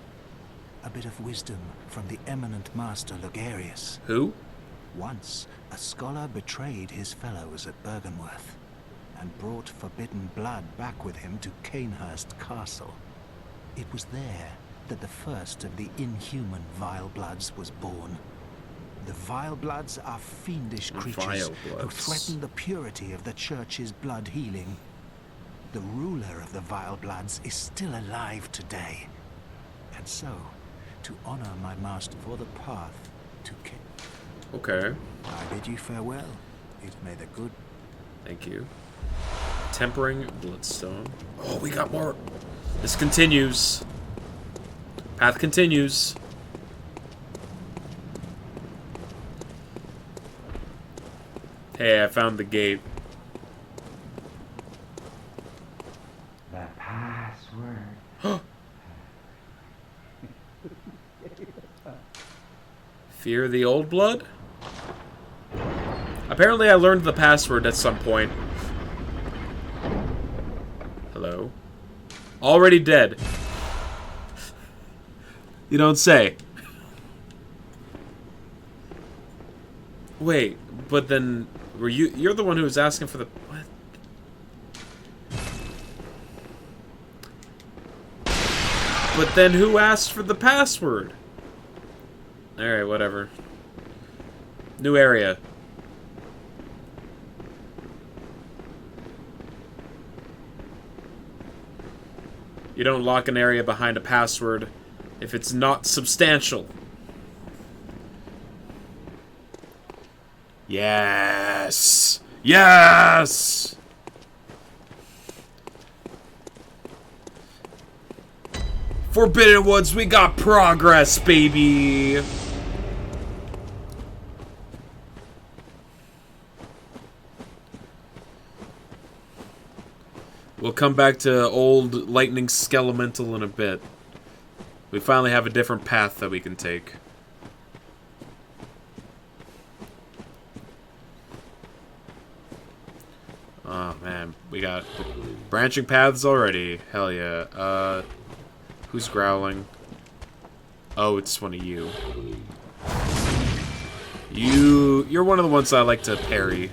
A bit of wisdom from the eminent master Logarius. Who? Once, a scholar betrayed his fellows at Bouquets and brought forbidden blood back with him to Canehurst Castle. It was there that the first of the inhuman Vile Bloods was born. The Vile Bloods are fiendish creatures who threaten the purity of the Church's blood healing. the ruler of the Vile Bloods is still alive today. And so, to honor my master for the path to kill. Okay. I bid you farewell. It may the good. Thank you. Tempering Bloodstone. Oh, we got more. This continues. Path continues. Hey, I found the gate. The password. Fear the old blood? Apparently I learned the password at some point. Hello? Already dead. You don't say. Wait, but then were you're the one who was asking for the what? But then who asked for the password? Alright, whatever. New area. You don't lock an area behind a password if it's not substantial. Yes! Yes! Forbidden Woods, we got progress, baby! We'll come back to old Lightning Skelemental in a bit. We finally have a different path that we can take. Oh, man. We got branching paths already. Hell yeah. Who's growling? Oh, it's one of you. You're one of the ones I like to parry.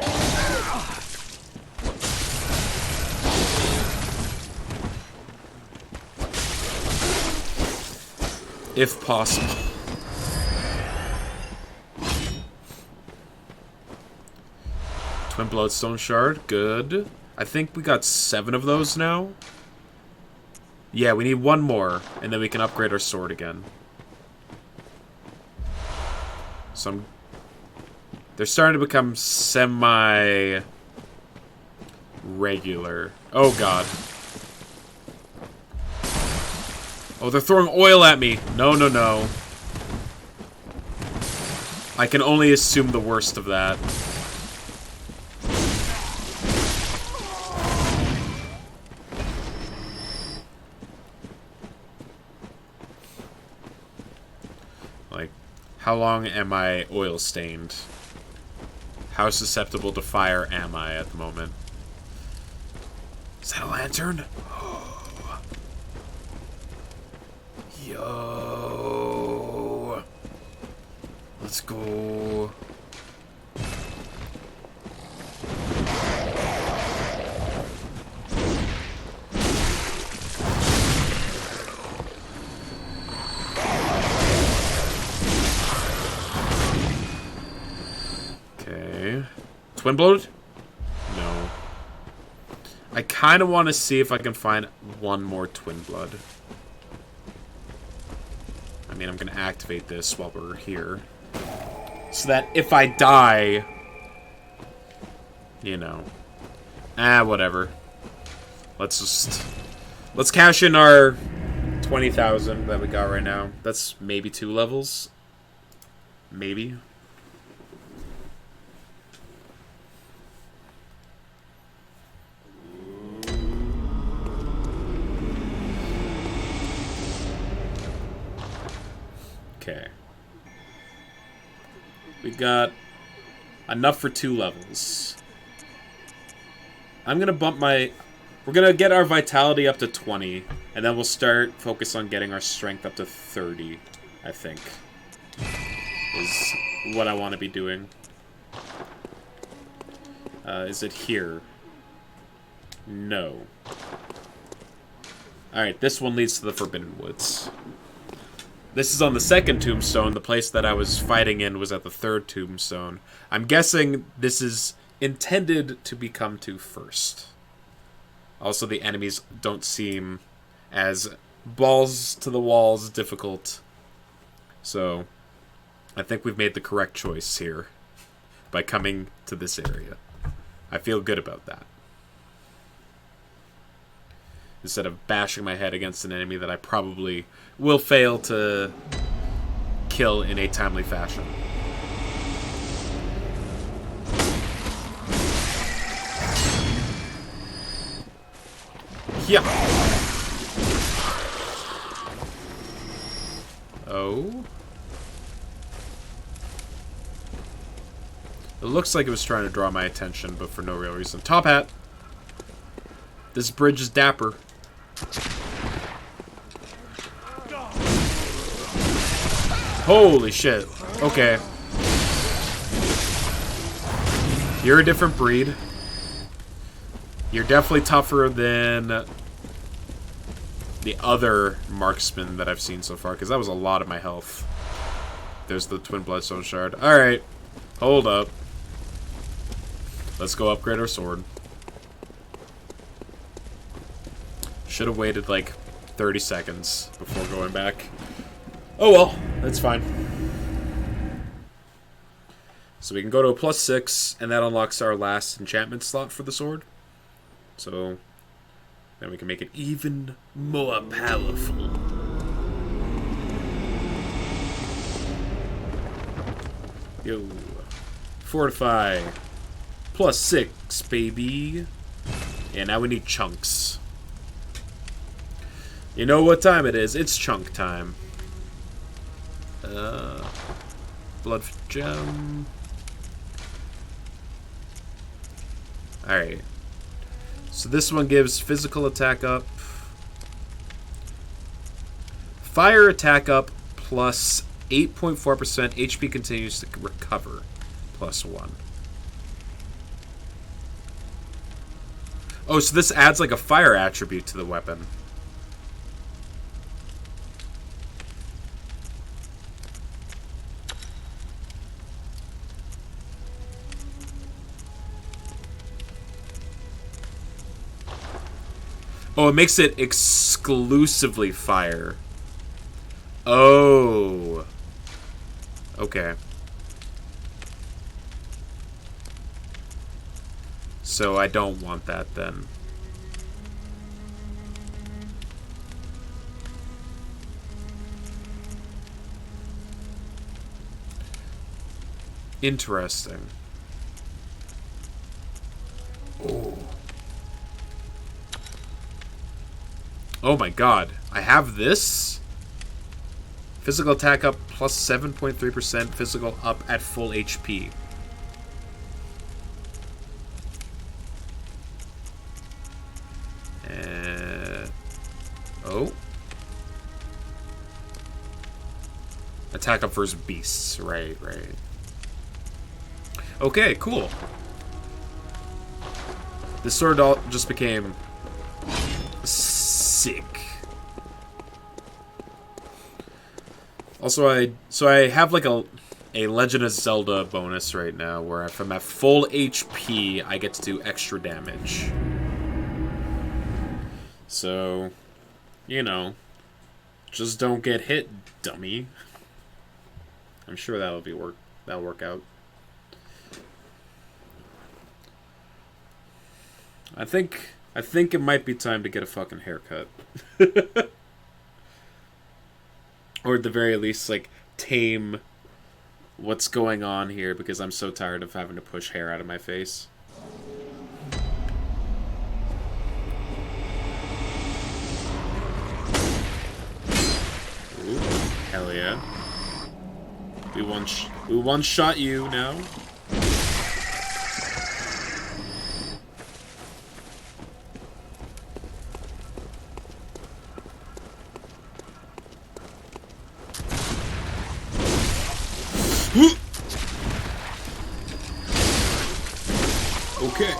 If possible. Twin Bloodstone Shard, good. I think we got 7 of those now. Yeah, we need 1 more, and then we can upgrade our sword again. They're starting to become semi-regular. Oh, God. Oh, they're throwing oil at me. No, no, no. I can only assume the worst of that. Like, how long am I oil stained? How susceptible to fire am I at the moment? Is that a lantern? Yo. Let's go. Okay. Twin bloated? No. I kind of want to see if I can find 1 more twin blood. I mean, I'm going to activate this while we're here. So that if I die... You know. Whatever. Let's cash in our 20,000 that we got right now. That's maybe 2 levels. Maybe. Okay. We got enough for 2 levels. I'm gonna bump my... We're gonna get our vitality up to 20, and then we'll start focus on getting our strength up to 30, I think. Is what I want to be doing. Is it here? No. Alright, this one leads to the Forbidden Woods. This is on the 2nd tombstone. The place that I was fighting in was at the 3rd tombstone. I'm guessing this is intended to become to first. Also, the enemies don't seem as balls to the walls difficult. So, I think we've made the correct choice here by coming to this area. I feel good about that. Instead of bashing my head against an enemy that I probably will fail to kill in a timely fashion. Yeah. Oh. It looks like it was trying to draw my attention, but for no real reason. Top hat. This bridge is dapper. Holy shit. Okay. You're a different breed. You're definitely tougher than the other marksman that I've seen so far, because that was a lot of my health. There's the twin bloodstone shard. Alright. Hold up. Let's go upgrade our sword. Should have waited like 30 seconds before going back. Oh well, that's fine. So we can go to a +6, and that unlocks our last enchantment slot for the sword. So then we can make it even more powerful. Yo. Fortify. +6, baby. Yeah, now we need chunks. You know what time it is. It's chunk time. Blood gem. Alright. So this one gives physical attack up. Fire attack up plus 8.4%. HP continues to recover +1. Oh, so this adds like a fire attribute to the weapon. Oh, it makes it exclusively fire. Oh. Okay. So I don't want that then. Interesting. Oh. Oh my god. I have this? Physical attack up plus 7.3%. Physical up at full HP. Oh. Attack up versus beasts. Right, right. Okay, cool. This sword just became sick. Also, I have like a Legend of Zelda bonus right now, where if I'm at full HP, I get to do extra damage. So, you know, just don't get hit, dummy. I'm sure that'll work out. I think it might be time to get a fucking haircut. Or at the very least, like, tame what's going on here, because I'm so tired of having to push hair out of my face. Ooh, hell yeah. We one-shot you now. Okay.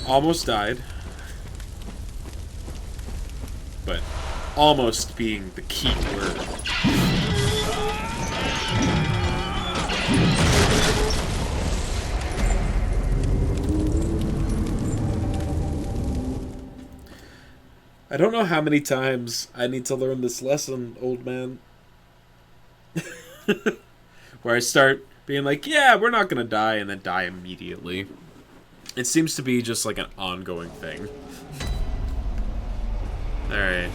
Almost died. But almost being the key word. I don't know how many times I need to learn this lesson, old man. Where I start being like, yeah, we're not gonna die, and then die immediately. It seems to be just like an ongoing thing. Alright.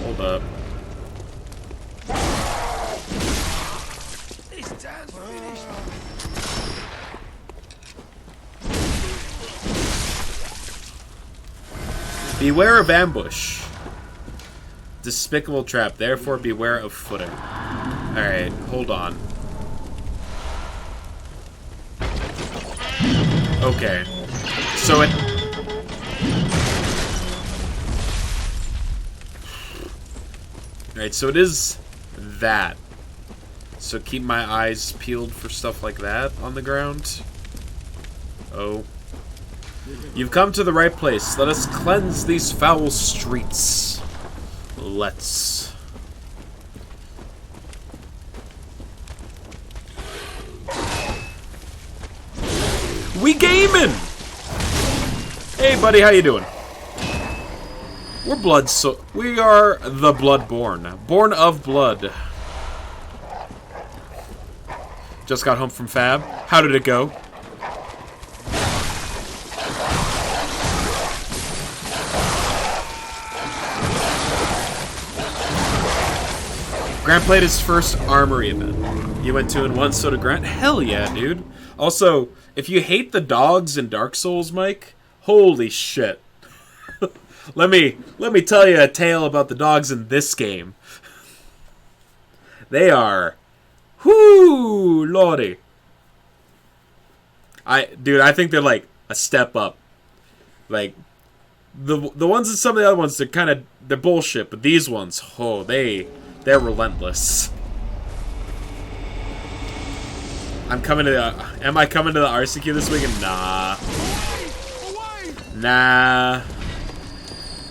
Hold up. Beware of ambush. Despicable trap, therefore beware of footing. Alright, hold on. Okay. So it... Alright, so it is that. So keep my eyes peeled for stuff like that on the ground. Oh. You've come to the right place. Let us cleanse these foul streets. Let's. We gaming! Hey buddy, how you doing? We're we are the Bloodborne. Born of blood. Just got home from Fab. How did it go? Grant played his first Armory event. You went 2-1, so did Grant. Hell yeah, dude. Also, if you hate the dogs in Dark Souls, Mike, holy shit. let me tell you a tale about the dogs in this game. They are, whoo, lordy. I think they're like a step up. Like the ones in some of the other ones, they're bullshit, but these ones, oh, they're relentless. Am I coming to the RCQ this weekend? Nah. Nah.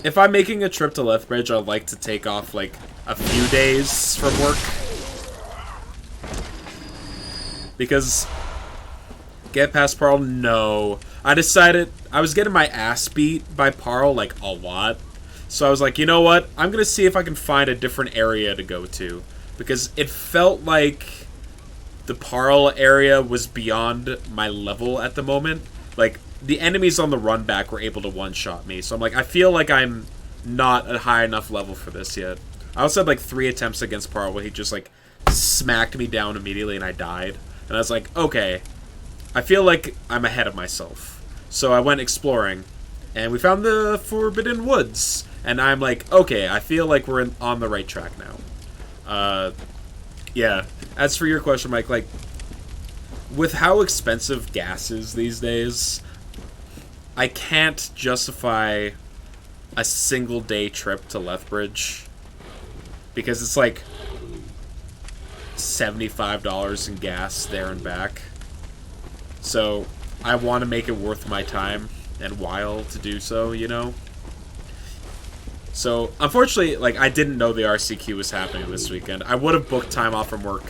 If I'm making a trip to Lethbridge, I'd like to take off, like, a few days from work. Because... Get past Parl? No. I decided... I was getting my ass beat by Parl, like, a lot. So I was like, you know what? I'm gonna see if I can find a different area to go to. Because it felt like the Parl area was beyond my level at the moment. Like, the enemies on the run back were able to one-shot me. So I'm like, I feel like I'm not at a high enough level for this yet. I also had like 3 attempts against Parl where he just like smacked me down immediately and I died. And I was like, okay, I feel like I'm ahead of myself. So I went exploring and we found the Forbidden Woods. And I'm like, okay, I feel like we're on the right track now. Yeah. As for your question, Mike, like, with how expensive gas is these days, I can't justify a single day trip to Lethbridge. Because it's like $75 in gas there and back. So I want to make it worth my time and while to do so, you know? So, unfortunately, like, I didn't know the RCQ was happening this weekend. I would have booked time off from work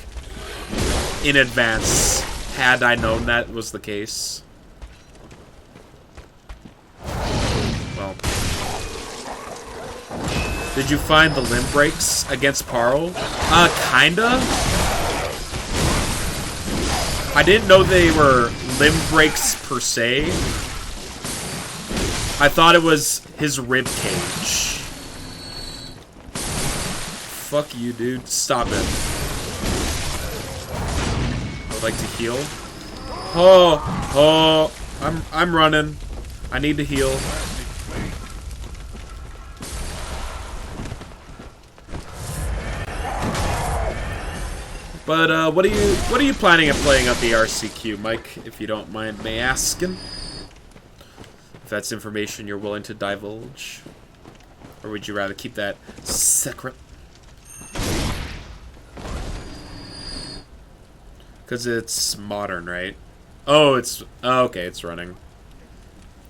in advance had I known that was the case. Well. Did you find the limb breaks against Parl? Kinda. I didn't know they were limb breaks per se. I thought it was his rib cage. Fuck you, dude. Stop it. I would like to heal. Oh, I'm running. I need to heal. But what are you planning on playing at the RCQ, Mike? If you don't mind me asking, if that's information you're willing to divulge, or would you rather keep that secret? Because it's modern, right? Oh, okay, it's running.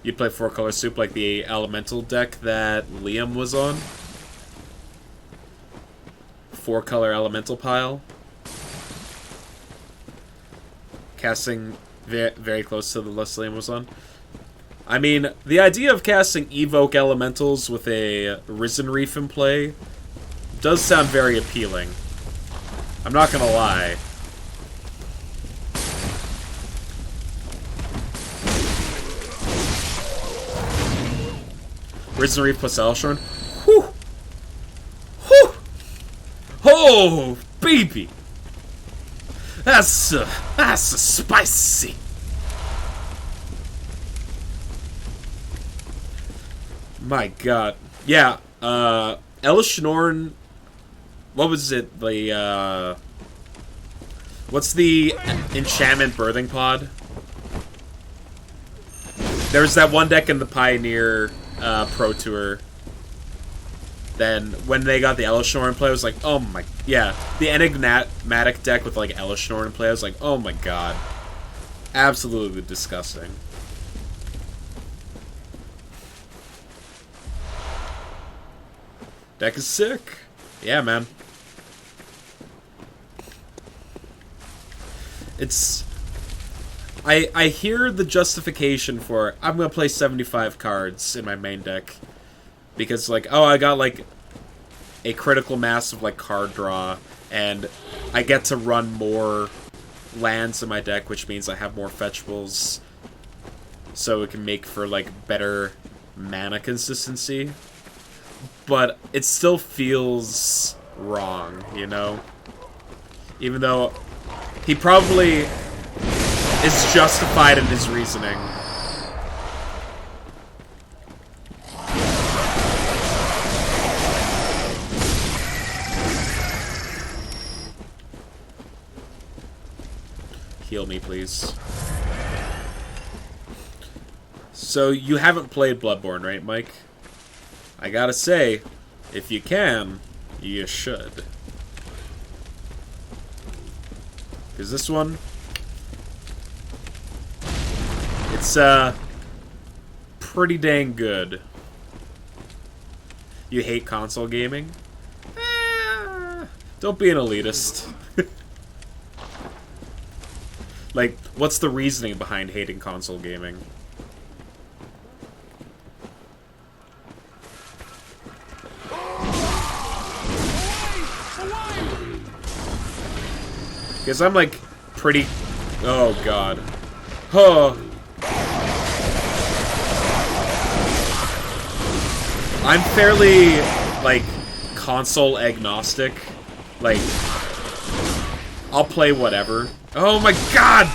You'd play 4-color soup like the elemental deck that Liam was on? 4-color elemental pile? Casting very close to the list Liam was on? I mean, the idea of casting Evoke Elementals with a Risen Reef in play does sound very appealing. I'm not gonna lie. Risen Reef plus Elshorn. Whew! Whew! Oh, baby! That's spicy. My god. Yeah, Elshorn. What was it? The, what's the enchantment birthing pod? There's that one deck in the Pioneer Pro Tour. Then, when they got the Elshorn in play, I was like, oh my... Yeah, the enigmatic deck with, like, Elshorn in play, I was like, oh my god. Absolutely disgusting. Deck is sick. Yeah, man. It's... I hear the justification for, I'm gonna play 75 cards in my main deck. Because, like, oh, I got, like, a critical mass of, like, card draw, and I get to run more lands in my deck, which means I have more fetchables, so it can make for, like, better mana consistency. But it still feels wrong, you know? Even though he probably is justified in his reasoning. Heal me, please. So, you haven't played Bloodborne, right, Mike? I gotta say, if you can, you should. Because this one... It's, pretty dang good. You hate console gaming? Don't be an elitist. Like, what's the reasoning behind hating console gaming? Because I'm, like, pretty... Oh, God. Huh. I'm fairly, like, console agnostic. Like, I'll play whatever. Oh my god!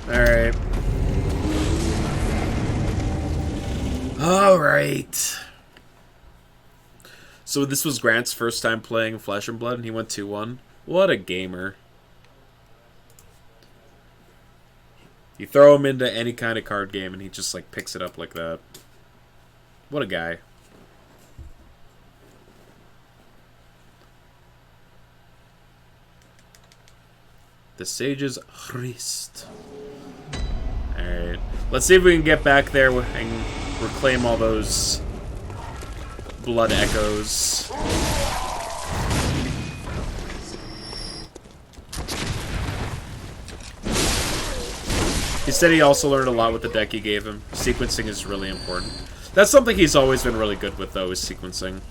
Alright. Alright. So this was Grant's first time playing Flesh and Blood, and he went 2-1. What a gamer. You throw him into any kind of card game, and he just, like, picks it up like that. What a guy. The Sage's Christ. Alright. Let's see if we can get back there and reclaim all those blood echoes. He said he also learned a lot with the deck he gave him. Sequencing is really important. That's something he's always been really good with, though, is sequencing.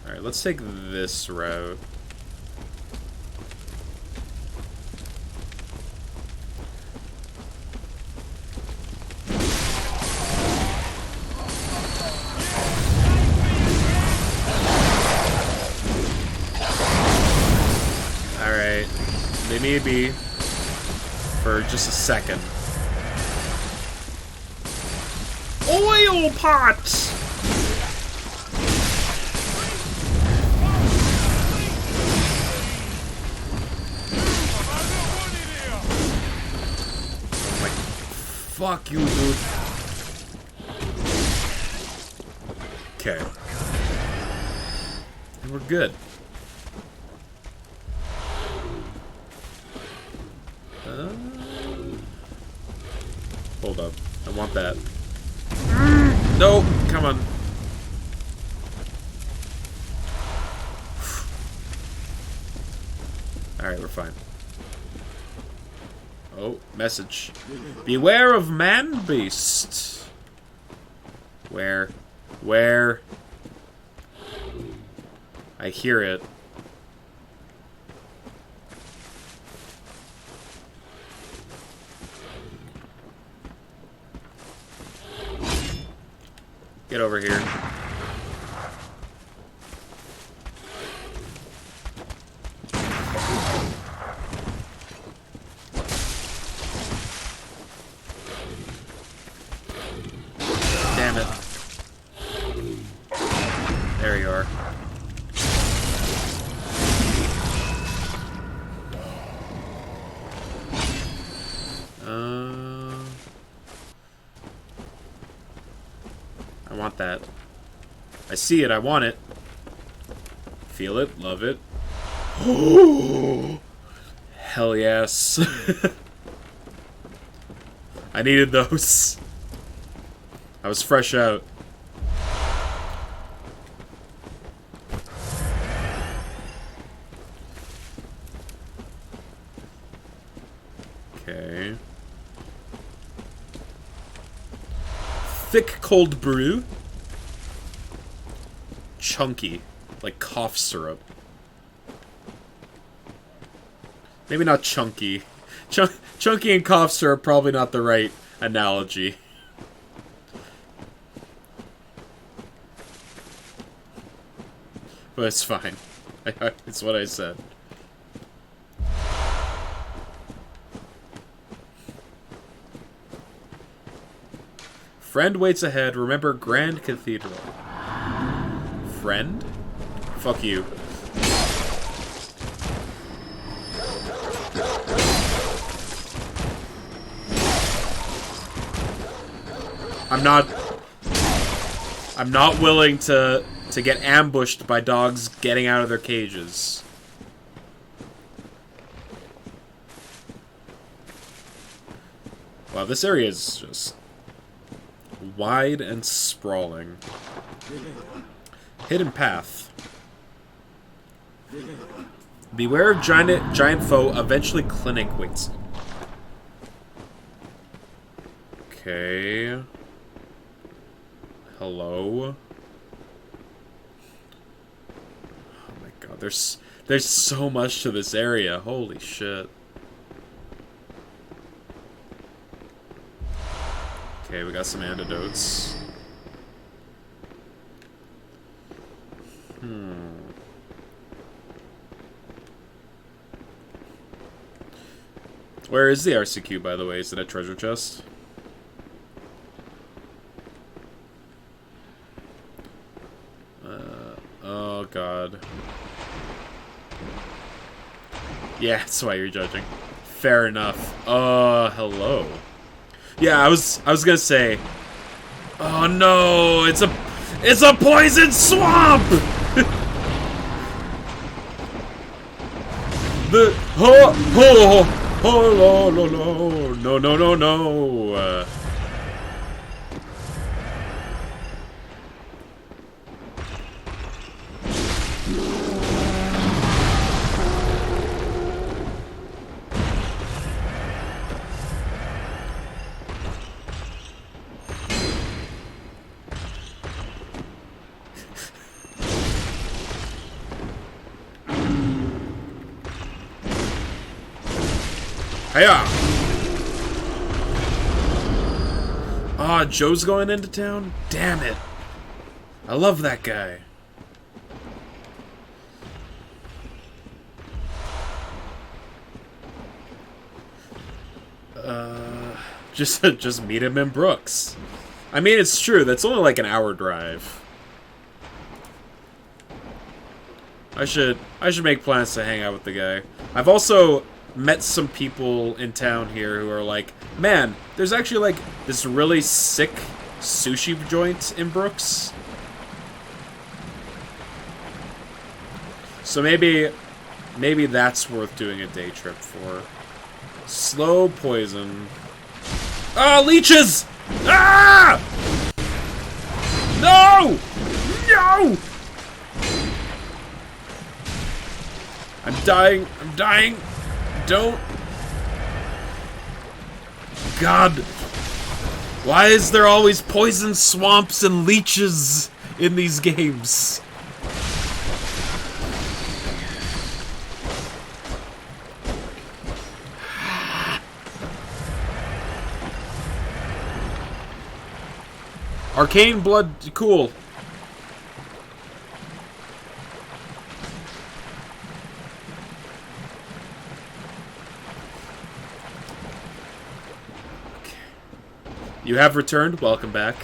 Alright, let's take this route. Alright. Leave me be for just a second. Oil pots! Fuck you, dude. Okay. And we're good. Hold up. I want that. No! Come on. fine. Oh, message. Beware of man-beast. Where? Where? I hear it. Get over here. Damn it. There you are. I want that. I see it, I want it. Feel it, love it. Hell yes. I needed those. I was fresh out. Okay. Thick cold brew. Chunky. Like cough syrup. Maybe not chunky. Chunky and cough syrup, probably not the right analogy. But it's fine. It's what I said. Friend waits ahead. Remember Grand Cathedral. Friend? Fuck you. I'm not willing to get ambushed by dogs getting out of their cages. Wow, this area is just wide and sprawling. Hidden path. Beware of giant foe. Eventually, clinic waits. Okay. Hello. Oh my god, there's so much to this area. Holy shit. Okay, we got some antidotes. Where is the RCQ, by the way? Is it a treasure chest? Oh god. Yeah, that's why you're judging. Fair enough. Hello. Yeah, I was gonna say. Oh no, it's a poison swamp. No. Hiya! Ah, Joe's going into town? Damn it. I love that guy. Just meet him in Brooks. I mean, it's true. That's only like an hour drive. I should make plans to hang out with the guy. I've also met some people in town here who are like, man, there's actually like this really sick sushi joint in Brooks. So maybe that's worth doing a day trip for. Slow poison. Ah, leeches! Ah! No! No! I'm dying. Don't... God. Why is there always poison swamps and leeches in these games? Arcane blood, cool. You have returned. Welcome back.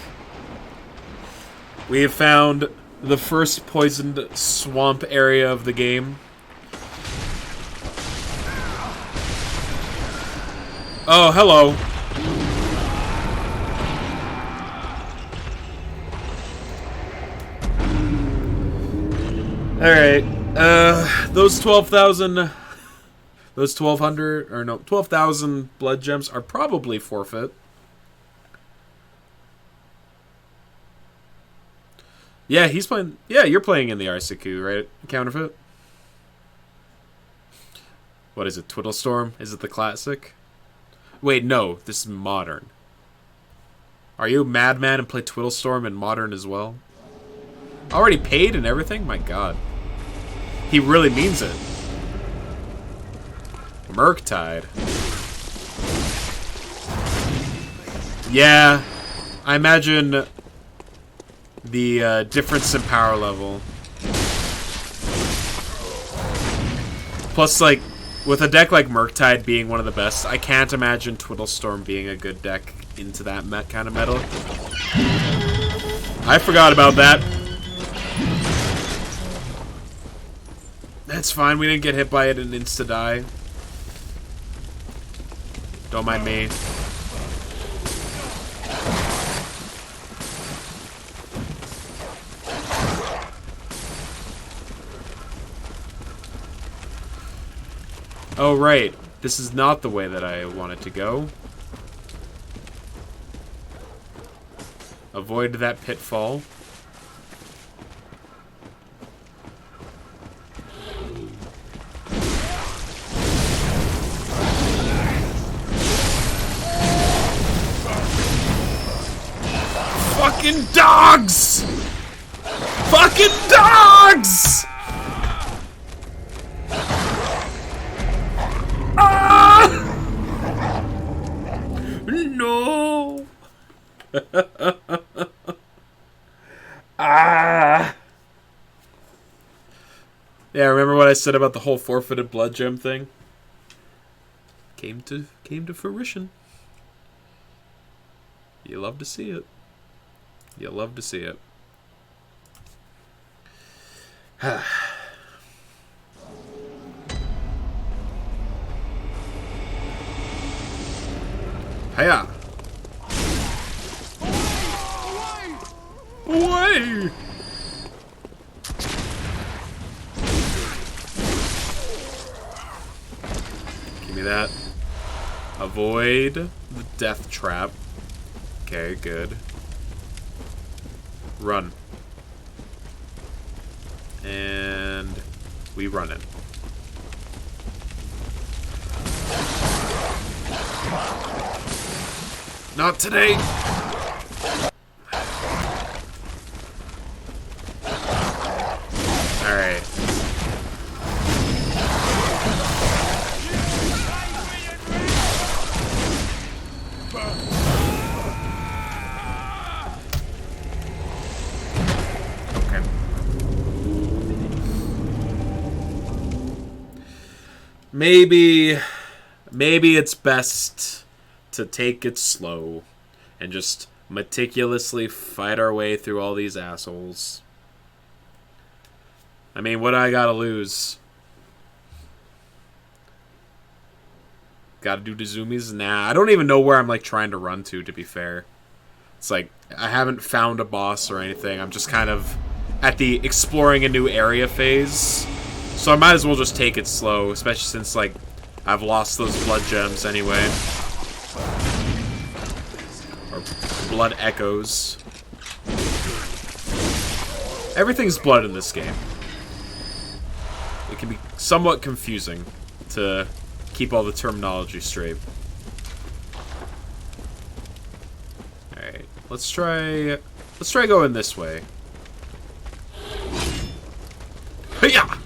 We have found the first poisoned swamp area of the game. Oh, hello. Alright. Those 12,000... Those 1,200... Or no, 12,000 blood gems are probably forfeit. Yeah, he's playing... Yeah, you're playing in the Arsiku, right? Counterfeit? What is it, Twiddlestorm? Is it the classic? Wait, no. This is modern. Are you a madman and play Twiddlestorm in modern as well? Already paid and everything? My god. He really means it. Murktide. Yeah. I imagine... the difference in power level. Plus, like, with a deck like Murktide being one of the best, I can't imagine Twiddlestorm being a good deck into that kind of meta. I forgot about that. That's fine, we didn't get hit by it and insta-die. Don't mind me. Oh, right. This is not the way that I wanted to go. Avoid that pitfall. Fucking dogs! Fucking dogs! No! Ah! Yeah, remember what I said about the whole forfeited blood gem thing? Came to fruition. You love to see it. You love to see it. Hiya! Away! Give me that. Avoid the death trap. Okay, good. Run. And we run it. Not today! Alright. Okay. Maybe it's best to take it slow and just meticulously fight our way through all these assholes. I mean, what do I gotta lose? Gotta do the zoomies? Nah, I don't even know where I'm like trying to run to be fair. It's like, I haven't found a boss or anything. I'm just kind of at the exploring a new area phase. So I might as well just take it slow, especially since like I've lost those blood gems anyway. Or blood echoes. Everything's blood in this game. It can be somewhat confusing to keep all the terminology straight. Alright, let's try going this way. Hiya!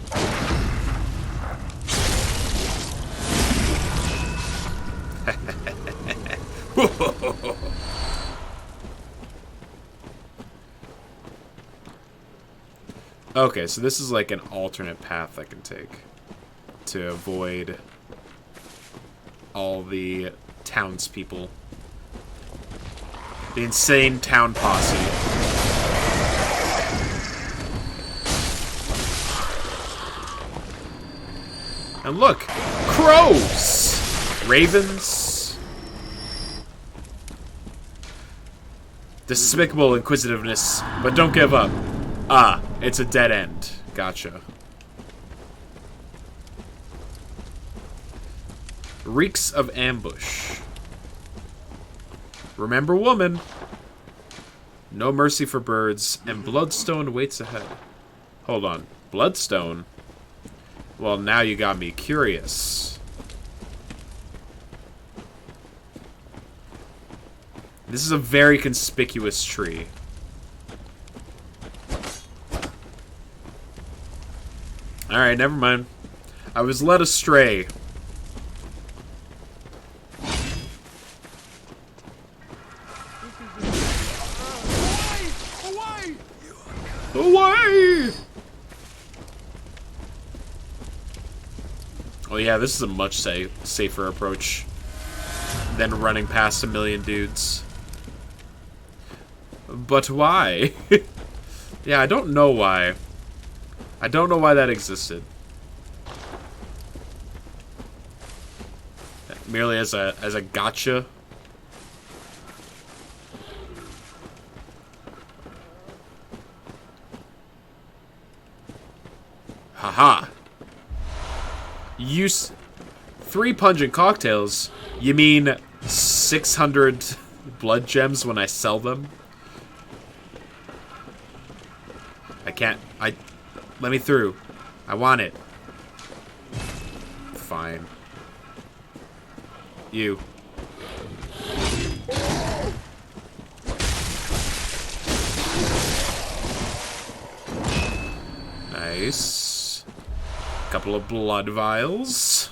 Okay, so this is like an alternate path I can take to avoid all the townspeople. The insane town posse. And look! Crows! Ravens. Despicable inquisitiveness, but don't give up. Ah, it's a dead end. Gotcha. Reeks of ambush. Remember, woman. No mercy for birds, and bloodstone waits ahead. Hold on. Bloodstone? Well, now you got me curious. This is a very conspicuous tree. Alright, never mind. I was led astray. Away! Oh yeah, this is a much safer approach than running past a million dudes. But why? Yeah, I don't know why. I don't know why that existed. Merely as a gotcha. Haha. Use 3 pungent cocktails. You mean 600 blood gems when I sell them? I can't. Let me through. I want it. Fine. You. Nice. Couple of blood vials.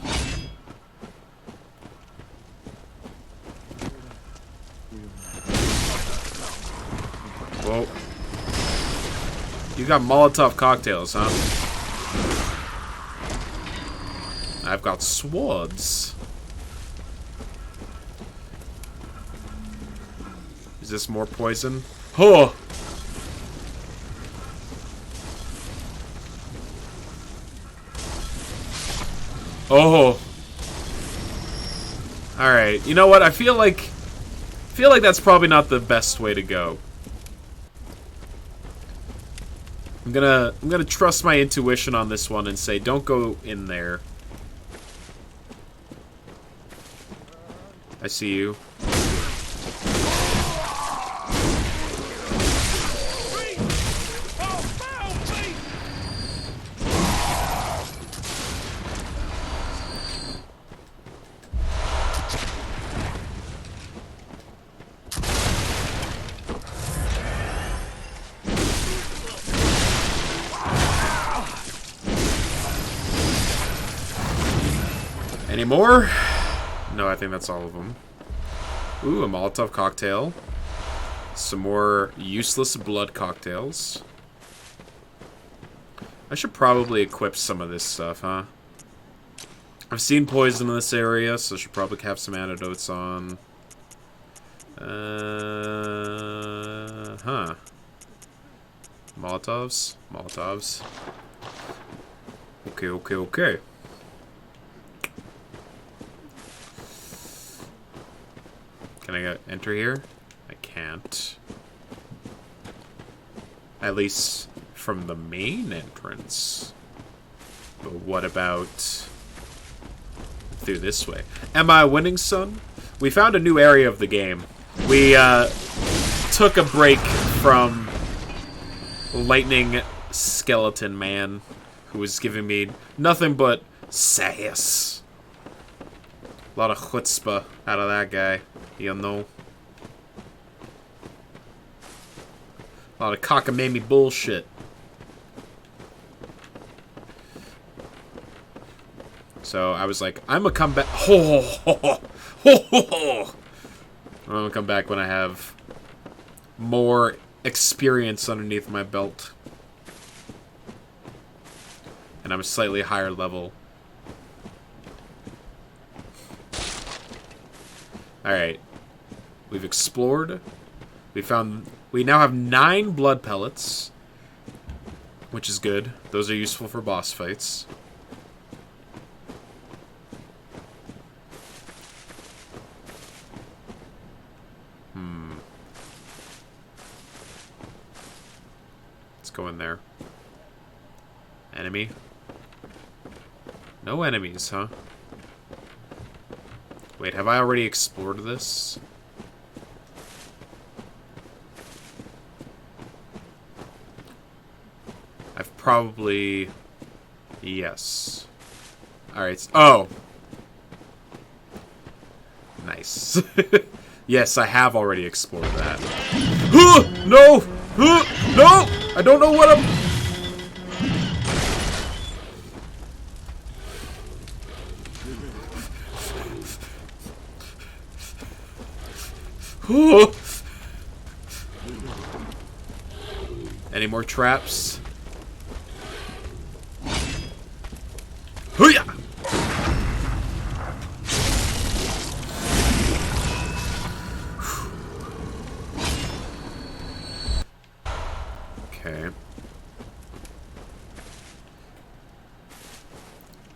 Whoa. You got Molotov cocktails, huh? I've got swords. Is this more poison? Oh! Oh! Alright, you know what? I feel like that's probably not the best way to go. I'm gonna trust my intuition on this one and say don't go in there. I see you. Any more? No, I think that's all of them. Ooh, a Molotov cocktail. Some more useless blood cocktails. I should probably equip some of this stuff, huh? I've seen poison in this area, so I should probably have some antidotes on. Huh. Molotovs? Molotovs. Okay, okay, okay. Can I enter here? I can't. At least from the main entrance. But what about through this way? Am I winning, son? We found a new area of the game. We took a break from Lightning Skeleton Man, who was giving me nothing but sass. A lot of chutzpah out of that guy, you know. A lot of cockamamie bullshit. So I was like, I'm gonna come back. I'm gonna come back when I have more experience underneath my belt. And I'm a slightly higher level. Alright. We've explored. We now have 9 blood pellets. Which is good. Those are useful for boss fights. Let's go in there. Enemy? No enemies, huh? Wait, have I already explored this? I've probably... Yes. Alright. Oh! Nice. Yes, I have already explored that. No! No! I don't know what I'm... Any more traps? Hoo-yah! Okay.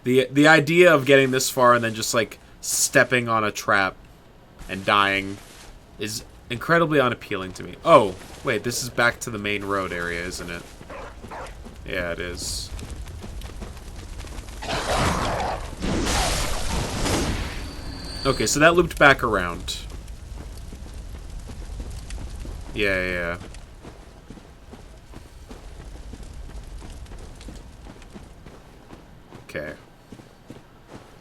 The idea of getting this far and then just like stepping on a trap and dying is incredibly unappealing to me. Oh, wait, this is back to the main road area, isn't it? Yeah, it is. Okay, so that looped back around. Yeah. Okay.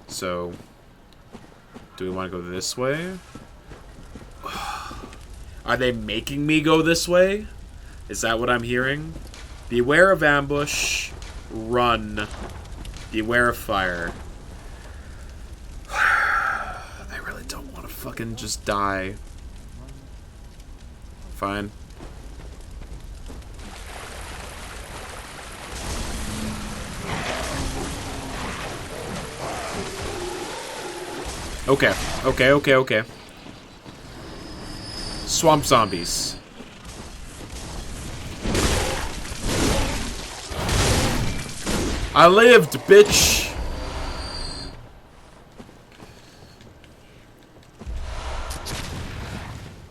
So, do we want to go this way? Are they making me go this way? Is that what I'm hearing? Beware of ambush. Run. Beware of fire. I really don't want to fucking just die. Fine. Okay. Swamp zombies. I lived, bitch!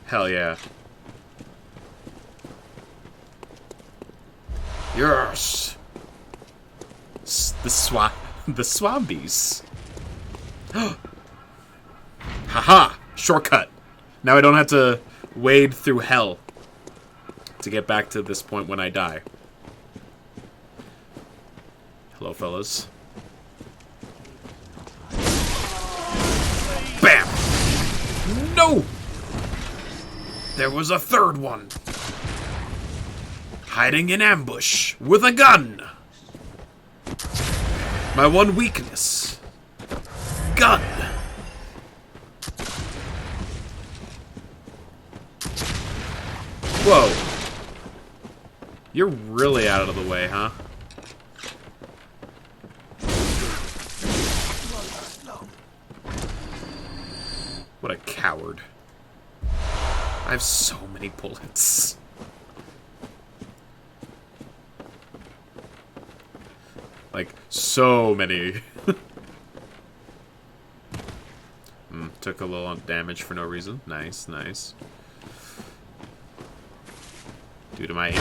Hell yeah. Yes! The swambies. Haha! Shortcut! Now I don't have to wade through hell to get back to this point when I die. Hello, fellas. Bam! No! There was a third one. Hiding in ambush with a gun. My one weakness. Gun. Whoa. You're really out of the way, huh? What a coward. I have so many bullets. Like, so many. Took a little damage for no reason. Nice. Due to my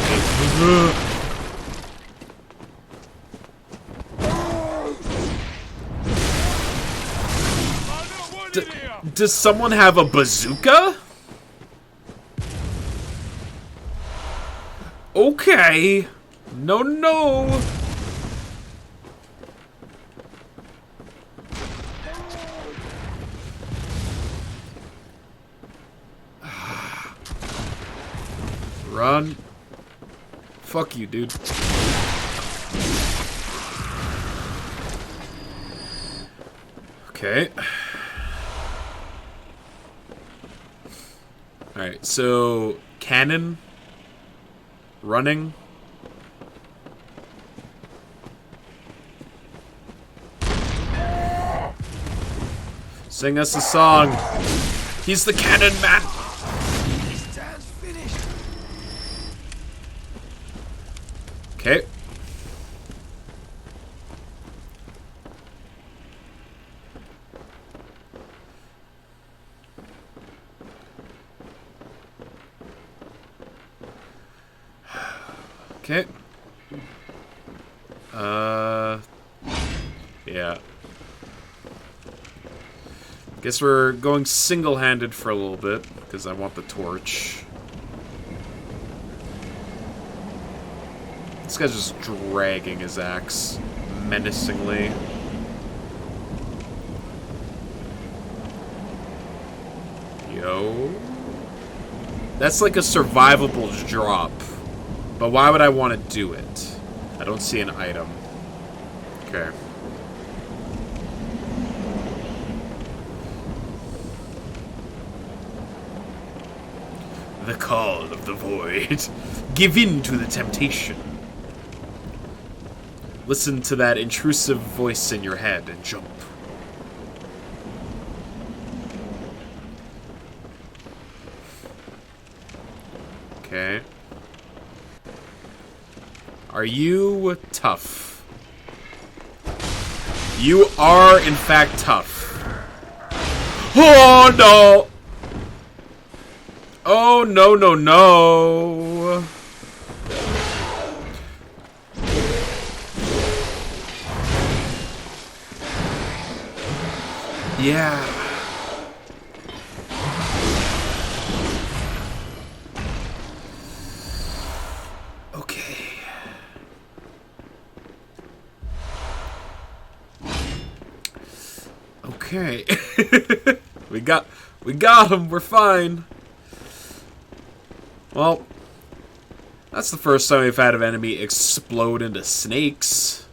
Does someone have a bazooka? Okay. No. Run. Fuck you, dude. Okay. Alright, so cannon. Running. Sing us a song. He's the cannon man. Okay. Okay. Yeah. Guess we're going single-handed for a little bit, because I want the torch. This guy's just dragging his axe menacingly. Yo. That's like a survivable drop. But why would I want to do it? I don't see an item. Okay. The call of the void. Give in to the temptation. Listen to that intrusive voice in your head and jump. Okay. Are you tough? You are, in fact, tough. Oh, no! Oh, no, no, no! Yeah. Okay. Okay. we got him. We're fine. Well, that's the first time we've had an enemy explode into snakes.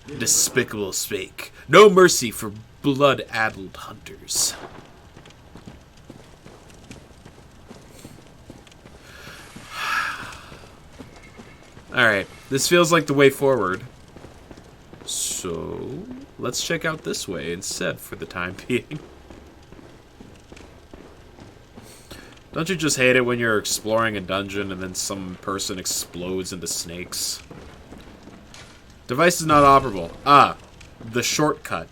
Despicable snake. No mercy for blood-addled hunters. Alright, this feels like the way forward. So, let's check out this way instead for the time being. Don't you just hate it when you're exploring a dungeon and then some person explodes into snakes? Device is not operable. Ah, the shortcut.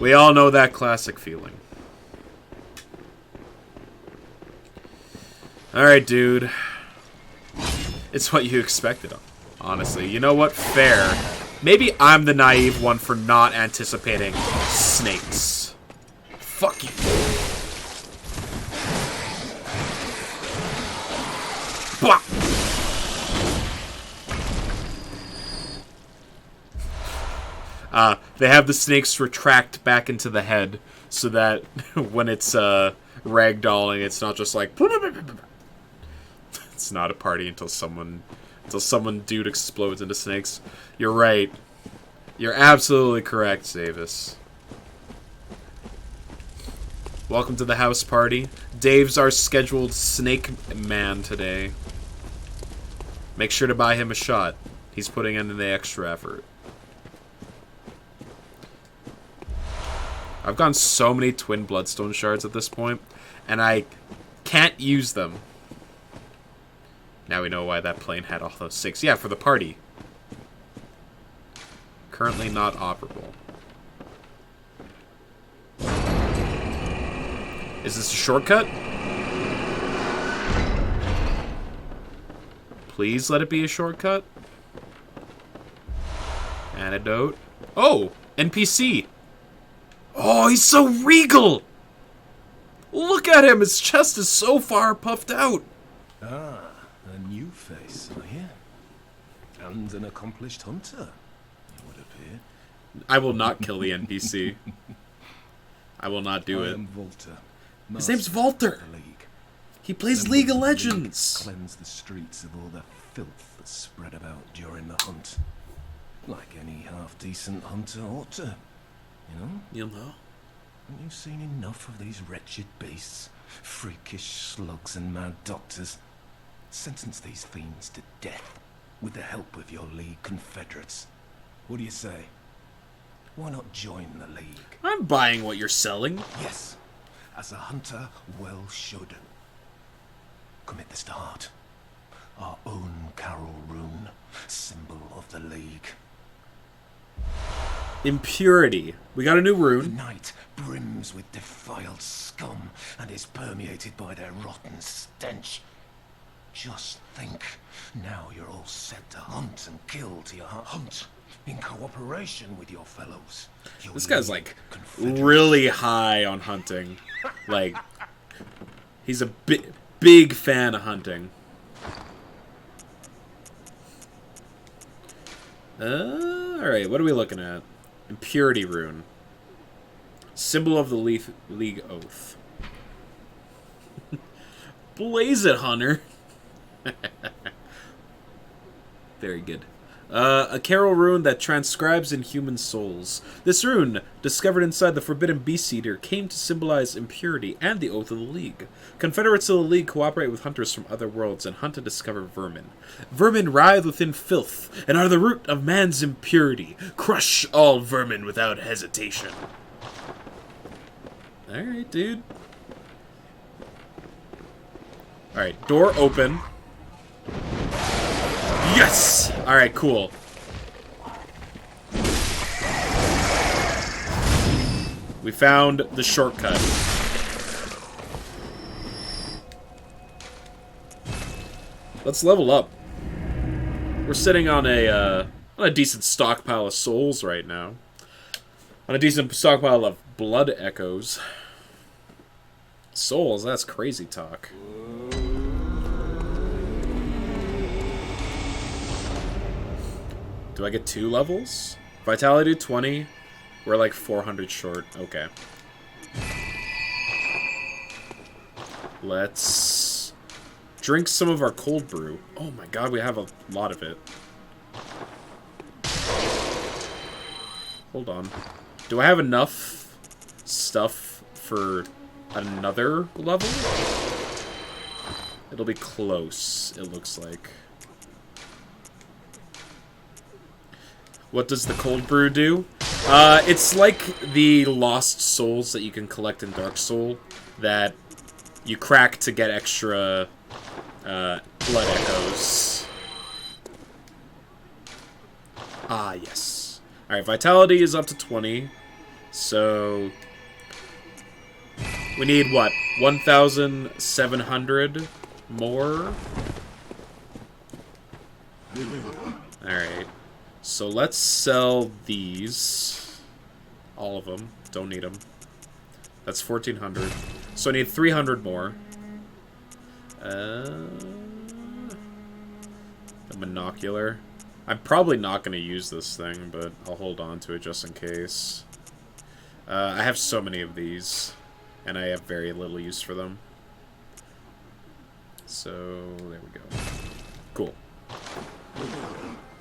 We all know that classic feeling. Alright, dude. It's what you expected, honestly. You know what? Fair. Maybe I'm the naive one for not anticipating snakes. Fuck you. Blah. They have the snakes retract back into the head so that when it's ragdolling, it's not just like it's not a party until someone dude explodes into snakes. You're right. You're absolutely correct, Zavis. Welcome to the house party. Dave's our scheduled snake man today. Make sure to buy him a shot. He's putting in the extra effort. I've gotten so many twin bloodstone shards at this point, and I can't use them. Now we know why that plane had all those 6. Yeah, for the party. Currently not operable. Is this a shortcut? Please let it be a shortcut. Antidote. Oh! NPC! Oh, he's so regal! Look at him! His chest is so far puffed out! Ah, a new face, I hear. And an accomplished hunter, it would appear. I will not kill the NPC. I will not do I it. am Volta, His name's master Volter. of the League. He plays Members League of the Legends. Cleanse the streets of all the filth that's spread about during the hunt. Like any half-decent hunter ought to, you know? You'll know. Haven't you seen enough of these wretched beasts? Freakish slugs and mad doctors. Sentence these fiends to death with the help of your League confederates. What do you say? Why not join the League? I'm buying what you're selling. Yes, as a hunter well should. Commit this to heart. Our own Carol rune, symbol of the League. Impurity. We got a new The rune. night brims with defiled scum and is permeated by their rotten stench. Just think, now you're all set to hunt and kill to your heart. Hunt in cooperation with your fellows. Your This guy's League like confederates. really high on hunting. Like, he's a big fan of hunting. Alright, what are we looking at? Impurity rune. Symbol of the League Oath. Blaze it, Hunter. Very good. A Carol rune that transcribes in human souls. This rune, discovered inside the Forbidden Beast Eater, came to symbolize impurity and the Oath of the League. Confederates of the League cooperate with hunters from other worlds and hunt and discover vermin. Vermin writhe within filth and are the root of man's impurity. Crush all vermin without hesitation. Alright, dude. Alright, door open. Yes! Alright, cool. We found the shortcut. Let's level up. We're sitting on a decent stockpile of souls right now. On a decent stockpile of blood echoes. Souls, that's crazy talk. Do I get 2 levels? Vitality 20. We're like 400 short. Okay. Let's drink some of our cold brew. Oh my god, we have a lot of it. Hold on. Do I have enough stuff for another level? It'll be close, it looks like. What does the cold brew do? It's like the lost souls that you can collect in Dark Soul that you crack to get extra blood echoes. Ah, yes. Alright, vitality is up to 20. So we need, what, 1,700 more? Alright. So let's sell these. All of them. Don't need them. That's 1,400. So I need 300 more. The monocular. I'm probably not going to use this thing, but I'll hold on to it just in case. I have so many of these, and I have very little use for them. So, there we go. Cool.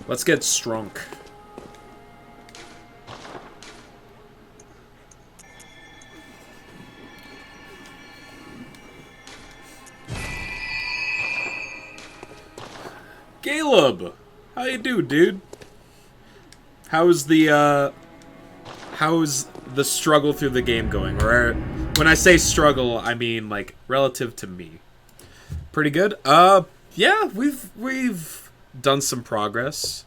Let's get strunk. Caleb! How you do, dude? How's the struggle through the game going? Or when I say struggle, I mean like relative to me. Pretty good. Yeah, we've done some progress.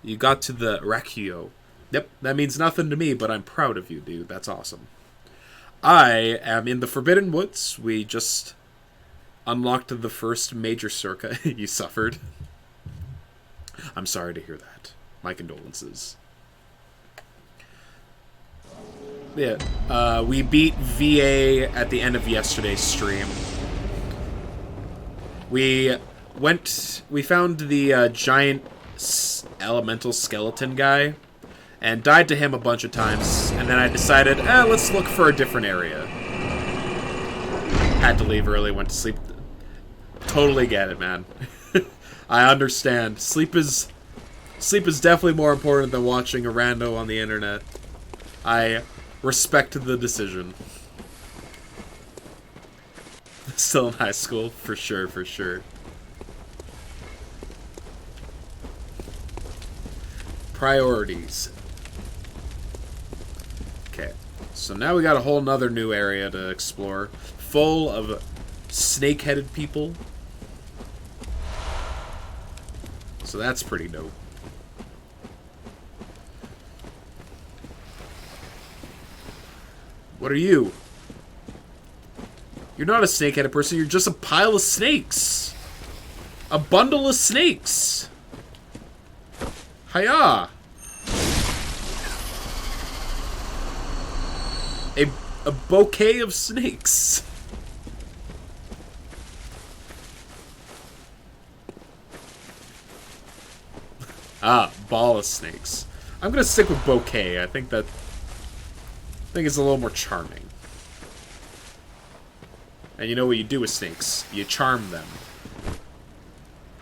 You got to the Rakio. Yep, that means nothing to me, but I'm proud of you, dude. That's awesome. I am in the Forbidden Woods. We just unlocked the first major circa you suffered. I'm sorry to hear that. My condolences. Yeah, we beat VA at the end of yesterday's stream. We found the giant elemental skeleton guy, and died to him a bunch of times, and then I decided, let's look for a different area. Had to leave early, went to sleep. Totally get it, man. I understand. Sleep is definitely more important than watching a rando on the internet. I respect the decision. Still in high school, for sure, for sure. Priorities. Okay, so now we got a whole nother new area to explore, full of snake-headed people. So that's pretty dope. What are you? You're not a snake-headed person, you're just a pile of snakes. A bundle of snakes. Hiya! A bouquet of snakes. Ball of snakes. I'm gonna stick with bouquet. I think it's a little more charming. And you know what you do with snakes? You charm them.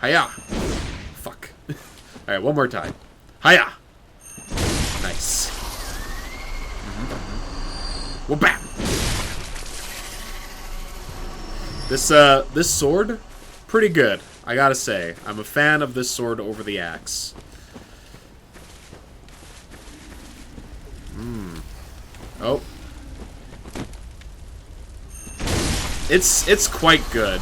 Hiya! Fuck. Alright, one more time. Hiya! Nice. Well, bam! This sword, pretty good. I gotta say, I'm a fan of this sword over the axe. Oh. It's quite good.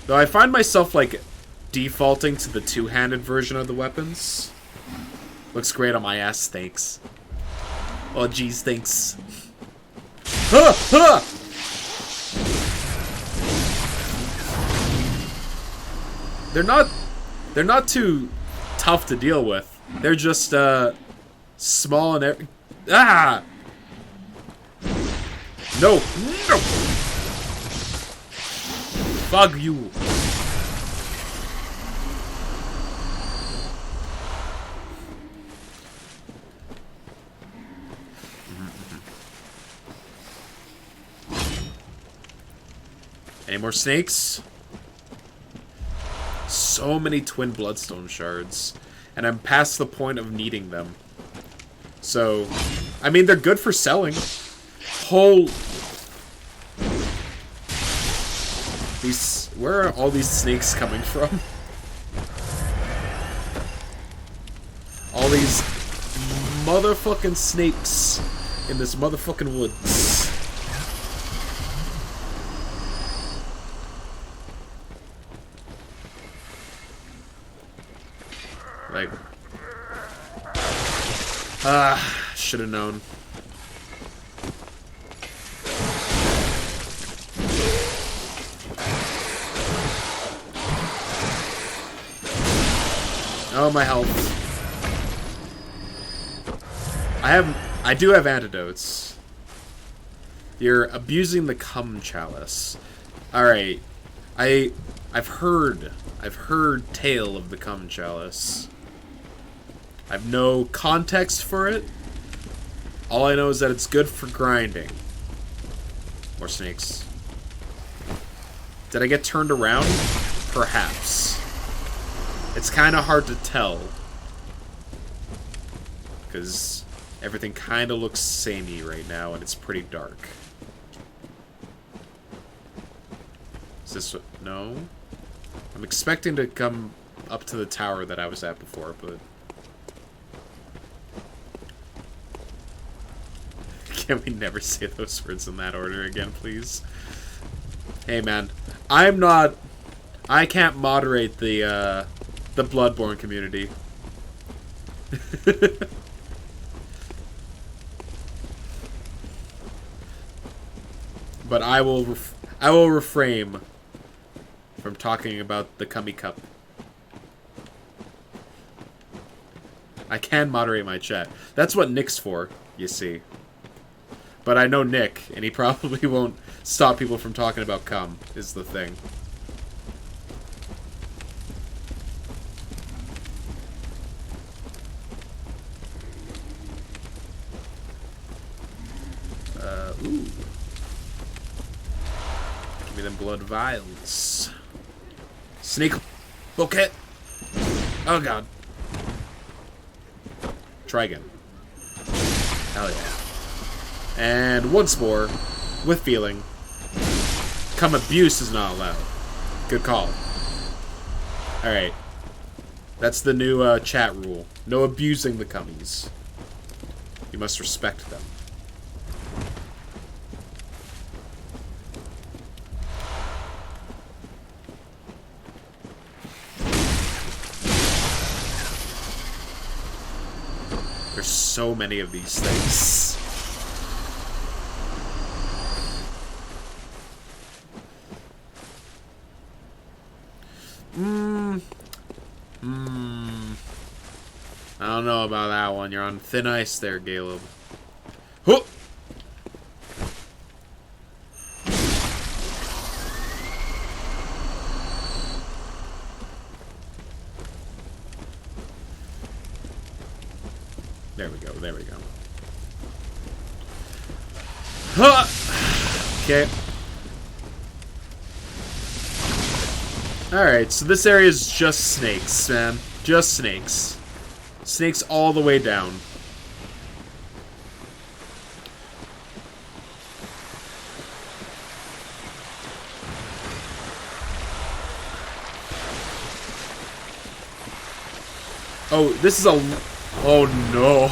Though I find myself, like, defaulting to the two-handed version of the weapons. Looks great on my ass, thanks. Oh, geez, thanks. Huh! Huh! They're not too tough to deal with. They're just, small and ah! No! No! Fuck you! Any more snakes? So many twin bloodstone shards. And I'm past the point of needing them. So, I mean, they're good for selling. Where are all these snakes coming from? All these motherfucking snakes in this motherfucking woods. Like, should have known. Oh, my health. I do have antidotes. You're abusing the cum chalice. Alright. I've heard tale of the cum chalice. I've no context for it. All I know is that it's good for grinding. More snakes. Did I get turned around? Perhaps. It's kind of hard to tell. Because everything kind of looks samey right now, and it's pretty dark. Is this what? No? I'm expecting to come up to the tower that I was at before, but... Can we never say those words in that order again, please? Hey, man. I can't moderate the Bloodborne community. But I will refrain from talking about the Cummy Cup. I can moderate my chat. That's what Nick's for, you see. But I know Nick, and he probably won't stop people from talking about cum, is the thing. blood vials. Snake bouquet. Oh god. Try again. Hell yeah. And once more, with feeling. Come abuse is not allowed. Good call. Alright. That's the new chat rule. No abusing the cummies. You must respect them. There's so many of these things. I don't know about that one. You're on thin ice there, Caleb. Huh! There we go, there we go. Huh! Okay. Alright, so this area is just snakes, man. Just snakes. Snakes all the way down. Oh, this is a... Oh no.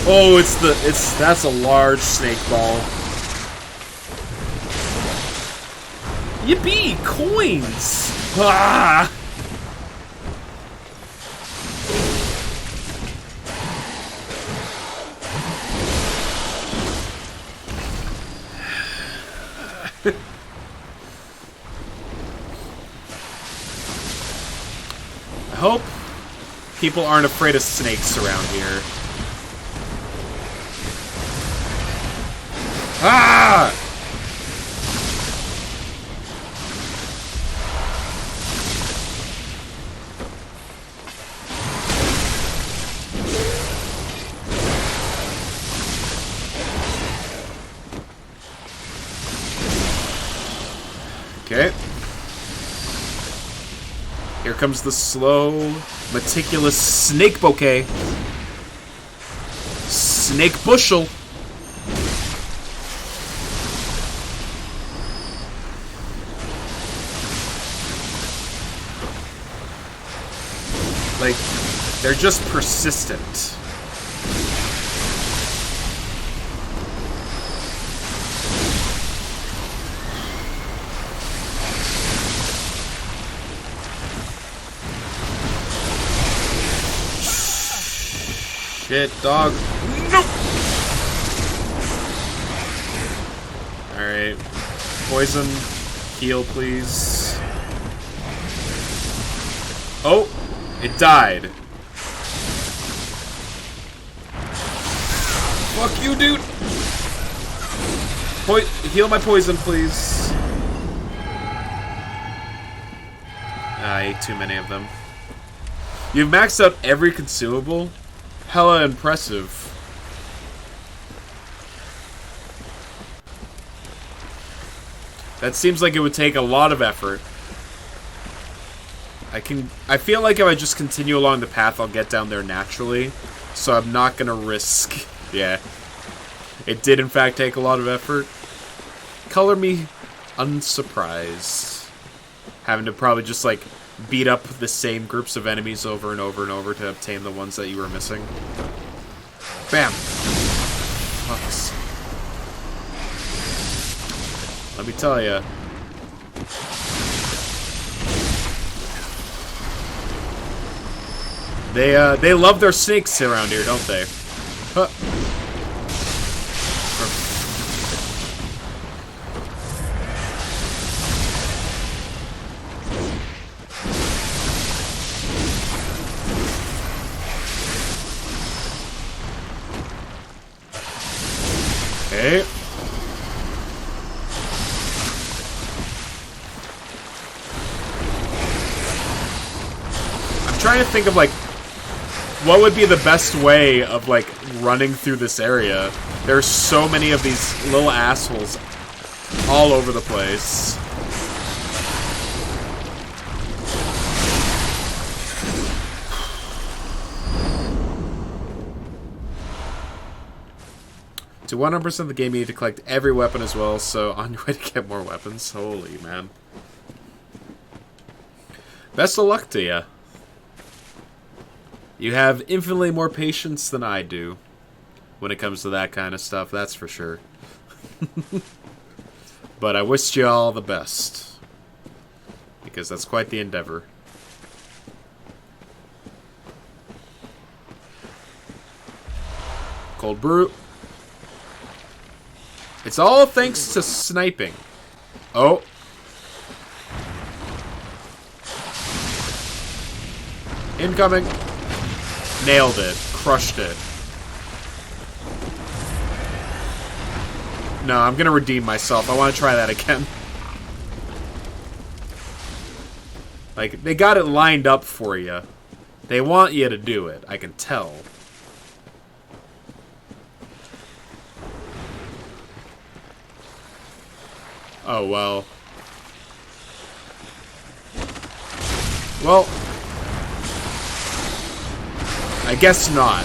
Oh, that's a large snake ball. Yippee! Coins! Ah! I hope people aren't afraid of snakes around here. Ah! Okay. Here comes the slow, meticulous snake bouquet. Snake bushel. Like, they're just persistent. Shit, dog. Nope. Alright. Poison. Heal, please. Oh! It died. Fuck you, dude! Heal my poison, please. I ate too many of them. You've maxed out every consumable? Hella impressive. That seems like it would take a lot of effort. I feel like if I just continue along the path, I'll get down there naturally. So I'm not gonna risk... Yeah. It did in fact take a lot of effort. Color me unsurprised. Having to probably just like beat up the same groups of enemies over and over and over to obtain the ones that you were missing. Bam! Fucks. Let me tell ya. They love their snakes around here, don't they? Huh. Okay. I'm trying to think of like what would be the best way of like running through this area. There's so many of these little assholes all over the place. To 100% of the game, you need to collect every weapon as well, so on your way to get more weapons. Holy man. Best of luck to you. You have infinitely more patience than I do when it comes to that kind of stuff, that's for sure. But I wish you all the best, because that's quite the endeavor. Cold brew. It's all thanks to sniping. Oh. Incoming. Nailed it. Crushed it. No, I'm gonna redeem myself. I want to try that again. Like, they got it lined up for you. They want you to do it. I can tell. Oh, well. Well, I guess not.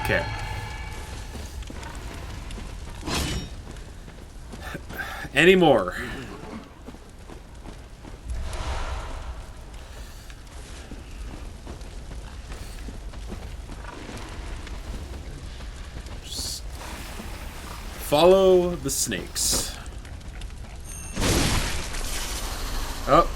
Okay. Any more? Just follow the snakes. Oh.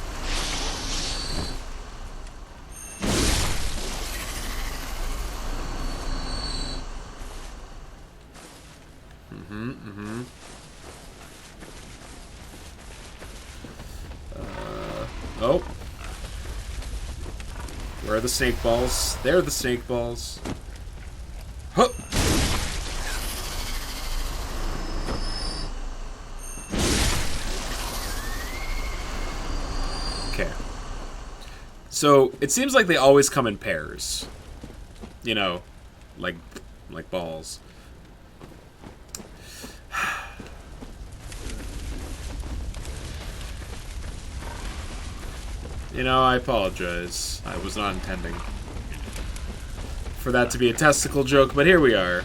Oh. Where are the snake balls? There are the snake balls. Huh. Okay. So, it seems like they always come in pairs. You know, like balls. You know, I apologize. I was not intending for that to be a testicle joke, but here we are.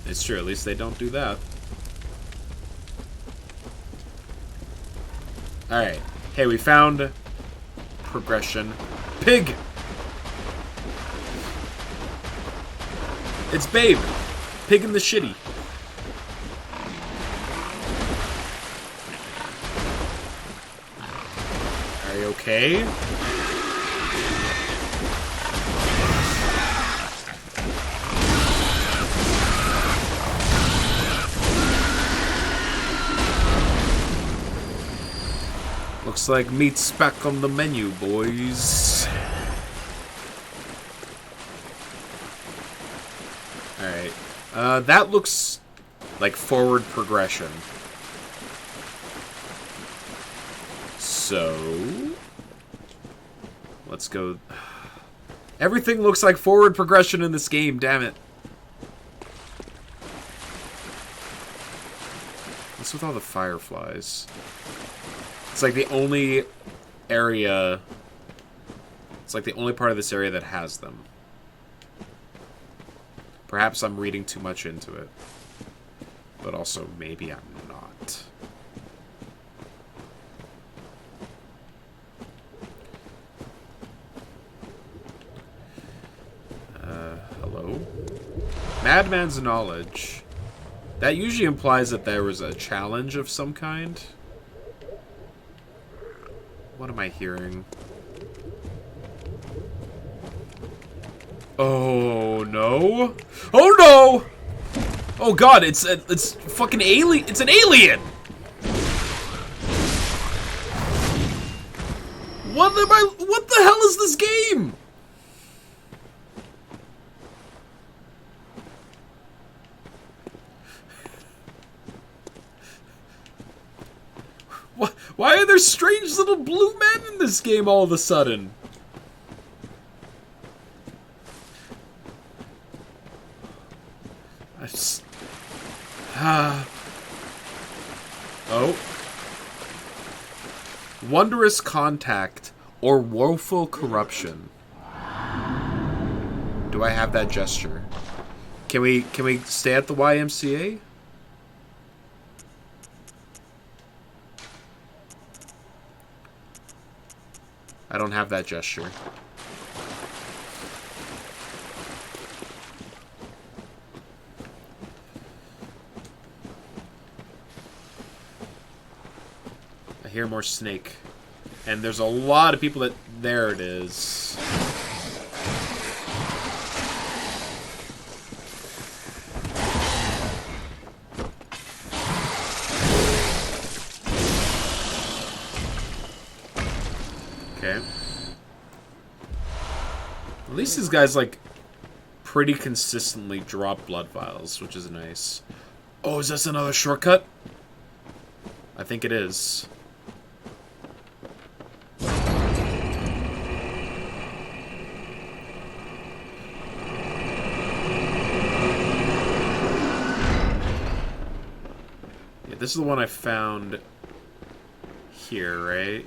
It's true, at least they don't do that. Alright. Hey, we found progression. Pig! It's Babe! Pig in the shitty. Are you okay? Looks like meat's back on the menu, boys. Alright. That looks like forward progression. So, let's go. Everything looks like forward progression in this game, damn it. What's with all the fireflies? It's like the only area... It's like the only part of this area that has them. Perhaps I'm reading too much into it. But also, maybe I'm not. Hello? Madman's knowledge. That usually implies that there was a challenge of some kind. What am I hearing? Oh no! Oh no! Oh god, it's fucking alien. It's an alien. What the hell is this game? Why are there strange little blue men in this game all of a sudden? Oh. Wondrous contact or woeful corruption. Do I have that gesture? Can we stay at the YMCA? I don't have that gesture. I hear more snake. And there's a lot of people that... There it is. Okay. At least these guys, like, pretty consistently drop blood vials, which is nice. Oh, is this another shortcut? I think it is. Yeah, this is the one I found here, right?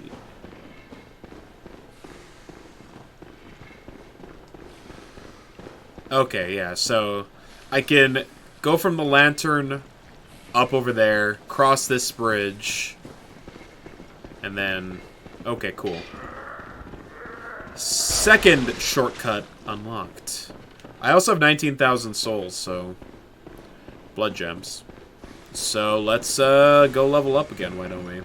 Okay, yeah, so I can go from the lantern up over there, cross this bridge, and then... Okay, cool. Second shortcut unlocked. I also have 19,000 souls, so... Blood gems. So let's go level up again, why don't we?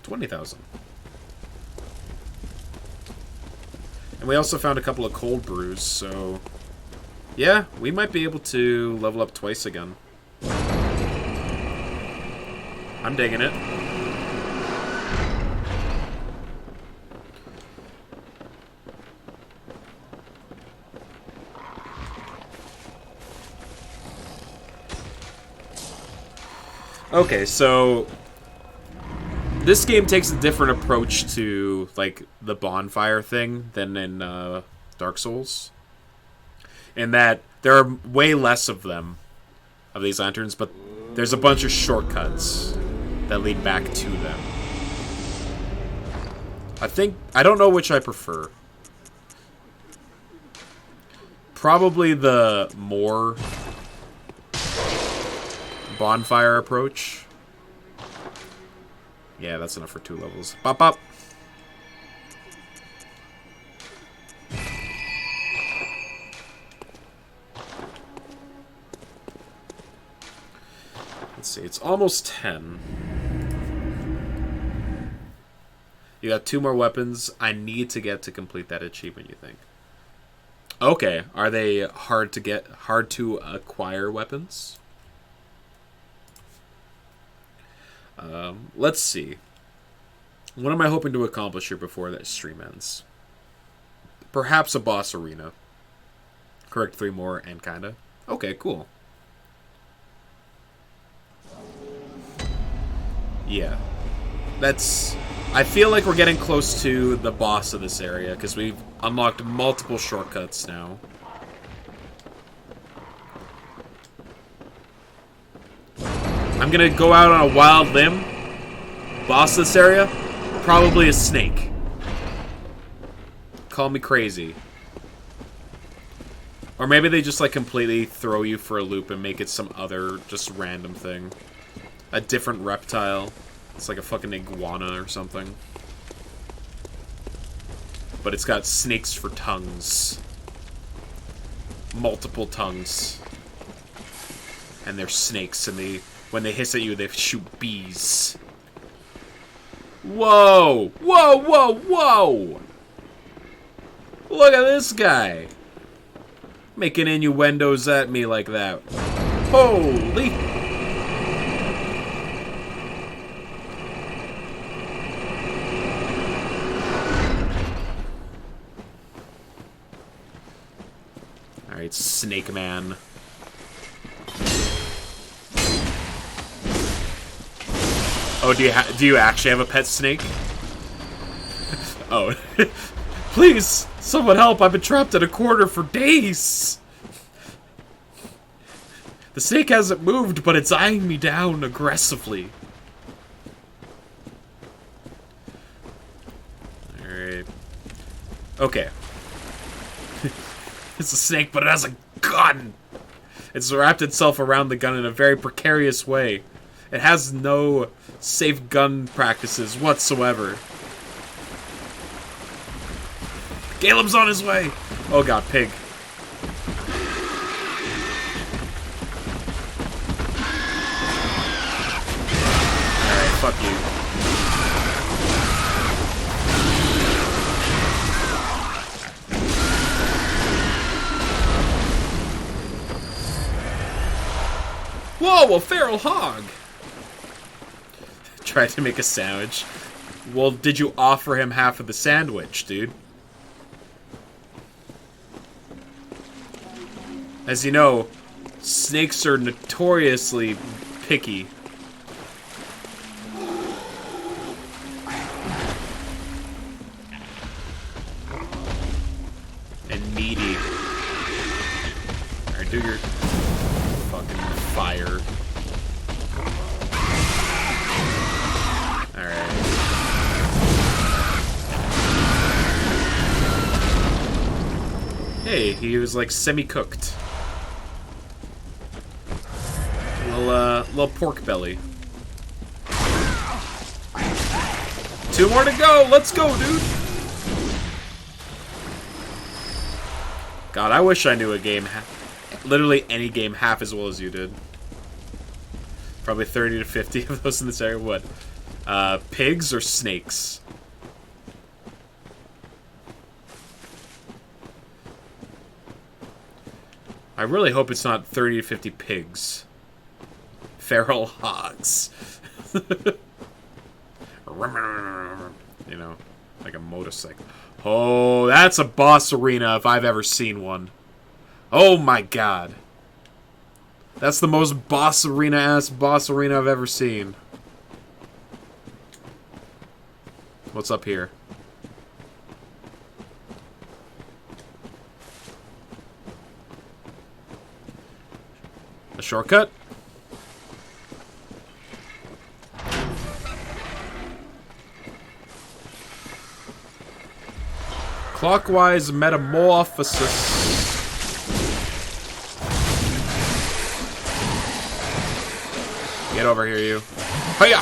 $20,000. And we also found a couple of cold brews, so... Yeah, we might be able to level up twice again. I'm digging it. Okay, so... This game takes a different approach to, like, the bonfire thing than in Dark Souls. In that there are way less of them, of these lanterns, but there's a bunch of shortcuts that lead back to them. I don't know which I prefer. Probably the more bonfire approach. Yeah, that's enough for 2 levels. Bop, bop. Let's see, it's almost 10. You got 2 more weapons. I need to get to complete that achievement, you think? Okay, are they hard to acquire weapons? Let's see. What am I hoping to accomplish here before that stream ends? Perhaps a boss arena. Correct 3 more and kinda. Okay, cool. Yeah. I feel like we're getting close to the boss of this area, because we've unlocked multiple shortcuts now. I'm gonna go out on a wild limb. Boss of this area? Probably a snake. Call me crazy. Or maybe they just, like, completely throw you for a loop and make it some other, just random thing. A different reptile. It's like a fucking iguana or something. But it's got snakes for tongues. Multiple tongues. And they're snakes, and when they hiss at you, they shoot bees. Whoa! Whoa, whoa, whoa! Look at this guy! Making innuendos at me like that. Holy... Alright, Snake Man. Oh, do you actually have a pet snake? Oh. Please! Someone help! I've been trapped in a corner for days! The snake hasn't moved, but it's eyeing me down aggressively. Alright. Okay. It's a snake, but it has a gun! It's wrapped itself around the gun in a very precarious way. It has no safe gun practices whatsoever. Caleb's on his way! Oh god, pig. Alright, fuck you. Whoa, a feral hog! Tried to make a sandwich. Well, did you offer him half of the sandwich, dude? As you know, snakes are notoriously picky. And needy. Alright, do your fucking fire. Alright. Hey, he was like semi-cooked. Little pork belly. 2 more to go! Let's go, dude! God, I wish I knew a game, literally any game, half as well as you did. Probably 30 to 50 of those in this area. What? Pigs or snakes? I really hope it's not 30 to 50 pigs. Feral hogs. You know, like a motorcycle. Oh, that's a boss arena if I've ever seen one. Oh my god. That's the most boss arena-ass boss arena I've ever seen. What's up here? A shortcut? Clockwise metamorphosis. Get over here, you. Hiya!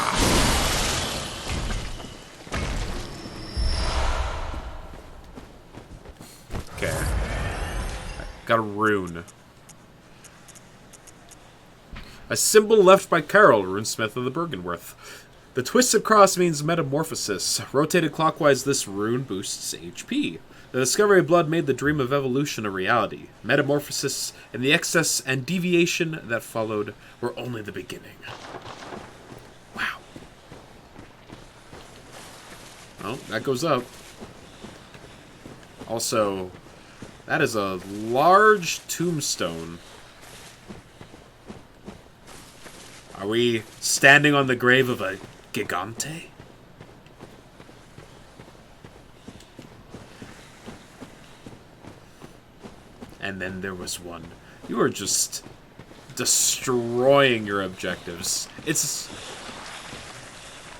Okay. Got a rune. A symbol left by Carol, runesmith of the Bergenworth. The twisted cross means metamorphosis. Rotated clockwise, this rune boosts HP. The discovery of blood made the dream of evolution a reality. Metamorphosis and the excess and deviation that followed were only the beginning. Wow. Well, that goes up. Also, that is a large tombstone. Are we standing on the grave of a gigante? And then there was one. You are just destroying your objectives.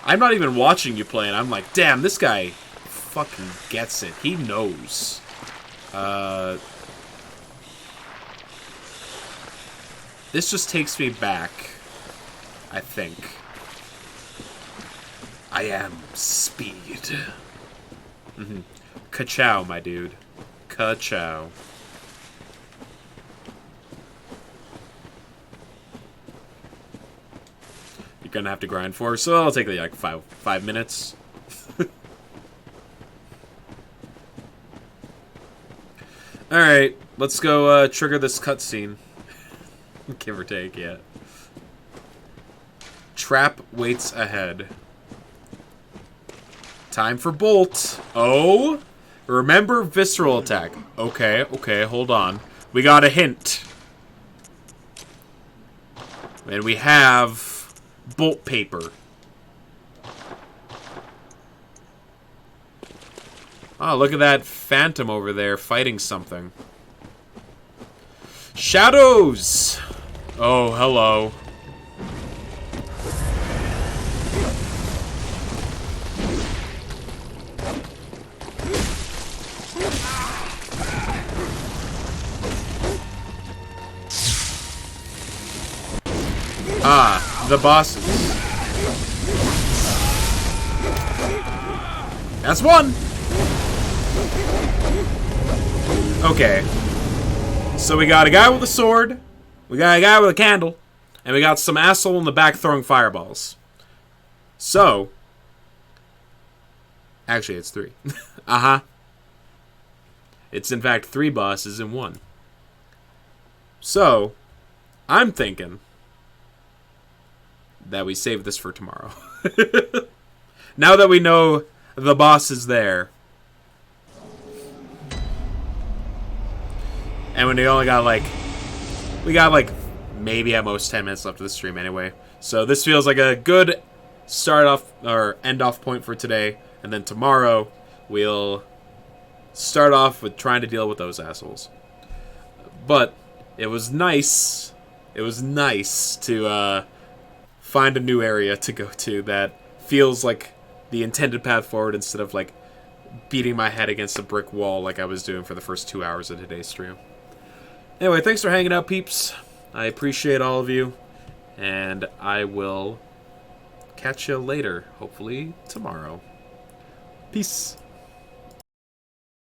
I'm not even watching you play, and I'm like, damn, this guy fucking gets it. He knows. This just takes me back, I think. I am speed. Ka-chow, my dude. Ka-chow. You're gonna have to grind for, so I'll take like 5 minutes. Alright, let's go trigger this cutscene. Give or take, yeah. Trap waits ahead. Time for bolt. Oh! Remember visceral attack. Okay, hold on. We got a hint. And we have bolt paper. Oh, look at that phantom over there fighting something. Shadows! Oh, hello. Ah, the bosses. That's one! Okay. So we got a guy with a sword, we got a guy with a candle, and we got some asshole in the back throwing fireballs. So... Actually, it's 3. Uh-huh. It's in fact 3 bosses in 1. So, I'm thinking that we save this for tomorrow. Now that we know the boss is there. And when we only got we got maybe at most 10 minutes left of the stream anyway. So this feels like a good start off or end off point for today. And then tomorrow we'll start off with trying to deal with those assholes. But it was nice. It was nice to find a new area to go to that feels like the intended path forward instead of beating my head against a brick wall like I was doing for the first 2 hours of today's stream. Anyway, thanks for hanging out, peeps. I appreciate all of you. And I will catch you later, hopefully tomorrow. Peace.